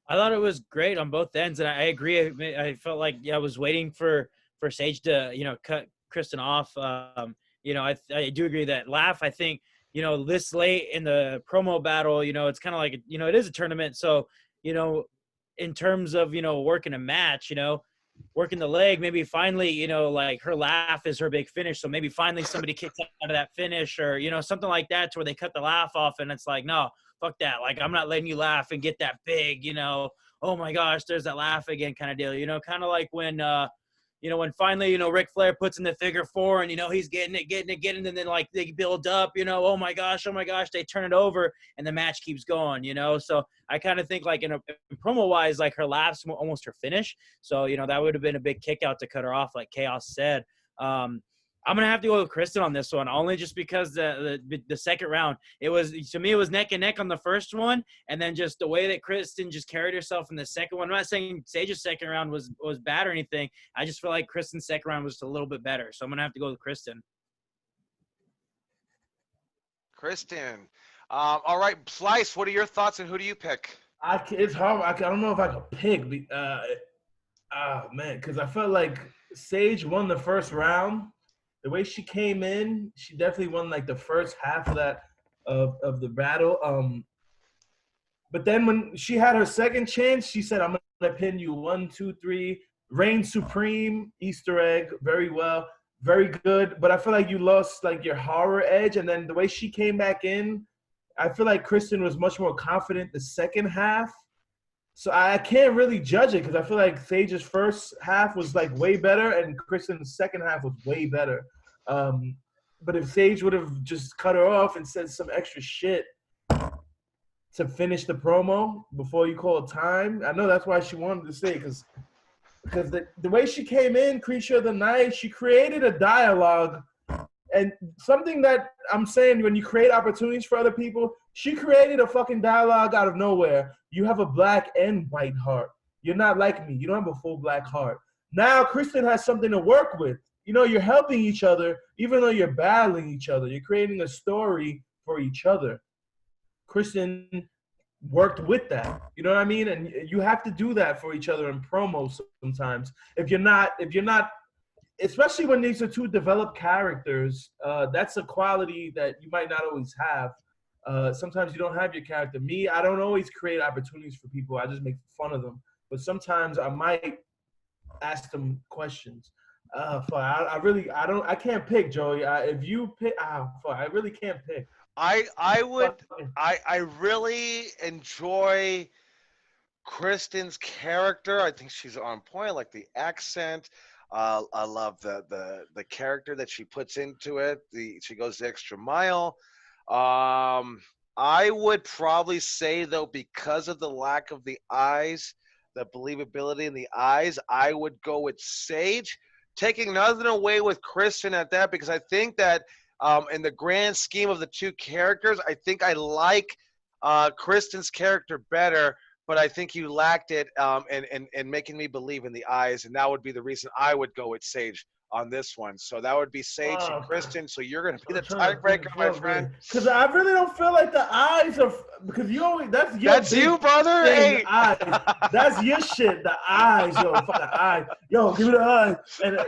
I thought it was great on both ends, and I agree. I felt like I was waiting for Sage to cut Kristen off. I do agree that laugh. I think this late in the promo battle, it's kind of like it is a tournament, so in terms of working a match, working the leg, maybe finally like her laugh is her big finish, so maybe finally somebody kicks out of that finish, or something like that, to where they cut the laugh off, and it's like, no, fuck that, like I'm not letting you laugh and get that big, oh my gosh, there's that laugh again kind of deal, kind of like when when finally Ric Flair puts in the figure four, and he's getting it, and then like they build up, oh my gosh, they turn it over, and the match keeps going, so I kind of think like in promo wise, like her laugh's almost her finish, so that would have been a big kick out to cut her off, like Chaos said. I'm gonna have to go with Kristen on this one, only just because the second round, it was, to me, it was neck and neck on the first one, and then just the way that Kristen just carried herself in the second one. I'm not saying Sage's second round was bad or anything. I just feel like Kristen's second round was a little bit better, so I'm gonna have to go with Kristen. Kristen. All right, Slice. What are your thoughts and who do you pick? It's hard. I don't know if I could pick. Man, because I felt like Sage won the first round. The way she came in, she definitely won like the first half of that of the battle. But then when she had her second chance, she said, "I'm gonna pin you 1, 2, 3. Reign supreme, Easter egg, very well, very good. But I feel like you lost like your horror edge, and then the way she came back in, I feel like Kristen was much more confident the second half. So I can't really judge it because I feel like Sage's first half was like way better, and Kristen's second half was way better. Um, but if Sage would have just cut her off and said some extra shit to finish the promo before you call time, I know that's why she wanted to say because the way she came in, Creature of the Night, she created a dialogue. And something that I'm saying, when you create opportunities for other people, she created a fucking dialogue out of nowhere. You have a black and white heart. You're not like me. You don't have a full black heart. Now Kristen has something to work with. You know, you're helping each other, even though you're battling each other. You're creating a story for each other. Kristen worked with that. You know what I mean? And you have to do that for each other in promos sometimes. If you're not, especially when these are two developed characters, that's a quality that you might not always have. Sometimes you don't have your character. Me, I don't always create opportunities for people. I just make fun of them. But sometimes I might ask them questions. I can't pick, Joey. If you pick, I really can't pick. I really enjoy Kristen's character. I think she's on point, like the accent. I love the character that she puts into it. She goes the extra mile. I would probably say though, because of the lack of the eyes, the believability in the eyes, I would go with Sage. Taking nothing away with Kristen at that, because I think that in the grand scheme of the two characters, I think I like Kristen's character better, but I think you lacked it in making me believe in the eyes, and that would be the reason I would go with Sage on this one. So that would be Sage and Kristen. So you're going to be the tiebreaker, my friend. Because I really don't feel like the eyes are, because you always, that's your That's you, brother. thing, Hey, the eyes. That's your shit. The eyes, yo, fuck the eyes. Yo, give me the eyes. And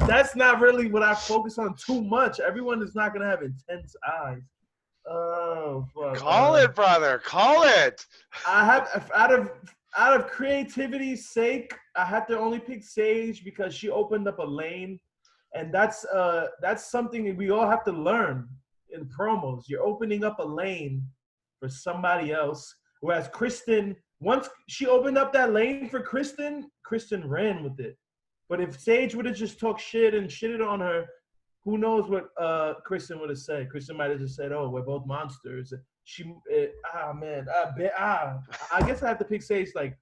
that's not really what I focus on too much. Everyone is not gonna have intense eyes. Oh, fuck. Call it, brother. Call it. I have out of creativity's sake, I had to only pick Sage because she opened up a lane, and that's something we all have to learn in promos. You're opening up a lane for somebody else, whereas Kristen, once she opened up that lane for Kristen ran with it. But if Sage would have just talked shit and shitted on her, who knows what Kristen would have said? Kristen might have just said, "Oh, we're both monsters." I guess I have to pick Sage like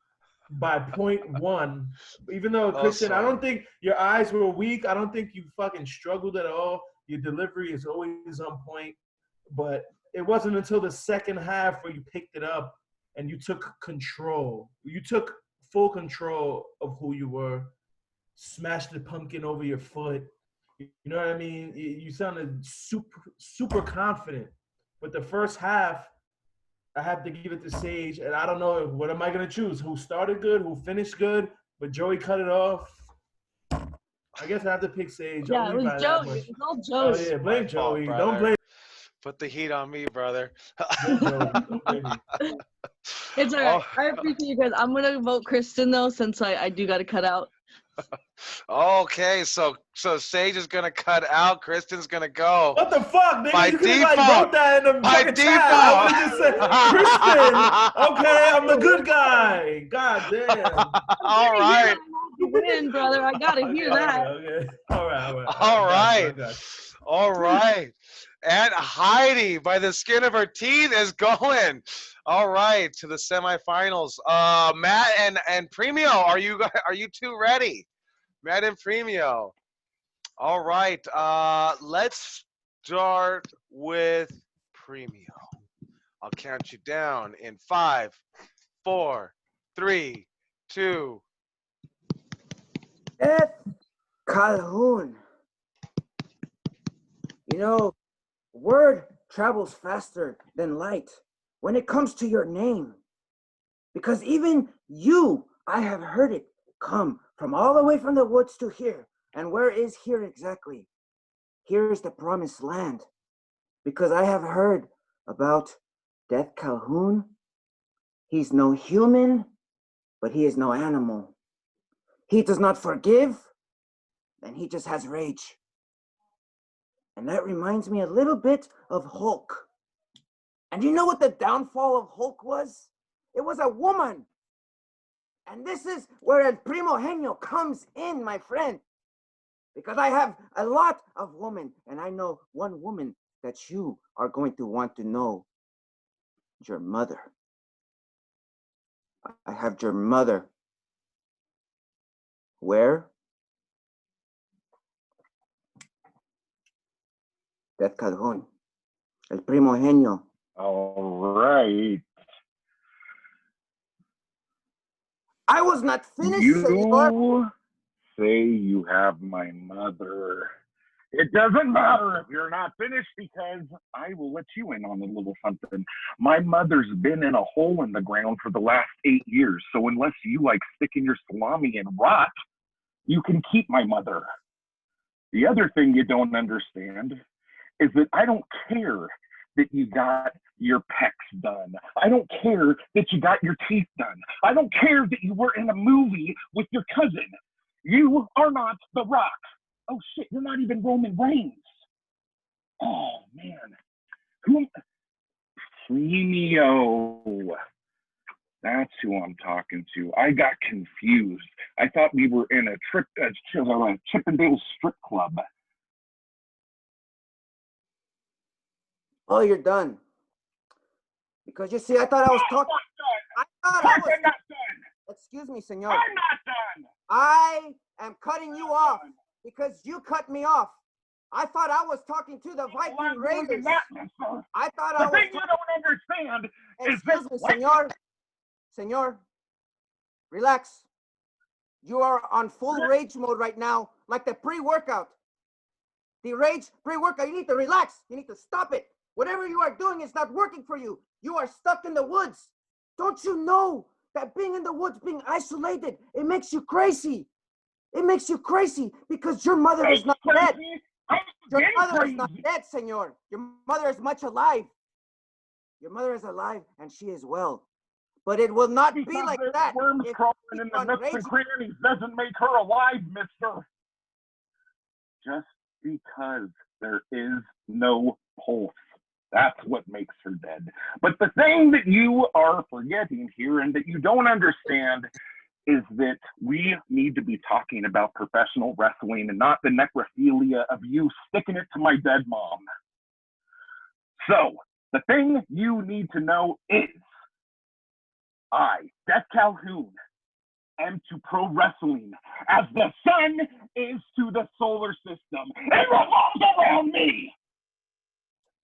by 0.1. Even though Kristen, I don't think your eyes were weak. I don't think you fucking struggled at all. Your delivery is always on point. But it wasn't until the second half where you picked it up and you took control. You took full control of who you were. Smashed the pumpkin over your foot. You know what I mean? You sounded super confident. But the first half, I have to give it to Sage, and I don't know what am I gonna choose. Who started good? Who finished good? But Joey cut it off. I guess I have to pick Sage. Yeah, it was Joey. It was all Joey. Oh yeah, blame Joey. brother. Don't blame. Put the heat on me, brother. It's all right. I appreciate you guys. I'm gonna vote Kristen though, since I do gotta cut out. Okay, so Sage is gonna cut out. Kristen's gonna go. What the fuck, nigga? By You could default. like vote that in the By fucking chat. I would default. just said, Kristen. Okay, I'm the good guy. God damn. All right. You win, brother. I gotta hear that. Okay. All right. All right. Okay. All right. And Heidi, by the skin of her teeth, is going. All right, to the semifinals. Matt and Premio, are you two ready? Matt and Premio. All right. Let's start with Premio. I'll count you down in 5, 4, 3, 2. Ed Calhoun. You know, Word travels faster than light when it comes to your name. Because even you, I have heard it come from all the way from the woods to here. And where is here exactly? Here is the promised land. Because I have heard about Death Calhoun. He's no human, but he is no animal. He does not forgive, and he just has rage. And that reminds me a little bit of Hulk. And you know what the downfall of Hulk was? It was a woman. And this is where El Primo Genio comes in, my friend. Because I have a lot of women, and I know one woman that you are going to want to know. Your mother. I have your mother. Where? Death Calhoun. El Primo Genio. All right. I was not finished, You senor. say you have my mother. It doesn't matter if you're not finished because I will let you in on a little something. My mother's been in a hole in the ground for the last 8 years. So unless you like sticking your salami in rot, you can keep my mother. The other thing you don't understand is that I don't care that you got your pecs done. I don't care that you got your teeth done. I don't care that you were in a movie with your cousin. You are not The Rock. Oh shit, you're not even Roman Reigns. Oh man. Who? Premio. That's who I'm talking to. I got confused. I thought we were in a Chippendale strip club. Oh, you're done. Because you see, I thought I was talking. I thought I was. Not done. Excuse me, senor. I'm not done. I am cutting you off because you cut me off. I thought I was talking to the Viking Raiders. I thought I was. The thing you don't understand is Excuse me, senor. Senor, relax. You are on full rage mode right now, like the pre-workout. The rage pre-workout, you need to relax. You need to stop it. Whatever you are doing is not working for you. You are stuck in the woods. Don't you know that being in the woods, being isolated, it makes you crazy. It makes you crazy because your mother is not dead. Your mother is not dead, senor. Your mother is much alive. Your mother is alive and she is well. But it will not be like that. Worms crawling in the nooks and crannies doesn't make her alive, mister. Just because there is no pulse. That's what makes her dead. But the thing that you are forgetting here and that you don't understand is that we need to be talking about professional wrestling and not the necrophilia of you sticking it to my dead mom. So, the thing you need to know is I, Death Calhoun, am to pro wrestling as the sun is to the solar system. It revolves around me.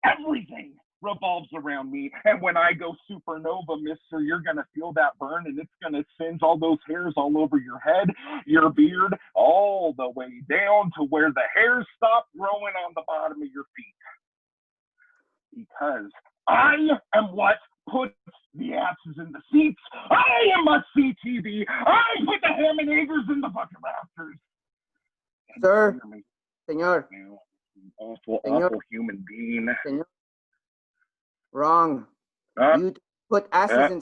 Everything revolves around me. And when I go supernova, mister, you're going to feel that burn and it's going to singe all those hairs all over your head, your beard, all the way down to where the hairs stop growing on the bottom of your feet. Because I am what puts the asses in the seats. I am a CTV. I put the ham and eggers in the fucking rafters. Sir, senor. Awful, senor. awful human being. Senor. Wrong. You put asses in.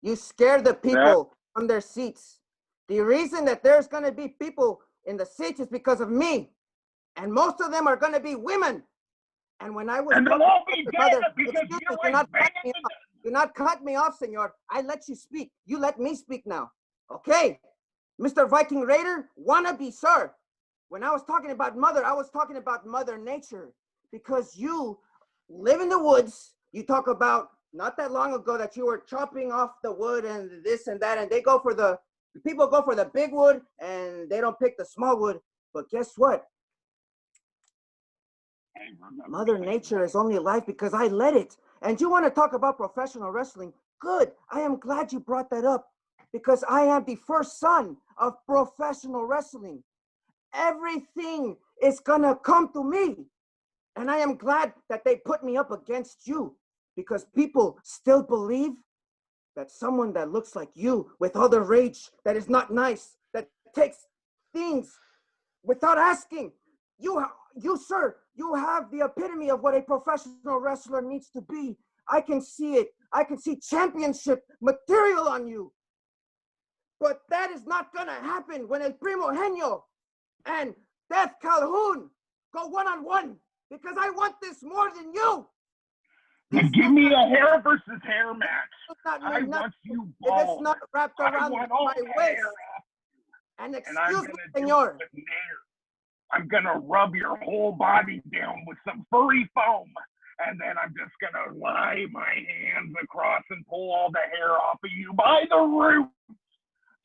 You scare the people from their seats. The reason that there's going to be people in the seats is because of me. And most of them are going to be women. And when I was and they'll all be dead because do not cut me off. Do not cut me off, senor. I let you speak. You let me speak now. Okay. Mr. Viking Raider, wannabe, sir. When I was talking about mother, I was talking about Mother Nature. Because you live in the woods. You talk about not that long ago that you were chopping off the wood and this and that. And people go for the big wood and they don't pick the small wood. But guess what? Mother Nature is only alive because I let it. And you want to talk about professional wrestling? Good. I am glad you brought that up because I am the first son of professional wrestling. Everything is going to come to me. And I am glad that they put me up against you, because people still believe that someone that looks like you, with all the rage, that is not nice, that takes things without asking. You, sir, you have the epitome of what a professional wrestler needs to be. I can see it. I can see championship material on you. But that is not gonna happen when El Primo Genio and Death Calhoun go one-on-one, because I want this more than you. Then give me a hair versus hair match. I mean want you if it's bald. not wrapped I around want all my the waist. hair off. And And I'm excuse gonna me, do it senor. with nair. I'm gonna rub your whole body down with some furry foam. And then I'm just gonna lie my hands across and pull all the hair off of you by the roots,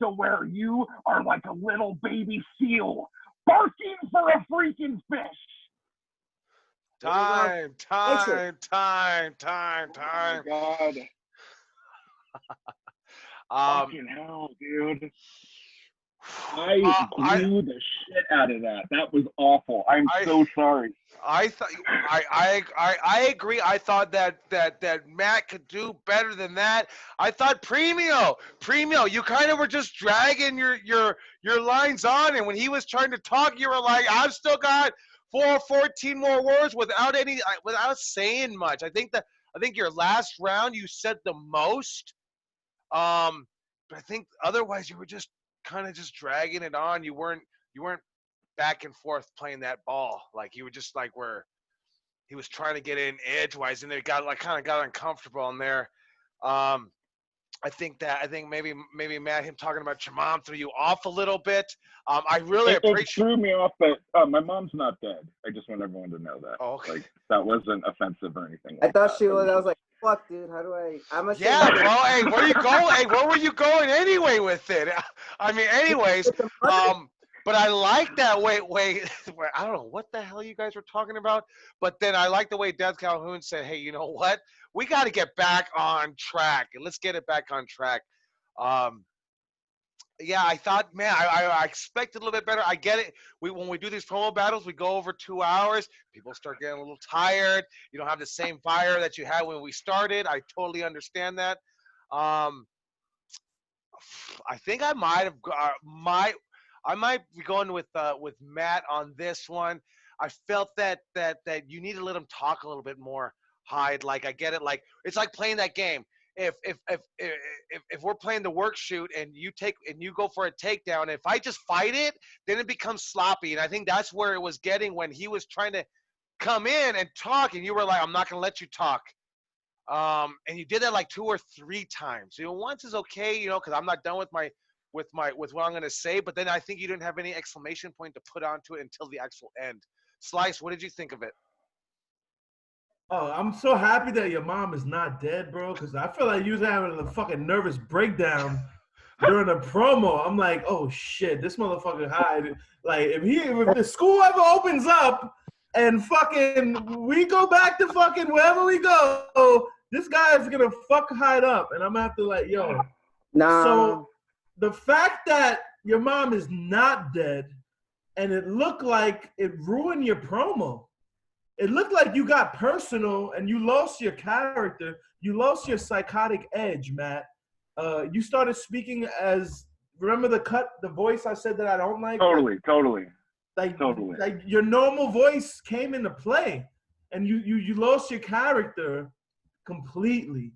to where you are like a little baby seal barking for a freaking fish. Time. Oh my God. Fucking hell, dude. I blew the shit out of that. That was awful. I'm so sorry. I thought I agree. I thought that Matt could do better than that. I thought Premio, you kind of were just dragging your lines on, and when he was trying to talk, you were like, I've still got 14 more words without saying much. I think your last round you said the most. But I think otherwise you were just kind of just dragging it on. You weren't back and forth playing that ball. Like you were just like where he was trying to get in edgewise, and it got like kind of got uncomfortable in there. I think maybe Matt, him talking about your mom threw you off a little bit. I really It threw me off, but my mom's not dead. I just want everyone to know that. Oh, okay. Like that wasn't offensive or anything. I Like thought that. she was. I was like, fuck, dude. How do I? I'm ashamed. Yeah, bro. Hey, where you going? Hey, where were you going anyway with it? I mean, anyways. But I like that way. I don't know what the hell you guys were talking about, but then I like the way Death Calhoun said, "Hey, you know what? We got to get back on track, and let's get it back on track." Yeah, I thought, man, I expected a little bit better. I get it. When we do these promo battles, we go over 2 hours. People start getting a little tired. You don't have the same fire that you had when we started. I totally understand that. I think I might have I might be going with Matt on this one. I felt that you need to let him talk a little bit more, Hyde. Like I get it. Like it's like playing that game. If we're playing the work shoot and you go for a takedown, if I just fight it, then it becomes sloppy. And I think that's where it was getting when he was trying to come in and talk, and you were like, I'm not gonna let you talk. And you did that like 2 or 3 times. You know, once is okay, you know, because I'm not done with what I'm gonna say. But then I think you didn't have any exclamation point to put onto it until the actual end. Slice, what did you think of it? Oh, I'm so happy that your mom is not dead, bro, because I feel like you was having a fucking nervous breakdown during a promo. I'm like, oh shit, this motherfucker Hyde. Like, if the school ever opens up and fucking we go back to fucking wherever we go, this guy is gonna fuck Hyde up, and I'm gonna have to like, yo. Nah. So the fact that your mom is not dead, and it looked like it ruined your promo. It looked like you got personal and you lost your character. You lost your psychotic edge, Matt. You started speaking as, remember the voice I said that I don't like? Totally. Like your normal voice came into play, and you lost your character completely.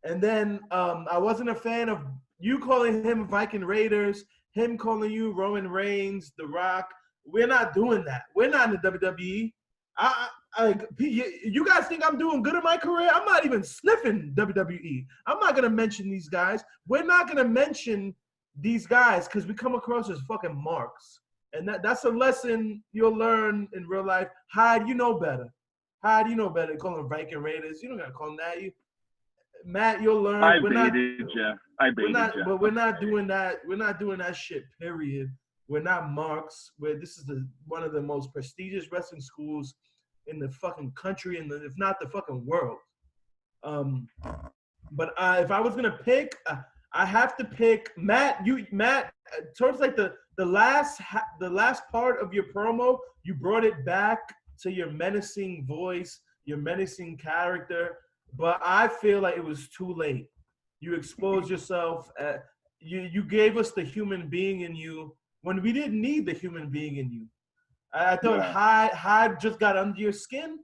And then I wasn't a fan of you calling him Viking Raiders, him calling you Roman Reigns, The Rock. We're not doing that. We're not in the WWE. You guys think I'm doing good in my career? I'm not even sniffing WWE. I'm not gonna mention these guys. We're not gonna mention these guys because we come across as fucking marks, and that's a lesson you'll learn in real life. Hyde, you know better. Hyde, you know better. Call them Viking Raiders. You don't gotta call them that. Matt, you'll learn. I baited you. But we're not doing that. We're not doing that shit. Period. We're not marks. This is one of the most prestigious wrestling schools in the fucking country, and if not the fucking world. But if I was gonna pick, I have to pick Matt. Matt, towards like the last part of your promo, you brought it back to your menacing voice, your menacing character, but I feel like it was too late. You exposed yourself. You gave us the human being in you when we didn't need the human being in you. I thought Hyde just got under your skin.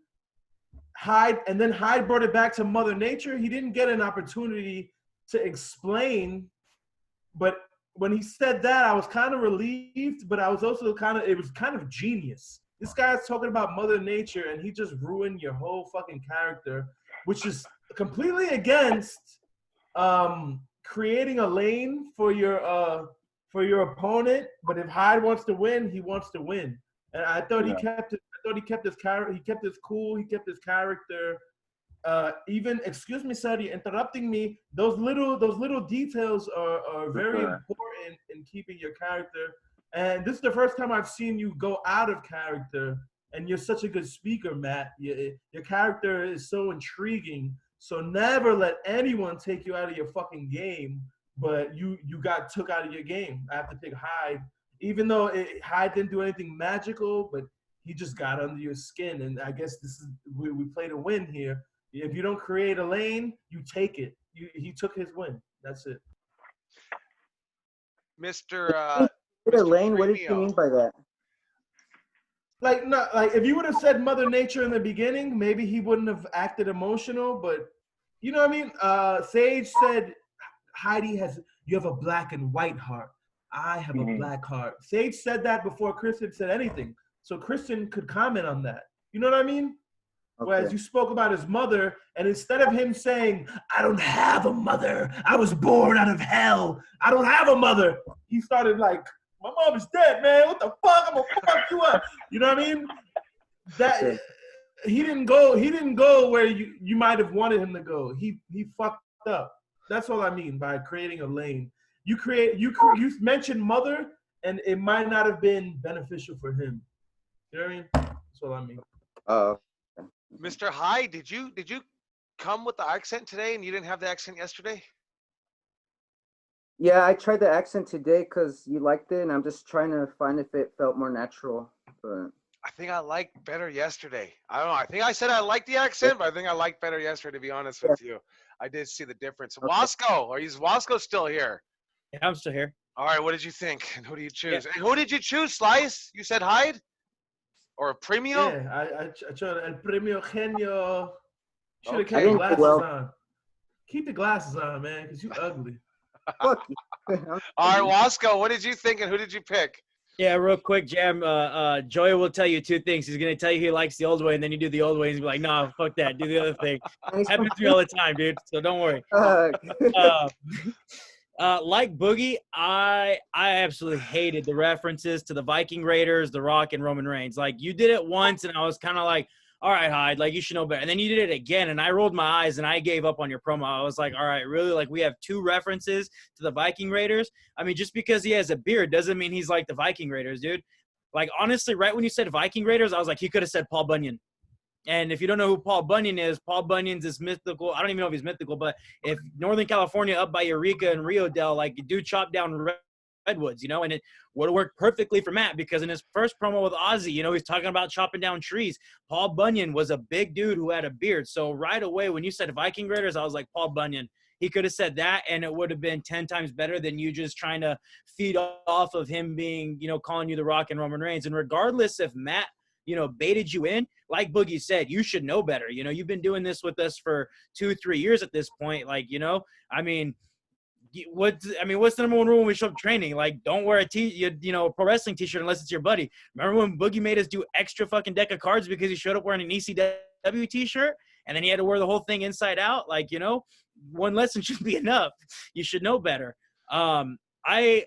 And then Hyde brought it back to Mother Nature. He didn't get an opportunity to explain, but when he said that, I was kind of relieved, but I was also it was kind of genius. This guy's talking about Mother Nature, and he just ruined your whole fucking character, which is completely against creating a lane for your opponent. But if Hyde wants to win, he wants to win. And I thought he kept it. I thought he kept his character. He kept his cool. He kept his character. Even, excuse me, Sadie, interrupting me. Those little details are very important in keeping your character. And this is the first time I've seen you go out of character. And you're such a good speaker, Matt. Your character is so intriguing. So never let anyone take you out of your fucking game. But you got took out of your game. I have to pick Hyde, even though Hyde didn't do anything magical, but he just got under your skin. And I guess we play to win here. If you don't create a lane, you take it. He took his win. That's it. Mr. Lane, what did you mean by that? Like if you would have said Mother Nature in the beginning, maybe he wouldn't have acted emotional. But you know what I mean? Sage said, Heidi you have a black and white heart. I have a black heart. Sage said that before Kristen said anything. So Kristen could comment on that. You know what I mean? Okay. Whereas you spoke about his mother, and instead of him saying, I don't have a mother, I was born out of hell, I don't have a mother, he started like, my mom is dead, man, what the fuck, I'm gonna fuck you up. You know what I mean? That he didn't go where you might have wanted him to go. He fucked up. That's all I mean by creating a lane. You mentioned mother, and it might not have been beneficial for him. You know what I mean? That's all I mean. Mr. Hyde, did you come with the accent today and you didn't have the accent yesterday? Yeah, I tried the accent today because you liked it, and I'm just trying to find if it felt more natural. But I think I liked better yesterday. I don't know. I think I said I liked the accent, but I think I liked better yesterday, to be honest with you. I did see the difference. Okay. Wasco, is Wasco still here? Yeah, I'm still here. All right, what did you think? And who do you choose? Yeah. And who did you choose, Slice? You said Hyde? Or Premio? Yeah, I tried El Premio Genio. Should have kept the glasses on. Keep the glasses on, man, because you ugly. Fuck you. All right, Wasco, what did you think and who did you pick? Yeah, real quick, Jam. Joey will tell you two things. He's gonna tell you he likes the old way, and then you do the old way, and he's be like, "No, fuck that. Do the other thing." Happens to me all the time, dude. So don't worry. Like Boogie, I absolutely hated the references to the Viking Raiders, The Rock, and Roman Reigns. Like, you did it once, and I was kind of like, all right, Hyde, like, you should know better. And then you did it again, and I rolled my eyes, and I gave up on your promo. I was like, all right, really? Like, we have two references to the Viking Raiders? I mean, just because he has a beard doesn't mean he's like the Viking Raiders, dude. Like, honestly, right when you said Viking Raiders, I was like, he could have said Paul Bunyan. And if you don't know who Paul Bunyan is, Paul Bunyan's this mythical. I don't even know if he's mythical, but if Northern California up by Eureka and Rio Del, like, you do chop down redwoods, you know, and it would have worked perfectly for Matt because in his first promo with Ozzy, you know, he's talking about chopping down trees. Paul Bunyan was a big dude who had a beard. So right away, when you said Viking Raiders, I was like, Paul Bunyan. He could have said that, and it would have been 10 times better than you just trying to feed off of him being, you know, calling you The Rock and Roman Reigns. And regardless if Matt, you know, baited you in, like Boogie said, you should know better. You know, you've been doing this with us for 2-3 years at this point. Like, you know, I mean, what's the number one rule when we show up training? Like, don't wear a pro wrestling t-shirt unless it's your buddy. Remember when Boogie made us do extra fucking deck of cards because he showed up wearing an ECW t-shirt and then he had to wear the whole thing inside out? Like, you know, one lesson should be enough. You should know better. On the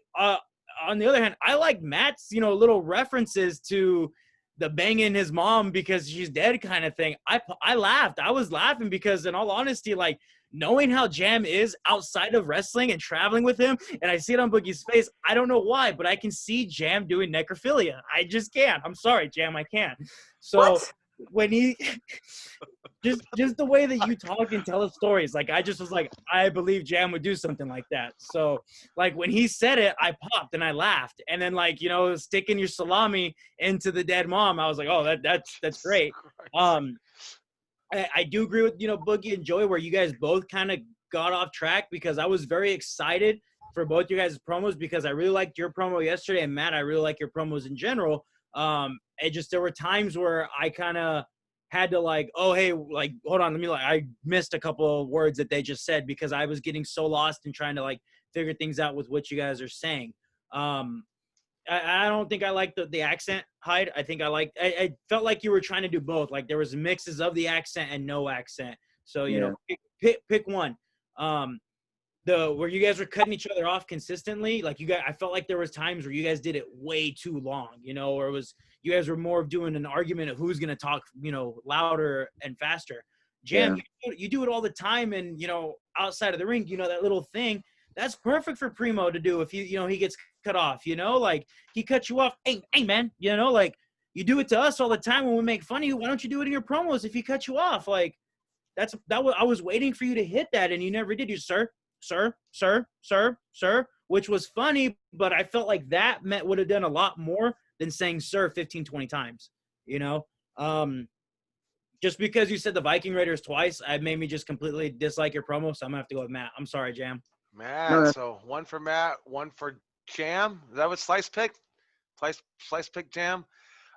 other hand, I like Matt's, you know, little references to the banging his mom because she's dead kind of thing. I laughed. I was laughing because, in all honesty, like, knowing how Jam is outside of wrestling and traveling with him, and I see it on Boogie's face, I don't know why, but I can see Jam doing necrophilia. I just can't. I'm sorry, Jam, I can't. So when he just the way that you talk and tell us stories. Like I just was like, I believe Jam would do something like that. So like when he said it, I popped and I laughed. And then like, you know, sticking your salami into the dead mom, I was like, oh, that's great. I do agree with, you know, Boogie and Joey, where you guys both kind of got off track, because I was very excited for both you guys' promos, because I really liked your promo yesterday, and Matt, I really like your promos in general. It just, there were times where I kind of had to like, oh, hey, like, hold on, I missed a couple of words that they just said, because I was getting so lost in trying to like figure things out with what you guys are saying. I don't think I like the accent, Hyde. I think I felt like you were trying to do both. Like there was mixes of the accent and no accent. So, you know, pick one. Where you guys were cutting each other off consistently, like I felt like there was times where you guys did it way too long, you know, or you guys were more of doing an argument of who's going to talk, you know, louder and faster. Jam, you do it all the time. And, you know, outside of the ring, you know, that little thing, that's perfect for Primo to do if you know, he gets cut off, you know, like he cut you off. Hey, man, you know, like you do it to us all the time when we make fun of you. Why don't you do it in your promos if he cut you off? Like I was waiting for you to hit that, and you never did. You sir, which was funny, but I felt like that would have done a lot more than saying sir 15, 20 times, you know? Just because you said the Viking Raiders twice, it made me just completely dislike your promo, so I'm gonna have to go with Matt. I'm sorry, Jam. Matt, so one for Matt, one for Jam. Is that what Slice picked? Slice picked Jam.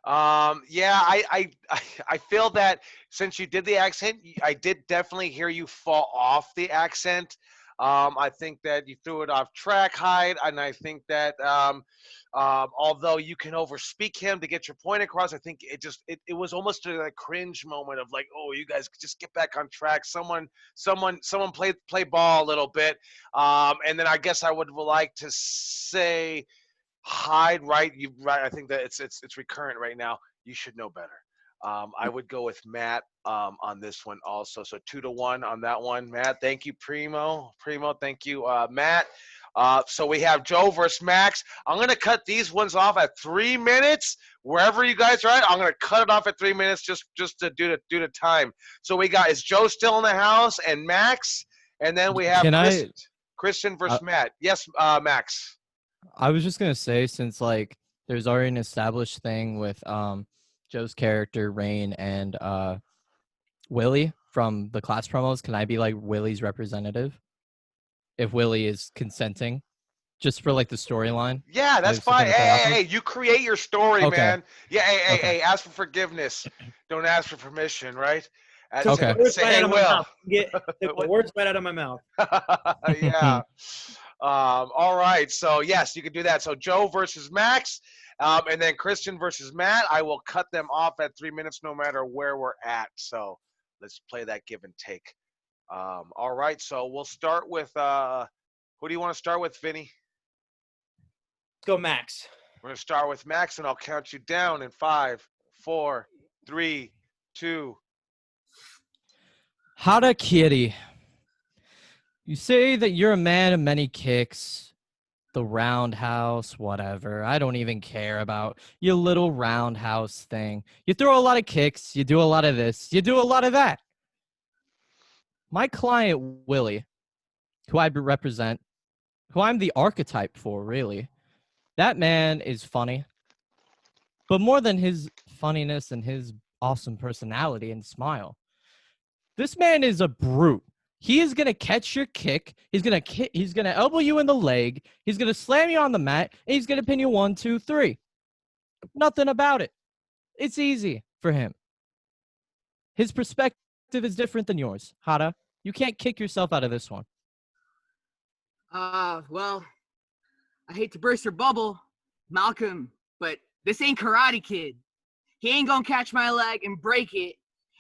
Yeah, I feel that since you did the accent, I did definitely hear you fall off the accent. I think that you threw it off track, Hyde, and I think that although you can overspeak him to get your point across, I think it was almost a cringe moment of like, oh, you guys just get back on track. Someone play ball a little bit. And then I guess I would like to say, Hyde, right? I think that it's recurrent right now. You should know better. I would go with Matt on this one also. So 2-1 on that one. Matt, thank you, Primo. Thank you, Matt. So we have Joe versus Max. I'm gonna cut these ones off at 3 minutes. Wherever you guys are at, I'm gonna cut it off at 3 minutes just to do the time. So we got, is Joe still in the house and Max, and then we have Christian versus Matt. Yes, Max. I was just gonna say, since like there's already an established thing with Joe's character Rain and Willie from the class promos, can I be like Willie's representative if Willie is consenting, just for like the storyline? Yeah, that's fine. Hey, you create your story, man. Yeah, hey, ask for forgiveness. Don't ask for permission, right? Okay. Say, hey, Will. Get the words right out of my mouth. Yeah. All right. So yes, you can do that. So Joe versus Max, and then Christian versus Matt. I will cut them off at 3 minutes, no matter where we're at. So let's play that give and take. All right. So we'll start with who do you want to start with, Vinny? Let's go, Max. We're gonna start with Max, and I'll count you down in 5, 4, 3, 2. Hara Kitty. You say that you're a man of many kicks, the roundhouse, whatever. I don't even care about your little roundhouse thing. You throw a lot of kicks, you do a lot of this, you do a lot of that. My client, Willie, who I represent, who I'm the archetype for, really, that man is funny. But more than his funniness and his awesome personality and smile, this man is a brute. He is going to catch your kick. He's going to elbow you in the leg. He's going to slam you on the mat. And he's going to pin you 1, 2, 3. Nothing about it. It's easy for him. His perspective is different than yours, Hara. You can't kick yourself out of this one. Well, I hate to burst your bubble, Malcolm, but this ain't Karate Kid. He ain't going to catch my leg and break it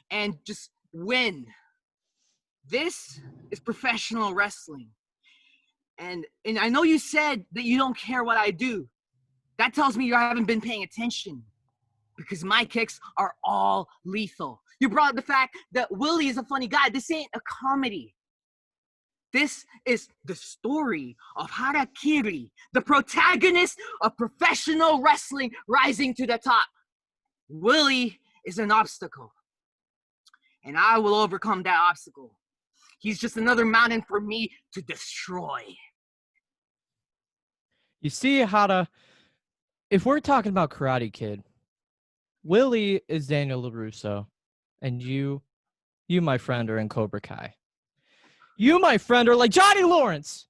and just win. This is professional wrestling. And I know you said that you don't care what I do. That tells me you haven't been paying attention, because my kicks are all lethal. You brought up the fact that Willie is a funny guy. This ain't a comedy. This is the story of Harakiri, the protagonist of professional wrestling rising to the top. Willie is an obstacle. and I will overcome that obstacle. He's just another mountain for me to destroy. You see, Hada, if we're talking about Karate Kid, Willie is Daniel LaRusso, and you, my friend, are in Cobra Kai. You, my friend, are like Johnny Lawrence,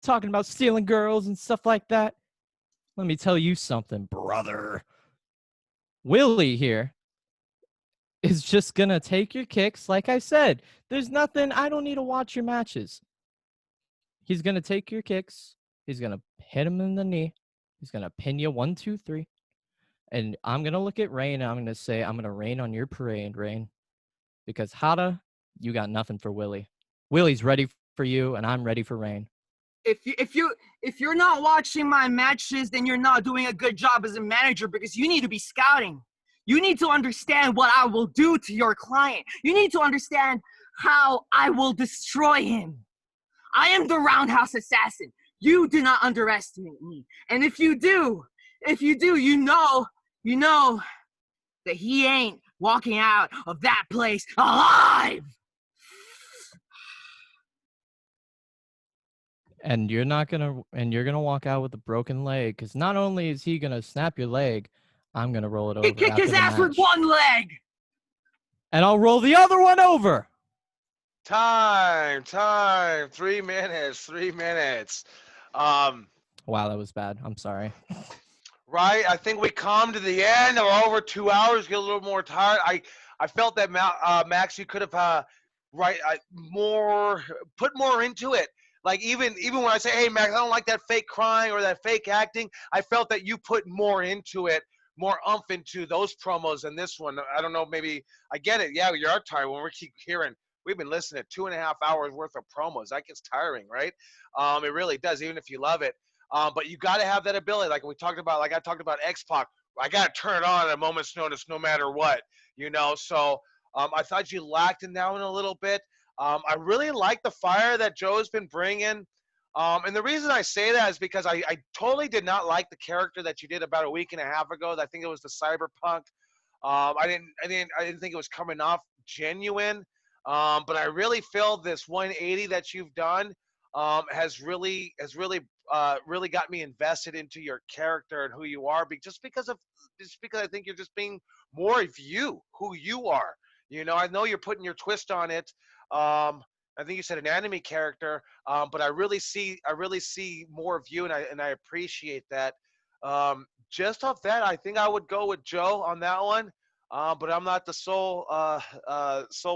talking about stealing girls and stuff like that. Let me tell you something, brother. Willie here is just going to take your kicks. Like I said, there's nothing, I don't need to watch your matches. He's going to take your kicks. He's going to hit him in the knee. He's going to pin you 1, 2, 3. And I'm going to look at Rain, and I'm going to say, I'm going to rain on your parade, Rain. Because Hada, you got nothing for Willie. Willie's ready for you, and I'm ready for Rain. If you're not watching my matches, then you're not doing a good job as a manager, because you need to be scouting. You need to understand what I will do to your client. You need to understand how I will destroy him. I am the roundhouse assassin. You do not underestimate me. And if you do, you know that he ain't walking out of that place alive. And you're gonna walk out with a broken leg, because not only is he gonna snap your leg, I'm gonna roll it over. Kick his ass with one leg. And I'll roll the other one over. Time. 3 minutes. Wow, that was bad. I'm sorry. Right. I think we come to the end. We're over 2 hours. Get a little more tired. I felt that Max, you could have put more into it. Like even when I say, hey Max, I don't like that fake crying or that fake acting, I felt that you put more into it, more oomph into those promos than this one. I don't know, maybe I get it. Yeah, you are tired when we keep hearing. We've been listening to 2.5 hours worth of promos. That gets tiring, right? It really does, even if you love it. But you got to have that ability, like I talked about X-Pac. I got to turn it on at a moment's notice, no matter what, So I thought you lacked in that one a little bit. I really like the fire that Joe's been bringing. And the reason I say that is because I totally did not like the character that you did about a week and a half ago. I think it was the cyberpunk. I didn't think it was coming off genuine. But I really feel this 180 that you've done has really got me invested into your character and who you are. Just because I think you're just being more of you, who you are. I know you're putting your twist on it. I think you said an anime character, but I really see more of you, and I appreciate that. Just off that, I think I would go with Joe on that one. But I'm not the sole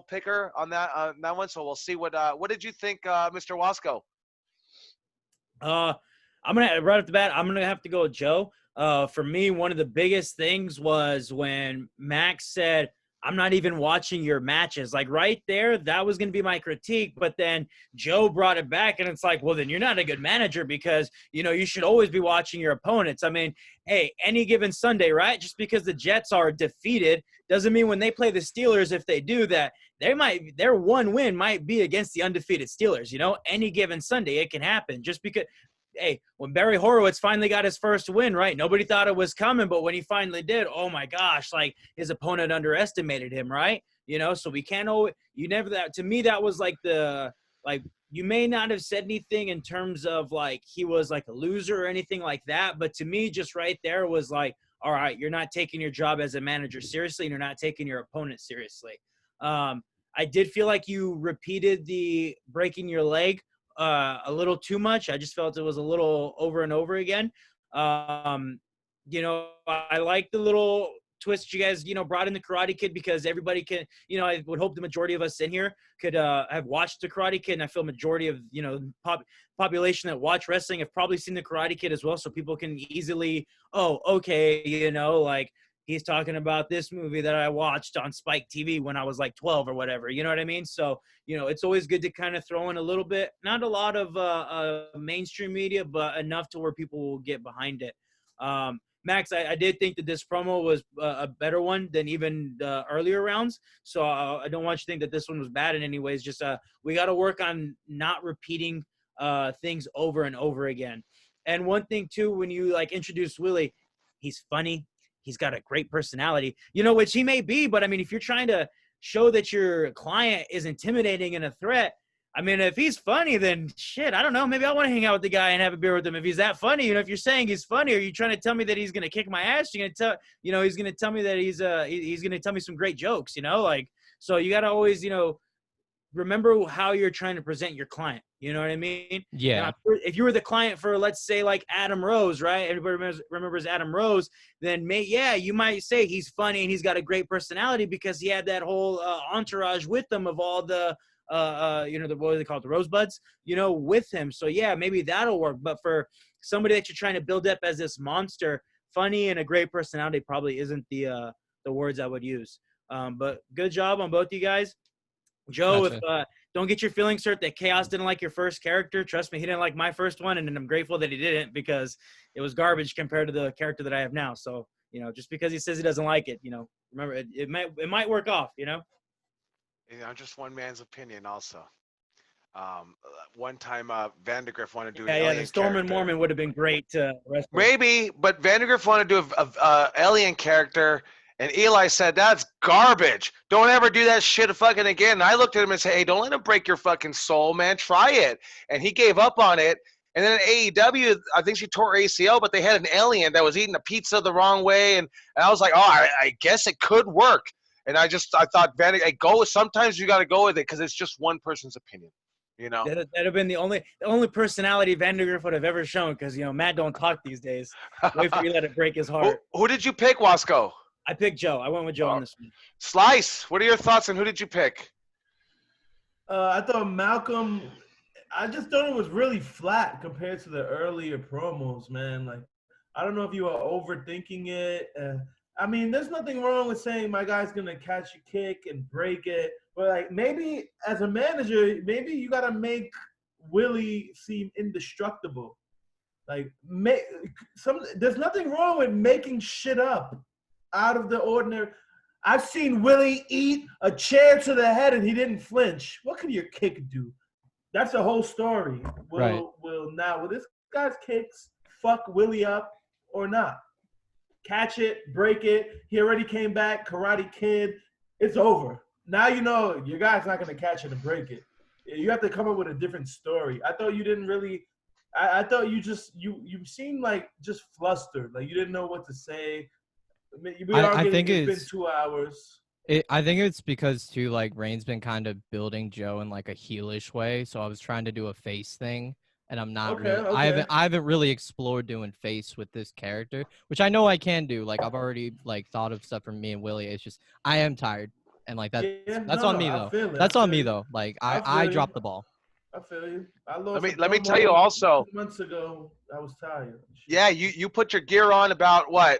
picker on that one, so we'll see what did you think, Mr. Wasco? I'm gonna right off the bat, I'm gonna have to go with Joe. For me, one of the biggest things was when Max said, I'm not even watching your matches. Like right there, that was going to be my critique. But then Joe brought it back, and it's like, well, then you're not a good manager, because, you should always be watching your opponents. I mean, hey, any given Sunday, right? Just because the Jets are defeated doesn't mean when they play the Steelers, if they do that, their one win might be against the undefeated Steelers. Any given Sunday, it can happen. Just because, hey, when Barry Horowitz finally got his first win, right? Nobody thought it was coming, but when he finally did, oh my gosh, like his opponent underestimated him, right? So we can't always, to me, that was like you may not have said anything in terms of like he was like a loser or anything like that, but to me, just right there was like, all right, you're not taking your job as a manager seriously, and you're not taking your opponent seriously. I did feel like you repeated the breaking your leg a little too much. I just felt it was a little over and over again. I like the little twist you guys, brought in the Karate Kid, because everybody can, I would hope the majority of us in here could have watched the Karate Kid, and I feel majority of, population that watch wrestling have probably seen the Karate Kid as well, so people can easily, oh, okay, like he's talking about this movie that I watched on Spike TV when I was like 12 or whatever. You know what I mean? So, it's always good to kind of throw in a little bit, not a lot of mainstream media, but enough to where people will get behind it. Max, I did think that this promo was a better one than even the earlier rounds. So I don't want you to think that this one was bad in any ways. Just we got to work on not repeating things over and over again. And one thing, too, when you like introduce Willie, he's funny. He's got a great personality, which he may be. But, I mean, if you're trying to show that your client is intimidating and a threat. I mean, if he's funny, then shit, I don't know. Maybe I want to hang out with the guy and have a beer with him. If he's that funny, if you're saying he's funny, are you trying to tell me that he's going to kick my ass? You're going to tell, he's going to tell me that he's going to tell me some great jokes, like, so you got to always, remember how you're trying to present your client. You know what I mean? Yeah. If you were the client for, let's say, like Adam Rose, right? Everybody remembers Adam Rose. Then, you might say he's funny and he's got a great personality because he had that whole entourage with him of all the, what do they call it? The rosebuds, with him. So yeah, maybe that'll work. But for somebody that you're trying to build up as this monster, funny and a great personality probably isn't the words I would use. But good job on both you guys. Joe, Gotcha. if don't get your feelings hurt that Chaos didn't like your first character. Trust me, he didn't like my first one, and I'm grateful that he didn't because it was garbage compared to the character that I have now. So, just because he says he doesn't like it, remember it might work off, Just one man's opinion also. One time Vandergriff wanted to do an Yeah, alien the Storm and character. Mormon would have been great to wrestle. Maybe, but Vandergriff wanted to do a alien character, and Eli said, that's garbage. Don't ever do that shit fucking again. And I looked at him and said, hey, don't let him break your fucking soul, man. Try it. And he gave up on it. And then at AEW, I think she tore her ACL, but they had an alien that was eating a pizza the wrong way. And I was like, I guess it could work. And I thought, Vandergriff, sometimes you got to go with it because it's just one person's opinion. That'd have been the only personality Vandergriff would have ever shown because, Matt don't talk these days. Wait for you to let it break his heart. Who did you pick, Wasco? I picked Joe. I went with Joe on this one. Slice, what are your thoughts on who did you pick? I thought Malcolm, I just thought it was really flat compared to the earlier promos, man. Like, I don't know if you are overthinking it. I mean, there's nothing wrong with saying my guy's going to catch a kick and break it. But, like, maybe as a manager, maybe you got to make Willie seem indestructible. Like, there's nothing wrong with making shit up out of the ordinary. I've seen Willie eat a chair to the head and he didn't flinch. What can your kick do? That's the whole story. Will this guy's kicks fuck Willie up or not? Catch it, break it. He already came back, Karate Kid. It's over. Now you know your guy's not going to catch it and break it. You have to come up with a different story. I thought you didn't really – I thought you just – you seemed like just flustered. Like you didn't know what to say. I think it's been 2 hours. I think it's because too, like Rain's been kind of building Joe in like a heelish way, so I was trying to do a face thing, and I'm not really. Okay. I haven't really explored doing face with this character, which I know I can do. Like I've already like thought of stuff from me and Willie. It's just I am tired, and like that's on me though. That's on me though. Like I dropped the ball. I feel you. I lost. Let me tell you also. 2 months ago, I was tired. Yeah, you put your gear on about what?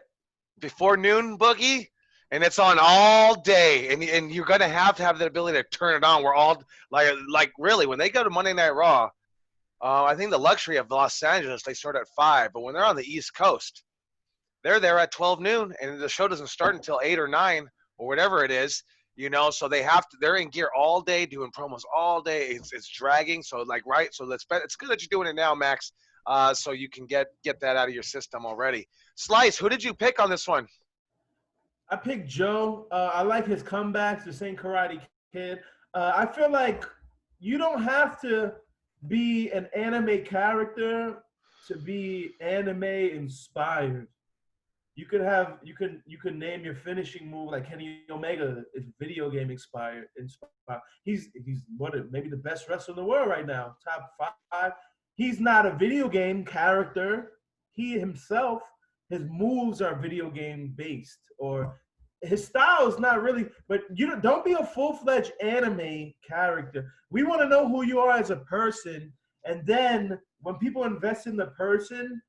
Before noon, Boogie, and it's on all day, and you're gonna have the ability to turn it on. We're all like really when they go to Monday Night Raw, I think the luxury of Los Angeles, they start at 5, but when they're on the East Coast, they're there at 12 noon, and the show doesn't start until 8 or 9 or whatever it is. So they're in gear all day, doing promos all day. It's dragging, so it's good that you're doing it now, Max. So you can get that out of your system already. Slice, who did you pick on this one? I picked Joe. I like his comebacks, the same Karate Kid. I feel like you don't have to be an anime character to be anime inspired. You could name your finishing move like Kenny Omega is video game inspired. He's maybe the best wrestler in the world right now, top 5. He's not a video game character. He himself, his moves are video game based, or his style is not really. But don't be a full-fledged anime character. We want to know who you are as a person, and then when people invest in the person,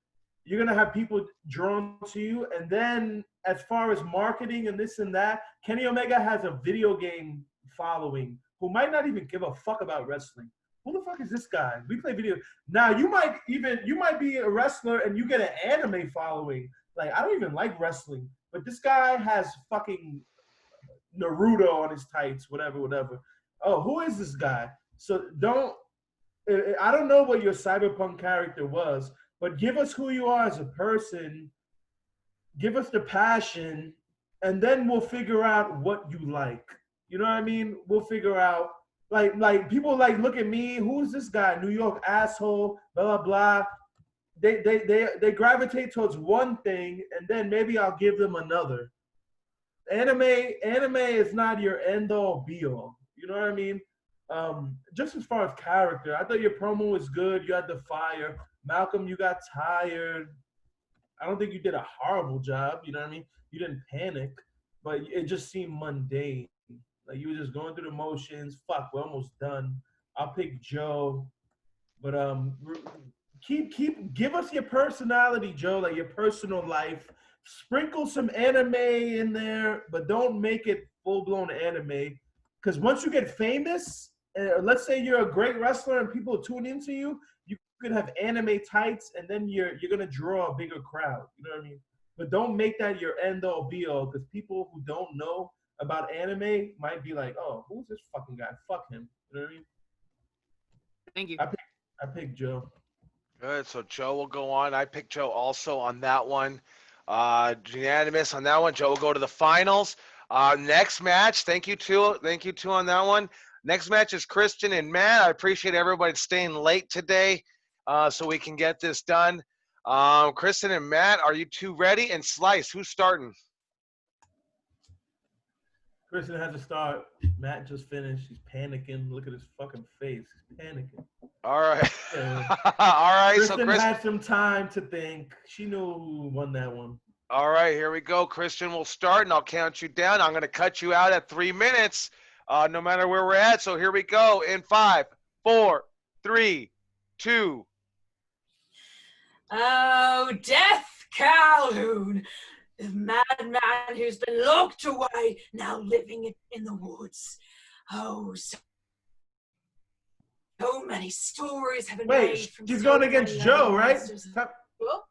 you're gonna have people drawn to you. And then, as far as marketing and this and that, Kenny Omega has a video game following who might not even give a fuck about wrestling. Who the fuck is this guy? We play video. Now you might be a wrestler and you get an anime following. Like, I don't even like wrestling, but this guy has fucking Naruto on his tights, whatever. Oh, who is this guy? So I don't know what your cyberpunk character was, but give us who you are as a person. Give us the passion, and then we'll figure out what you like. You know what I mean? We'll figure out. Like people like look at me. Who's this guy? New York asshole. Blah blah blah. They gravitate towards one thing, and then maybe I'll give them another. Anime is not your end all be all. You know what I mean? Just as far as character, I thought your promo was good. You had the fire. Malcolm, you got tired. I don't think you did a horrible job. You know what I mean? You didn't panic, but it just seemed mundane. Like you were just going through the motions. Fuck, we're almost done. I'll pick Joe, but give us your personality, Joe, like your personal life. Sprinkle some anime in there, but don't make it full blown anime. Because once you get famous, let's say you're a great wrestler and people tune into you, you could have anime tights, and then you're gonna draw a bigger crowd. You know what I mean? But don't make that your end all be all, because people who don't know about anime might be like, "Oh, who's this fucking guy? Fuck him." You know what I mean? Thank you. I picked Joe. Good. So Joe will go on. I picked Joe also on that one. Unanimous on that one. Joe will go to the finals. Next match. Thank you too on that one. Next match is Christian and Matt. I appreciate everybody staying late today, so we can get this done. Kristen and Matt, are you two ready? And Slice, who's starting? Kristen has to start. Matt just finished. He's panicking. Look at his fucking face. He's panicking. All right. Yeah. All right. Kristen So Kristen had some time to think. She knew who won that one. All right, here we go. Christian will start, and I'll count you down. I'm going to cut you out at 3 minutes, no matter where we're at. So here we go in 5, 4, 3, 2. Oh, Death Calhoun, the madman who's been locked away, now living in the woods. Oh, so many stories have been made. Wait, From she's so going against many Joe, other right? monsters. Well,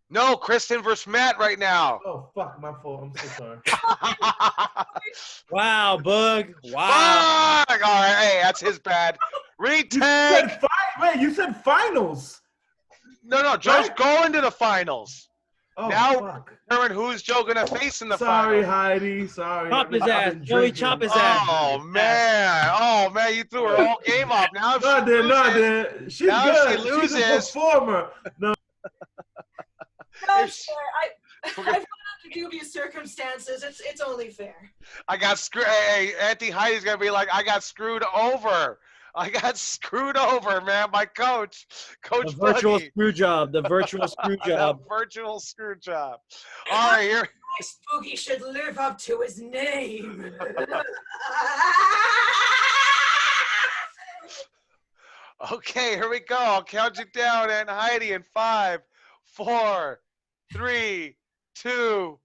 No, Kristen versus Matt right now. Oh, fuck, my fault. I'm so sorry. Wow, Bug. Wow. Fuck! All right, hey, that's his bad. Retake. You said finals. No, Joe's going to the finals. Oh, now fuck. determine who's Joe going to face in the Sorry, finals. Heidi. Sorry. Chop his I've ass. been Joey, drinking. chop his ass. Oh man, you threw her whole game off. Now if No, I she did. loses, No, I did. She's now good. if she loses, She's a performer. No. no, sure. I found out the dubious circumstances. It's only fair. I got screwed. Hey, Auntie Heidi's gonna be like, I got screwed over. I got screwed over, man. My coach, Coach The virtual Buggy. screw job. The virtual screw job. The virtual screw job. All right, here. Spooky should live up to his name. Okay, here we go. I'll count you down, Aunt Heidi, in 5, 4, 3, 2.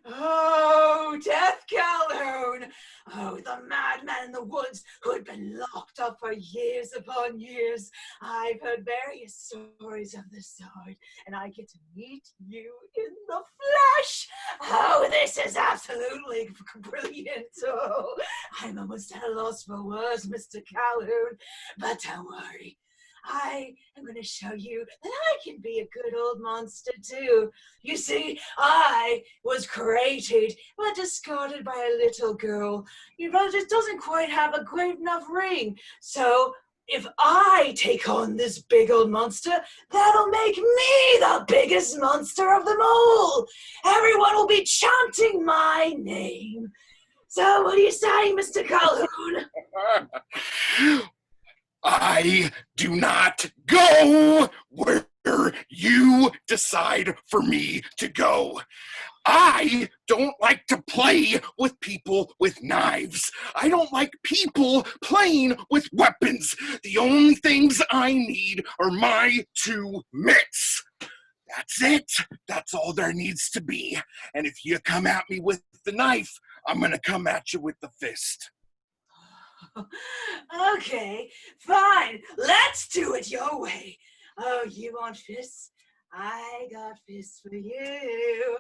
Oh, Death Calhoun! Oh, the madman in the woods who had been locked up for years upon years. I've heard various stories of this sort, and I get to meet you in the flesh. Oh, this is absolutely brilliant. Oh, I'm almost at a loss for words, Mr. Calhoun, but don't worry. I am going to show you that I can be a good old monster too. You see, I was created but discarded by a little girl. You know, just doesn't quite have a great enough ring. So if I take on this big old monster, that'll make me the biggest monster of them all. Everyone will be chanting my name. So what are you saying, Mr. Calhoun? I do not go where you decide for me to go. I don't like to play with people with knives. I don't like people playing with weapons. The only things I need are my 2 mitts. That's it. That's all there needs to be. And if you come at me with the knife, I'm going to come at you with the fist. Okay, fine. Let's do it your way. Oh, you want fists? I got fists for you.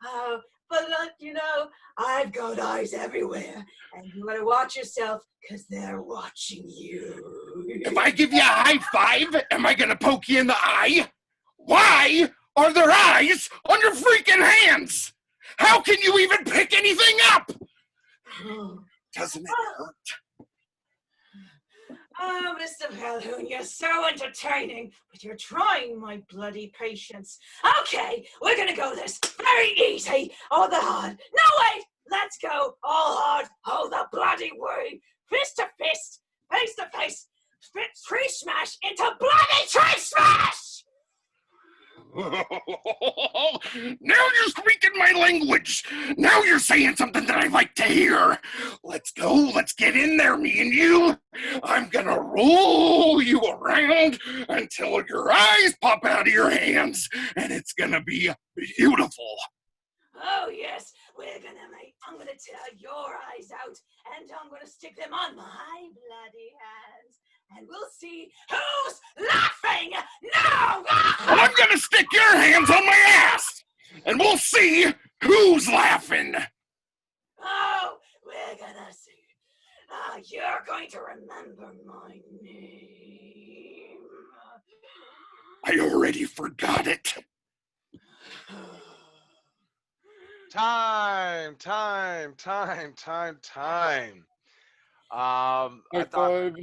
Oh, but look, you know, I've got eyes everywhere. And you better watch yourself, because they're watching you. If I give you a high five, am I going to poke you in the eye? Why are there eyes on your freaking hands? How can you even pick anything up? Doesn't it hurt? Oh, Mr. Calhoun, you're so entertaining, but you're trying my bloody patience. Okay, we're gonna go this very easy or the hard. No, wait! Let's go all hard, oh the bloody way. Fist to fist, face to face, tree smash into bloody tree smash! Now you're speaking my language. Now you're saying something that I like to hear. Let's go. Let's get in there, me and you. I'm gonna roll you around until your eyes pop out of your hands, and it's gonna be beautiful. Oh yes, I'm gonna tear your eyes out, and I'm gonna stick them on my bloody hands, and we'll see who's laughing now! I'm gonna stick your hands on my ass, and we'll see who's laughing. Oh, we're gonna see. You're going to remember my name. I already forgot it. Time. I thought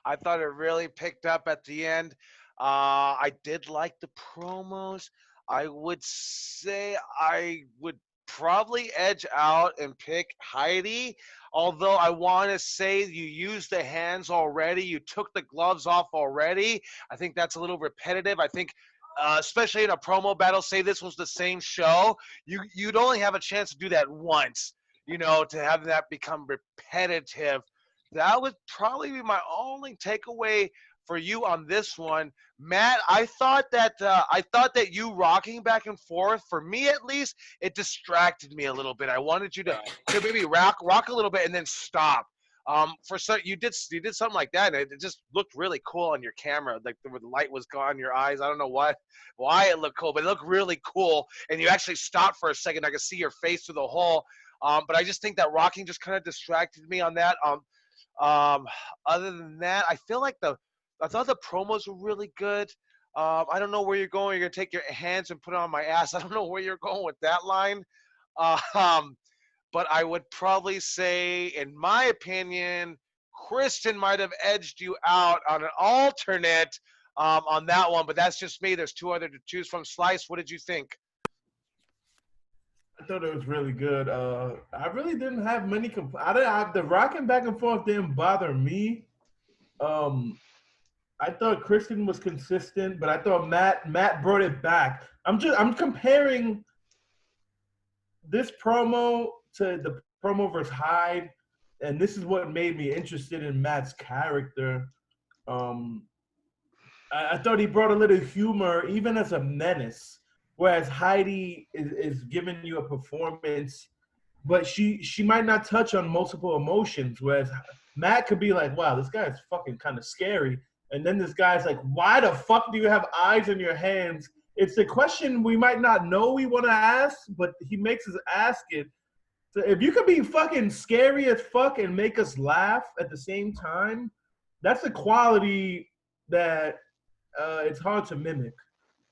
I thought it really picked up at the end. I did like the promos. I would say I would probably edge out and pick Heidi. Although I want to say you used the hands already, you took the gloves off already. I think that's a little repetitive. I think, especially in a promo battle, say this was the same show, you'd only have a chance to do that once. To have that become repetitive. That would probably be my only takeaway for you on this one, Matt. I thought that you rocking back and forth, for me at least, it distracted me a little bit. I wanted you to maybe rock a little bit and then stop. You did something like that, and it just looked really cool on your camera. Like the light was gone in your eyes. I don't know why it looked cool, but it looked really cool. And you actually stopped for a second. I could see your face through the hole. But I just think that rocking just kind of distracted me on that. Other than that, I thought the promos were really good. I don't know where you're going. You're gonna take your hands and put it on my ass. I don't know where you're going with that line. But I would probably say, in my opinion, Kristen might have edged you out on an alternate on that one. But that's just me. There's two other to choose from. Slice, what did you think? I thought it was really good. I really didn't have many. The rocking back and forth didn't bother me. I thought Kristen was consistent, but I thought Matt brought it back. I'm comparing this promo to the promo versus Hyde, and this is what made me interested in Matt's character. I thought he brought a little humor, even as a menace, whereas Heidi is giving you a performance, but she might not touch on multiple emotions, whereas Matt could be like, wow, this guy's fucking kind of scary. And then this guy's like, why the fuck do you have eyes in your hands? It's a question we might not know we want to ask, but he makes us ask it. So if you could be fucking scary as fuck and make us laugh at the same time, that's a quality that it's hard to mimic.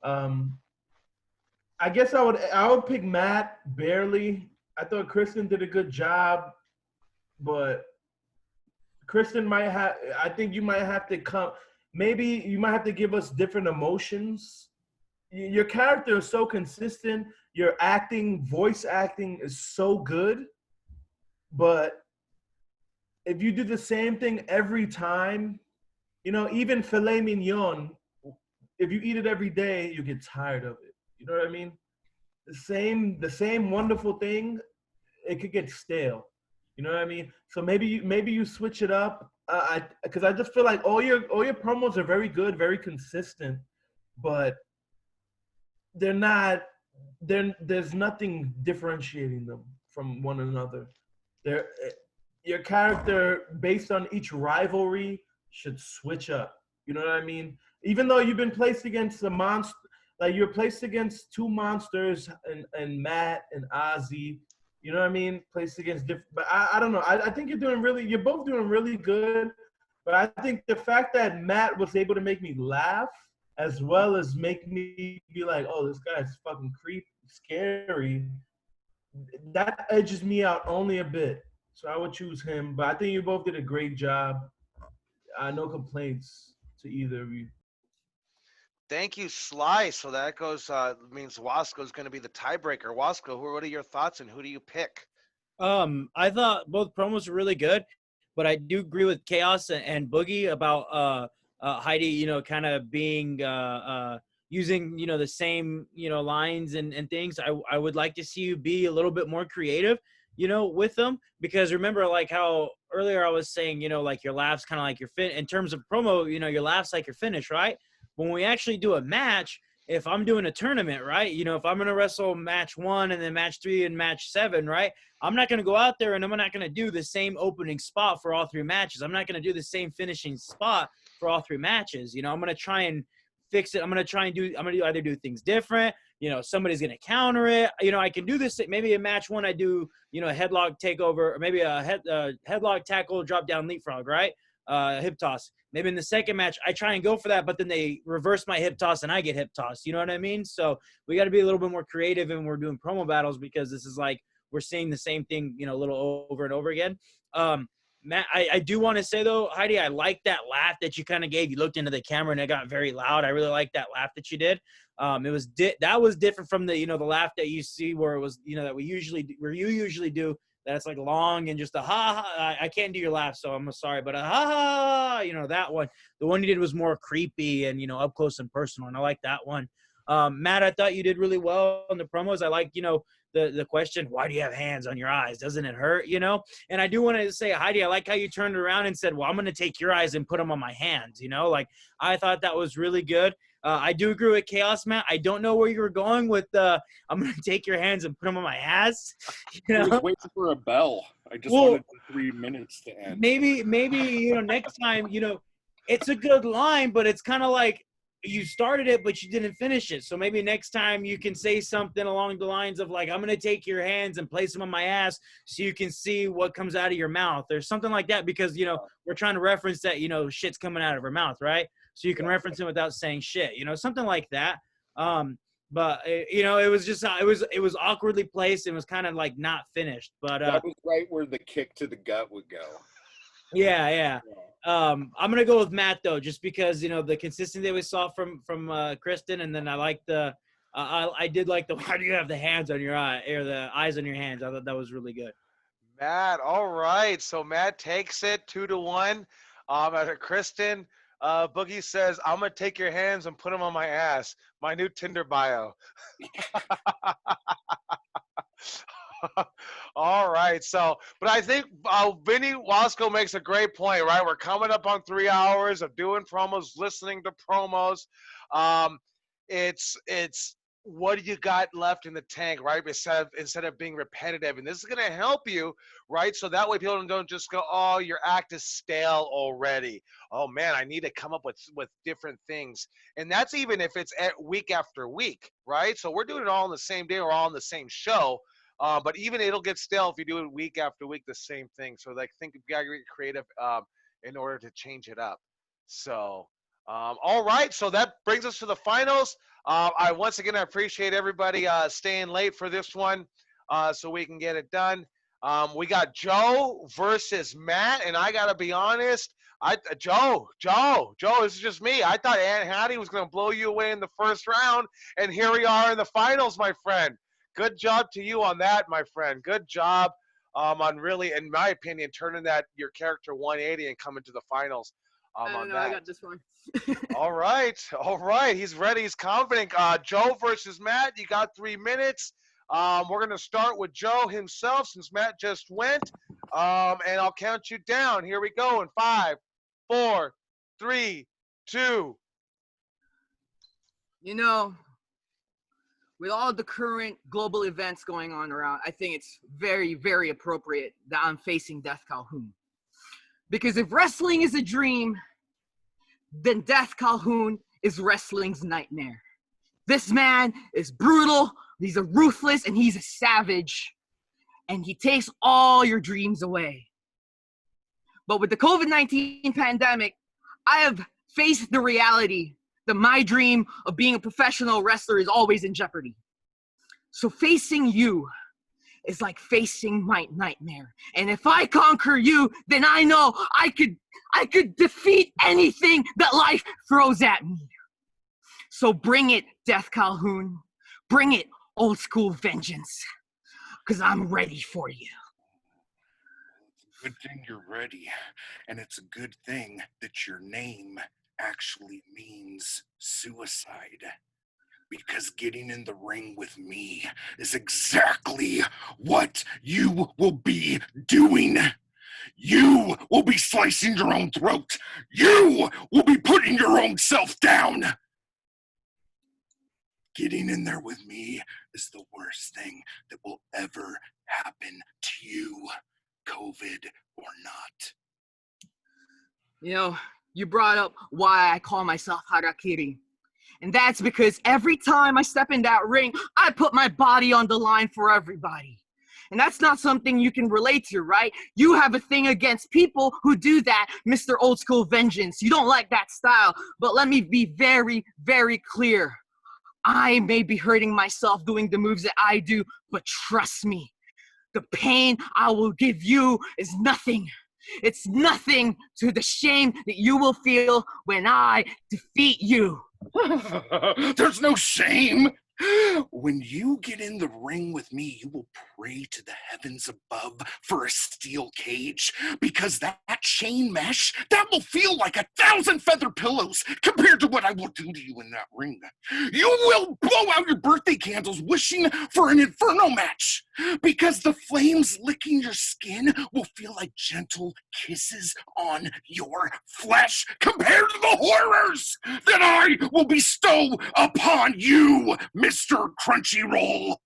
I guess I would pick Matt barely. I thought Kristen did a good job, but Kristen I think you might have to maybe you might have to give us different emotions. Your character is so consistent. Your voice acting is so good. But if you do the same thing every time, even filet mignon, if you eat it every day, you get tired of it. You know what I mean? The same wonderful thing, it could get stale. You know what I mean? So maybe you switch it up. Because I just feel like all your promos are very good, very consistent, but they're not. There's nothing differentiating them from one another. Your character, based on each rivalry, should switch up. You know what I mean? Even though you've been placed against a monster, like you're placed against two monsters and Matt and Ozzy. You know what I mean? Placed against different, but I don't know. I think you're both doing really good. But I think the fact that Matt was able to make me laugh as well as make me be like, oh, this guy's fucking scary. that edges me out only a bit. So I would choose him. But I think you both did a great job. No complaints to either of you. Thank you, Sly. So that goes means Wasco's going to be the tiebreaker. Wasco, what are your thoughts and who do you pick? I thought both promos were really good, but I do agree with Chaos and Boogie about Heidi, you know, kind of being using, you know, the same, you know, lines and things. I would like to see you be a little bit more creative, you know, with them, because remember, like how earlier I was saying, you know, like your laughs kind of like your fin in terms of promo, you know, your laughs like your finish, right? When we actually do a match, if I'm doing a tournament, right, you know, if I'm going to wrestle match 1 and then match 3 and match 7, right, I'm not going to go out there and I'm not going to do the same opening spot for all 3 matches. I'm not going to do the same finishing spot for all 3 matches. You know, I'm going to try and fix it. I'm going to either do things different. You know, somebody's going to counter it. You know, I can do this. Maybe in match 1, I do, you know, a headlock takeover, or maybe a headlock tackle, drop down leapfrog, right? Hip toss. Maybe in the second match, I try and go for that, but then they reverse my hip toss and I get hip toss. You know what I mean? So we got to be a little bit more creative when we're doing promo battles, because this is like we're seeing the same thing, you know, a little over and over again. Matt, I do want to say, though, Heidi, I like that laugh that you kind of gave. You looked into the camera and it got very loud. I really like that laugh that you did. That was different from the, you know, the laugh that you see where it was, you know, that you usually do. That's like long and just a ha ha. I can't do your laugh, so I'm sorry, but a ha ha, you know, that one. The one you did was more creepy and, you know, up close and personal, and I like that one. Matt, I thought you did really well in the promos. I like, you know, the question, why do you have hands on your eyes? Doesn't it hurt, you know? And I do want to say, Heidi, I like how you turned around and said, well, I'm going to take your eyes and put them on my hands, you know? Like, I thought that was really good. I do agree with Chaos, Matt. I don't know where you were going with I'm going to take your hands and put them on my ass. You know? I was waiting for a bell. I just wanted the 3 minutes to end. Maybe, you know, next time, you know, it's a good line, but it's kind of like you started it, but you didn't finish it. So maybe next time you can say something along the lines of like, I'm going to take your hands and place them on my ass so you can see what comes out of your mouth or something like that, because, you know, we're trying to reference that, you know, shit's coming out of her mouth, right? So you can reference it without saying shit, you know, something like that. But you know, it was just it was awkwardly placed and was kind of like not finished. But that was right where the kick to the gut would go. Yeah. I'm gonna go with Matt though, just because, you know, the consistency that we saw from Kristen, and then I like I did like the why do you have the hands on your eye or the eyes on your hands? I thought that was really good. Matt, all right. So Matt takes it 2-1. After Kristen, Boogie says, I'm going to take your hands and put them on my ass. My new Tinder bio. All right. So, but I think Vinny Wasco makes a great point, right? We're coming up on 3 hours of doing promos, listening to promos. It's what do you got left in the tank, right? Instead of being repetitive. And this is going to help you, right? So that way people don't just go, oh, your act is stale already. Oh, man, I need to come up with different things. And that's even if it's week after week, right? So we're doing it all on the same day or all on the same show. But even it'll get stale if you do it week after week, the same thing. So like, think you gotta get creative in order to change it up. So, all right. So that brings us to the finals. I appreciate everybody staying late for this one, so we can get it done. We got Joe versus Matt, and I gotta be honest. Joe, this is just me. I thought Aunt Hattie was gonna blow you away in the first round, and here we are in the finals, my friend. Good job to you on that, my friend. Good job on really, in my opinion, turning your character 180 and coming to the finals. On that. I got this one. All right. He's ready. He's confident. Joe versus Matt. You got 3 minutes. We're gonna start with Joe himself since Matt just went. And I'll count you down. Here we go in 5, 4, 3, 2. You know, with all the current global events going on around, I think it's very, very appropriate that I'm facing Death Calhoun. Because if wrestling is a dream, then Death Calhoun is wrestling's nightmare. This man is brutal, he's a ruthless, and he's a savage. And he takes all your dreams away. But with the COVID-19 pandemic, I have faced the reality that my dream of being a professional wrestler is always in jeopardy. So facing you is like facing my nightmare. And if I conquer you, then I know I could defeat anything that life throws at me. So bring it, Death Calhoun. Bring it, old school vengeance. Because I'm ready for you. Good thing you're ready, and it's a good thing that your name actually means suicide. Because getting in the ring with me is exactly what you will be doing. You will be slicing your own throat. You will be putting your own self down. Getting in there with me is the worst thing that will ever happen to you, COVID or not. You know, you brought up why I call myself Harakiri. And that's because every time I step in that ring, I put my body on the line for everybody. And that's not something you can relate to, right? You have a thing against people who do that, Mr. Old School Vengeance. You don't like that style. But let me be very, very clear. I may be hurting myself doing the moves that I do, but trust me, the pain I will give you is nothing. It's nothing to the shame that you will feel when I defeat you. There's no shame. When you get in the ring with me, you will pray to the heavens above for a steel cage, because that chain mesh, that will feel like 1,000 feather pillows compared to what I will do to you in that ring. You will blow out your birthday candles wishing for an inferno match, because the flames licking your skin will feel like gentle kisses on your flesh compared to the horrors that I will bestow upon you, Mr. Crunchyroll.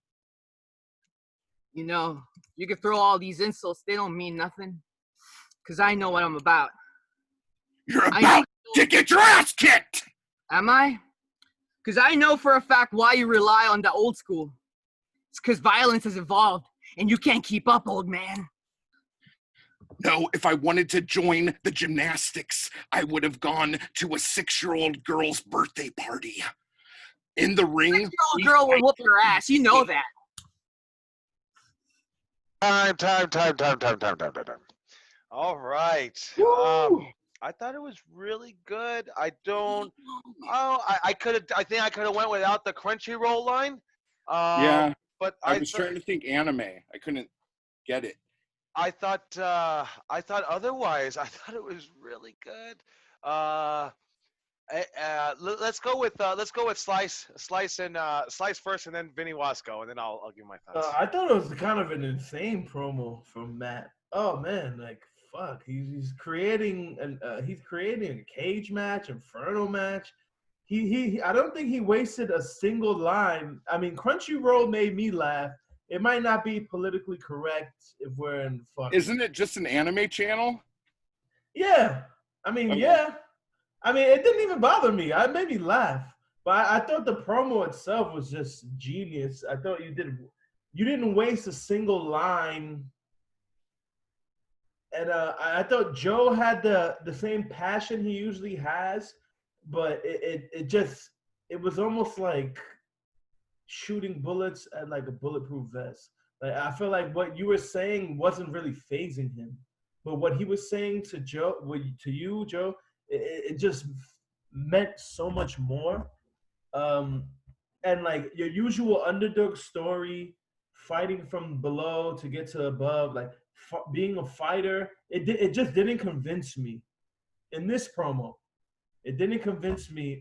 You know, you can throw all these insults, they don't mean nothing. Because I know what I'm about. You're about to get your ass kicked! Am I? Because I know for a fact why you rely on the old school. It's because violence has evolved, and you can't keep up, old man. No, if I wanted to join the gymnastics, I would have gone to a 6-year-old girl's birthday party. In the ring, 6-year-old girl will whoop your ass. You know that. Time. All right. I thought it was really good. I think I could have went without the Crunchyroll line. Yeah, But I was trying to think anime. I couldn't get it. I thought otherwise. I thought it was really good. Let's go with Slice and Slice first, and then Vinny Wasco, and then I'll give my thoughts. I thought it was kind of an insane promo from Matt. Oh man, like fuck, he's creating a cage match, inferno match. He I don't think he wasted a single line. I mean, Crunchyroll made me laugh. It might not be politically correct if we're in fucking. Isn't it just an anime channel? Yeah, I mean, Okay. yeah. I mean, it didn't even bother me. It made me laugh. But I thought the promo itself was just genius. I thought you didn't waste a single line. And I thought Joe had the same passion he usually has, but it was almost like shooting bullets at like a bulletproof vest. Like I feel like what you were saying wasn't really phasing him, but what he was saying to Joe, Joe, it just meant so much more. And like your usual underdog story, fighting from below to get to above, like being a fighter, it just didn't convince me in this promo. It didn't convince me.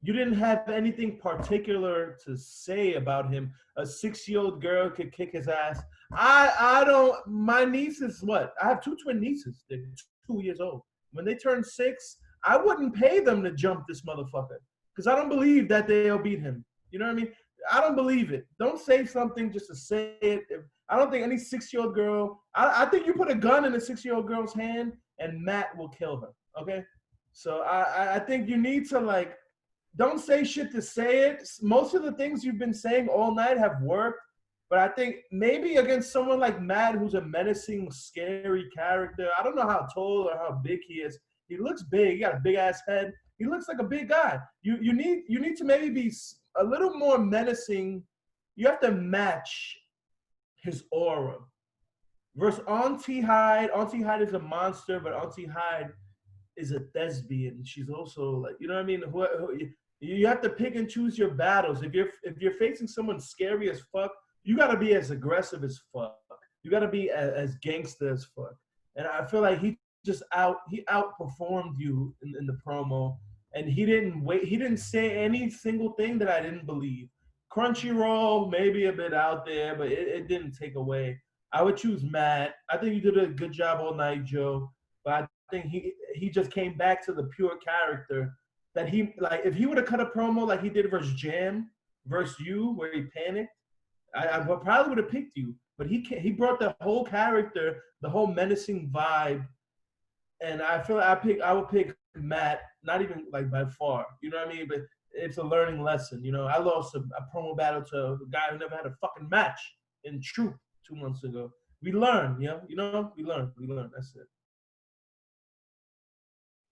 You didn't have anything particular to say about him. A 6-year-old girl could kick his ass. I don't. My niece is what? I have 2 twin nieces. They're 2 years old. When they turn 6, I wouldn't pay them to jump this motherfucker because I don't believe that they'll beat him. You know what I mean? I don't believe it. Don't say something just to say it. I don't think any 6-year-old girl. I think you put a gun in a 6-year-old girl's hand and Matt will kill her. Okay. So I think you need to like, don't say shit to say it. Most of the things you've been saying all night have worked, but I think maybe against someone like Matt, who's a menacing, scary character. I don't know how tall or how big he is. He looks big. He got a big ass head. He looks like a big guy. You need to maybe be a little more menacing. You have to match his aura. Versus Auntie Hyde. Auntie Hyde is a monster, but Auntie Hyde is a thespian. She's also like, you know what I mean? You have to pick and choose your battles. If you're facing someone scary as fuck, you gotta be as aggressive as fuck. You gotta be as gangster as fuck. And I feel like he outperformed you in the promo, and he didn't wait. He didn't say any single thing that I didn't believe. Crunchyroll maybe a bit out there, but it didn't take away. I would choose Matt. I think you did a good job all night, Joe. But I think he just came back to the pure character that he like. If he would have cut a promo like he did versus Jam versus you, where he panicked, I probably would have picked you. But he brought the whole character, the whole menacing vibe, and I feel like I would pick Matt, not even like by far. You know what I mean? But it's a learning lesson. You know, I lost a promo battle to a guy who never had a fucking match in Troop 2 months ago. We learn, we learn. That's it.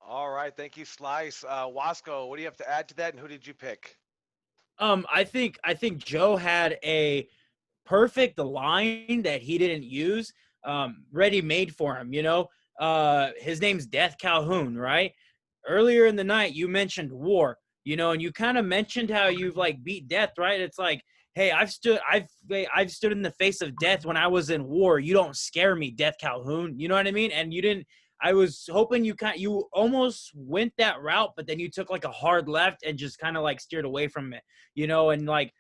All right, thank you, Slice. Wasco, what do you have to add to that, and who did you pick? I think Joe had a perfect line that he didn't use, ready made for him. His name's Death Calhoun, right? Earlier in the night, you mentioned war, and you kind of mentioned how you've like beat death, right? It's like, hey, I've stood in the face of death when I was in war. You don't scare me, Death Calhoun. You know what I mean? And you didn't. I was hoping you almost went that route, but then you took like a hard left and just kind of like steered away from it, and like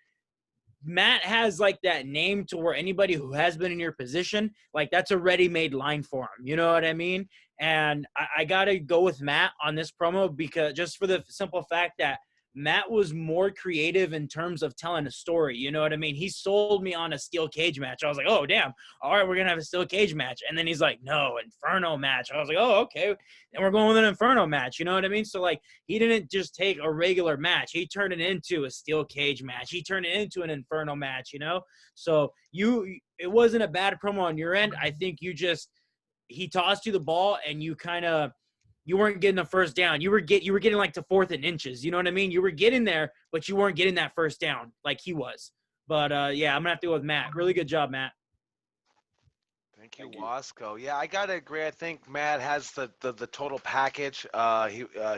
Matt has like that name to where anybody who has been in your position, like that's a ready-made line for him. You know what I mean? And I got to go with Matt on this promo because just for the simple fact that Matt was more creative in terms of telling a story. You know what I mean? He sold me on a steel cage match. I was like, oh, damn. All right, we're going to have a steel cage match. And then he's like, no, Inferno match. I was like, oh, okay. And we're going with an Inferno match. You know what I mean? So, like, he didn't just take a regular match. He turned it into a steel cage match. He turned it into an Inferno match, So, it wasn't a bad promo on your end. I think he tossed you the ball and you weren't getting the first down. You were getting like to fourth and inches. You know what I mean? You were getting there, but you weren't getting that first down like he was. But yeah, I'm gonna have to go with Matt. Really good job, Matt. Thank you, Wasco. Yeah, I gotta agree. I think Matt has the total package.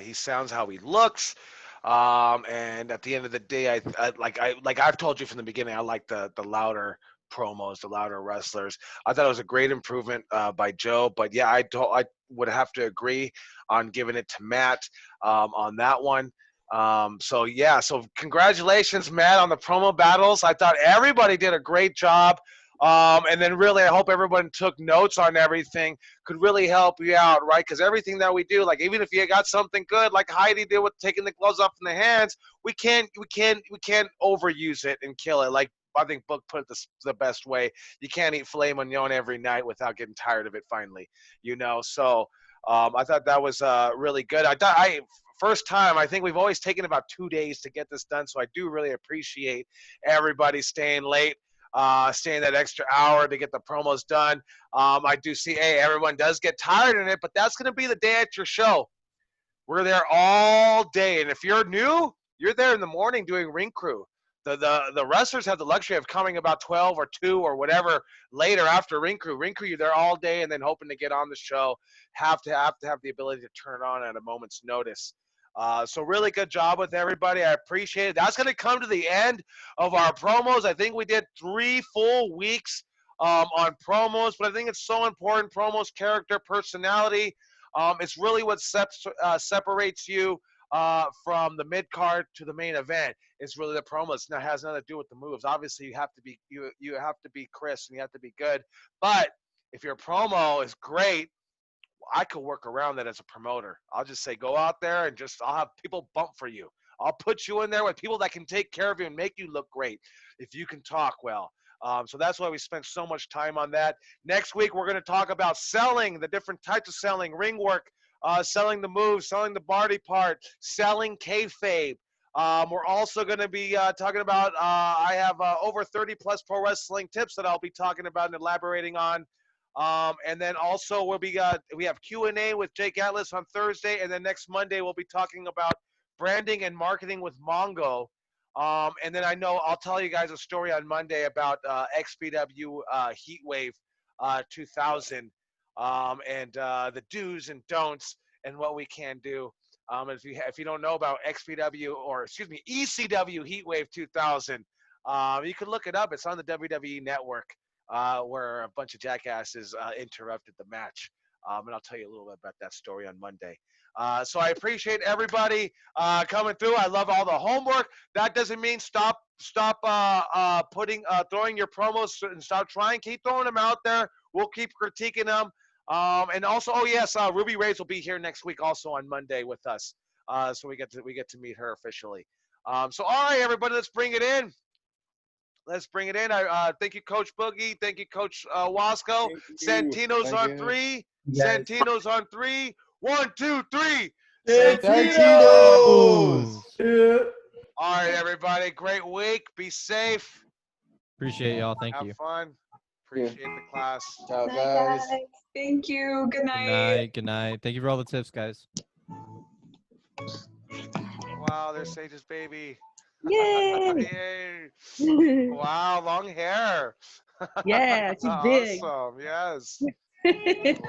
He sounds how he looks. And at the end of the day, I've told you from the beginning, I like the louder promos, the louder wrestlers. I thought it was a great improvement by Joe. But yeah, I would have to agree on giving it to Matt on that one. So congratulations, Matt, on the promo battles. I thought everybody did a great job. And then really, I hope everyone took notes on everything, could really help you out, right? Because everything that we do, like even if you got something good, like Heidi did with taking the gloves off in the hands, we can't overuse it and kill it. Like I think Book put it the best way. You can't eat filet mignon every night without getting tired of it finally, So I thought that was really good. First time, I think we've always taken about 2 days to get this done, so I do really appreciate everybody staying late. Staying that extra hour to get the promos done. I do see, hey, everyone does get tired in it, but that's going to be the day at your show. We're there all day, and if you're new, you're there in the morning doing ring crew. The wrestlers have the luxury of coming about 12 or 2 or whatever later after ring crew. Ring crew, you're there all day, and then hoping to get on the show. Have to have the ability to turn on at a moment's notice. So really good job with everybody. I appreciate it. That's going to come to the end of our promos. I think we did 3 full weeks on promos, but I think it's so important. Promos, character, personality. It's really what separates you from the mid card to the main event. It's really the promos. Now it has nothing to do with the moves. Obviously, you have to be crisp and you have to be good. But if your promo is great, I could work around that as a promoter. I'll just say, go out there and I'll have people bump for you. I'll put you in there with people that can take care of you and make you look great if you can talk well. So that's why we spent so much time on that. Next week, we're going to talk about selling, the different types of selling, ring work, selling the moves, selling the body part, selling kayfabe. We're also going to be talking about, I have over 30 plus pro wrestling tips that I'll be talking about and elaborating on. And then also we have Q&A with Jake Atlas on Thursday, and then next Monday we'll be talking about branding and marketing with Mongo. And then I know I'll tell you guys a story on Monday about XPW Heatwave 2000 and the do's and don'ts and what we can do. If you don't know about XPW or excuse me ECW Heatwave 2000, you can look it up. It's on the WWE Network where a bunch of jackasses interrupted the match. And I'll tell you a little bit about that story on Monday. So I appreciate everybody coming through. I love all the homework. That doesn't mean stop throwing your promos and stop trying. Keep throwing them out there. We'll keep critiquing them. And also, oh yes, Ruby Reyes will be here next week also on Monday with us. So we get to meet her officially. So all right, everybody, let's bring it in. Let's bring it in. I thank you, Coach Boogie. Thank you, Coach Wasco. Santino's on three. Yes. Santino's on three. 1, 2, 3. Santino! Yeah. All right, everybody. Great week. Be safe. Appreciate y'all. Thank Have you. fun. Appreciate the class. Night, guys. Thank you. Good Good night. night. Good night. Thank you for all the tips, guys. Wow, there's Sage's baby. Yay! Yay. Wow, long hair. Yeah, she's big. Awesome. Yes.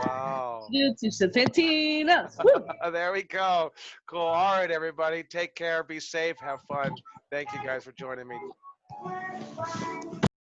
Wow. To Santino. Woo! There we go. Cool. All right, everybody. Take care. Be safe. Have fun. Thank you guys for joining me.